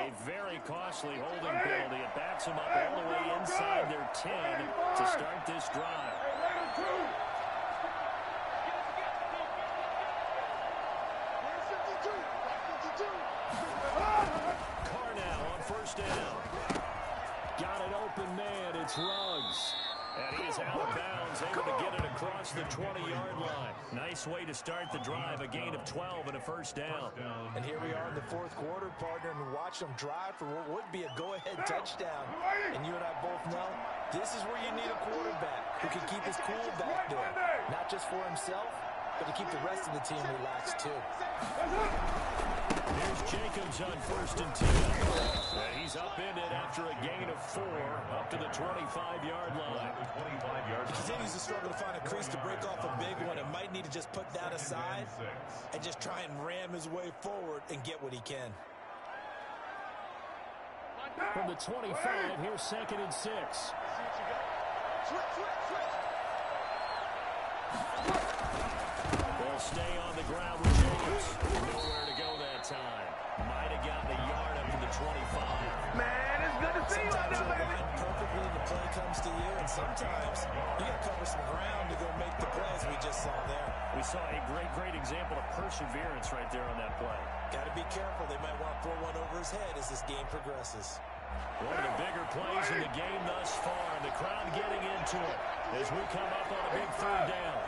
A very costly holding penalty. It backs them up all the way inside their 10 to start this drive. Carr now on first down. Got an open man. It's Ruggs. And he is out of bounds, able to get it across the 20-yard line. Nice way to start the drive, a gain of 12 and a first down. And here we are in the fourth quarter, partner, and watch them drive for what would be a go-ahead touchdown. And you and I both know this is where you need a quarterback who can keep his cool back there. Not just for himself, but to keep the rest of the team relaxed, too. Here's Jacobs on first and 10. He's upended after a gain of 4 up to the 25-yard line. He continues to struggle to find a crease to break off a big one and might need to just put that aside and just try and ram his way forward and get what he can. From the 25, here's second and 6. They'll stay on the ground with Jacobs. Nowhere to go that time. Might have gotten a yard up to the 25. Man, it's good to see you out there, baby. Perfectly when the play comes to you, and sometimes you got to cover some ground to go make the plays we just saw there. We saw a great example of perseverance right there on that play. Got to be careful. They might want to throw one over his head as this game progresses. One of the bigger plays in the game thus far. The crowd getting into it as we come up on a big third down.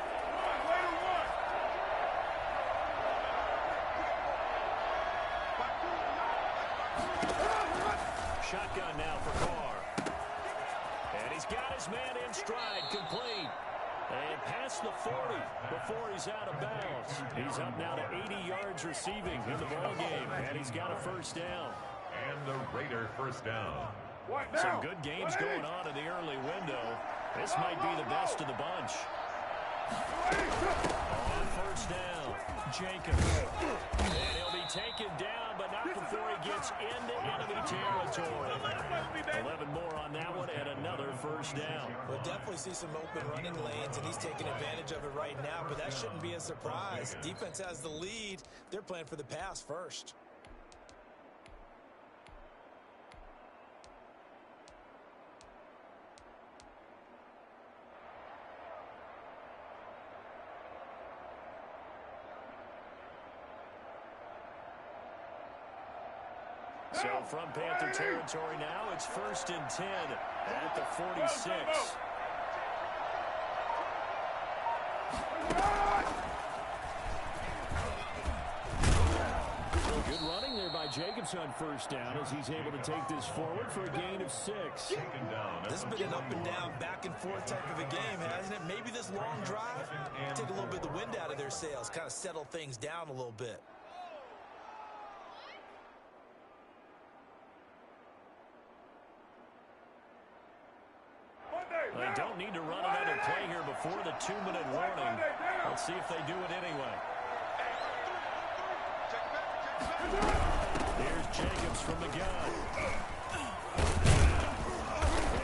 Shotgun now for Carr. And he's got his man in stride, complete. And past the 40 before he's out of bounds. He's up now to 80 yards receiving in the ballgame. And he's got a first down. And the Raider first down. Some good games going on in the early window. This might be the best of the bunch. On first down, Jacobs. And he'll be taken down, but not before he gets into enemy territory. 11 more on that one and another first down. We'll definitely see some open running lanes, and he's taking advantage of it right now, but that shouldn't be a surprise. Defense has the lead. They're playing for the pass first. So from Panther territory now, it's first and 10 at the 46. Good running there by Jacobs on first down as he's able to take this forward for a gain of 6. This has been an up and down, back and forth type of a game, hasn't it? Maybe this long drive, take a little bit of the wind out of their sails, kind of settle things down a little bit. They don't need to run another play here before the 2-minute warning. Let's see if they do it anyway. Here's Jacobs from the gun.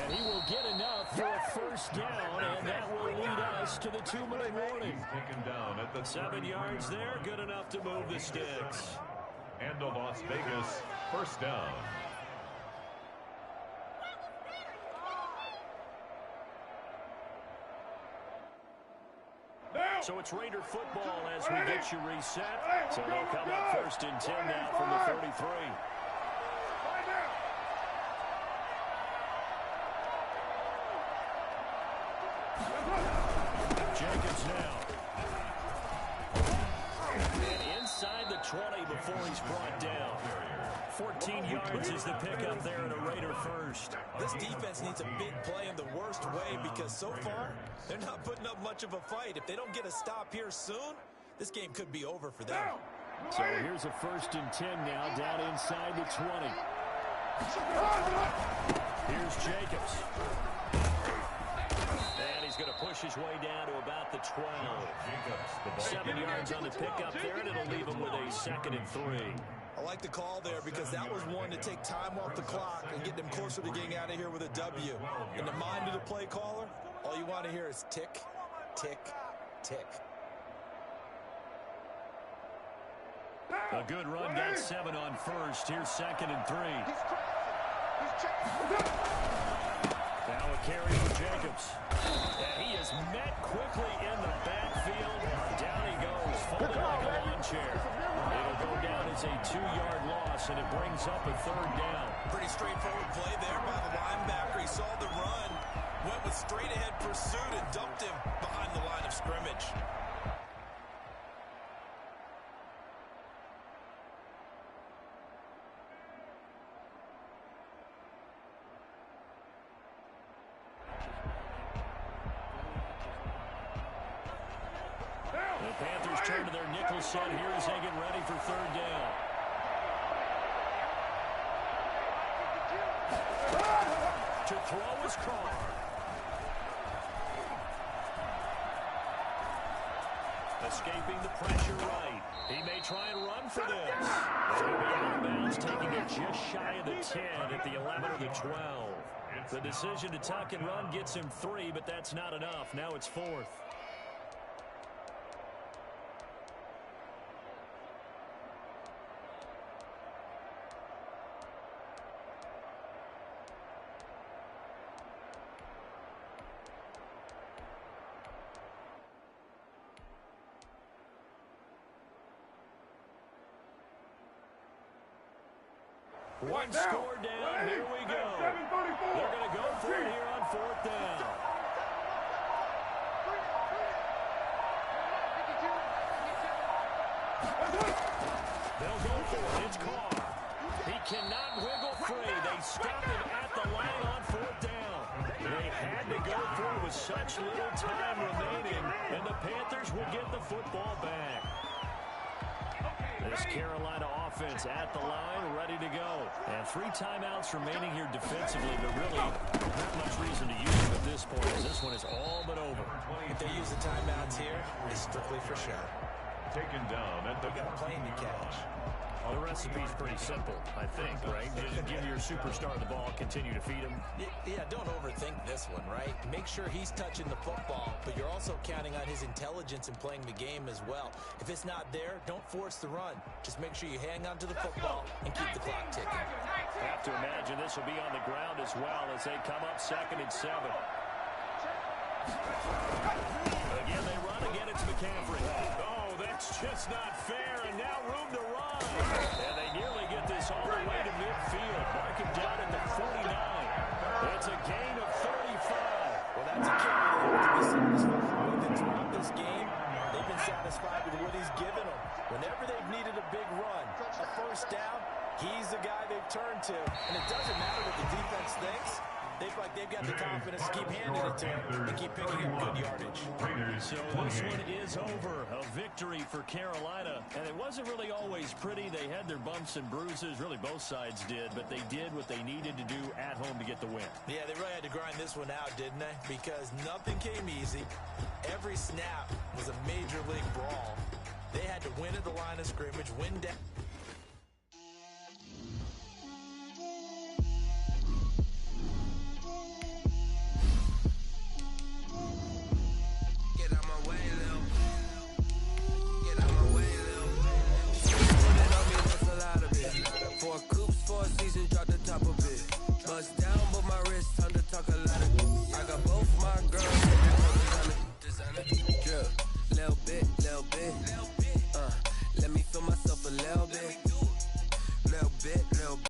And he will get enough for a first down, and that will lead us to the 2-minute warning. Taken down at the 7 yards there, good enough to move the sticks. And the Las Vegas first down. So it's Raider football as we get you reset. So they'll come up first and 10 now from the 33. Jacobs now. And inside the 20 before he's brought down. 14 yards is the pickup there and a Raider first. This defense needs a big play in the worst way because so far, they're not putting up much of a fight. If they don't get a stop here soon, this game could be over for them. So here's a first and 10 now down inside the 20. Here's Jacobs. And he's going to push his way down to about the 12. 7 yards on the pickup there, and it'll leave him with a second and 3. I like the call there because that was one to take time off the clock and get them closer to getting out of here with a W. In the mind of the play caller, all you want to hear is tick, tick, tick. A good run got 7 on first. Here's 2nd and 3. Now a carry for Jacobs. And he is met quickly in the backfield. Down he goes, folded like a lawn chair. It'll go down as a 2-yard loss, and it brings up a 3rd down. Pretty straightforward play there by the linebacker. He saw the run, went with straight-ahead pursuit, and dumped him behind the line of scrimmage. The Panthers turn to their nickel set here as they get ready for 3rd down. To throw is Carr. Escaping the pressure right. He may try and run for this. He'll be out of bounds, taking it just shy of the 10 at the 11 or the 12. The decision to tuck and run gets him 3, but that's not enough. Now it's 4th. One score down, here we go. They're going to go for it here on 4th down. They'll go for it, it's Carr. He cannot wiggle free. They stopped him at the line on 4th down. They had to go for it with such little time remaining, and the Panthers will get the football back. This Carolina offense at the line, ready to go. And 3 timeouts remaining here defensively, but really not much reason to use them at this point, as this one is all but over. If they use the timeouts here, it's strictly for show. Taken down at the playing to catch. Well, the recipe's pretty simple, I think, right? Just give your superstar the ball, continue to feed him. Yeah, don't overthink this one, right? Make sure he's touching the football, but you're also counting on his intelligence in playing the game as well. If it's not there, don't force the run. Just make sure you hang on to the football and keep the clock ticking. I have to imagine this will be on the ground as well as they come up 2nd and 7. Again, they run. Again, it's McCaffrey. Oh, that's just not fair, and now room to run. And they nearly get this all the way to midfield. Mark him down at the 49. It's a gain of 35. Well, that's a carry they have to be satisfied with. And throughout this game, they've been satisfied with what he's given them. Whenever they've needed a big run, a 1st down, he's the guy they've turned to. And it doesn't matter what the defense thinks. They feel like they've got the confidence to keep handing it to him and keep picking up good yardage. So this one is over. A victory for Carolina. And it wasn't really always pretty. They had their bumps and bruises. Really, both sides did. But they did what they needed to do at home to get the win. Yeah, they really had to grind this one out, didn't they? Because nothing came easy. Every snap was a major league brawl. They had to win at the line of scrimmage, win down. Season, drop the top of it. Bust down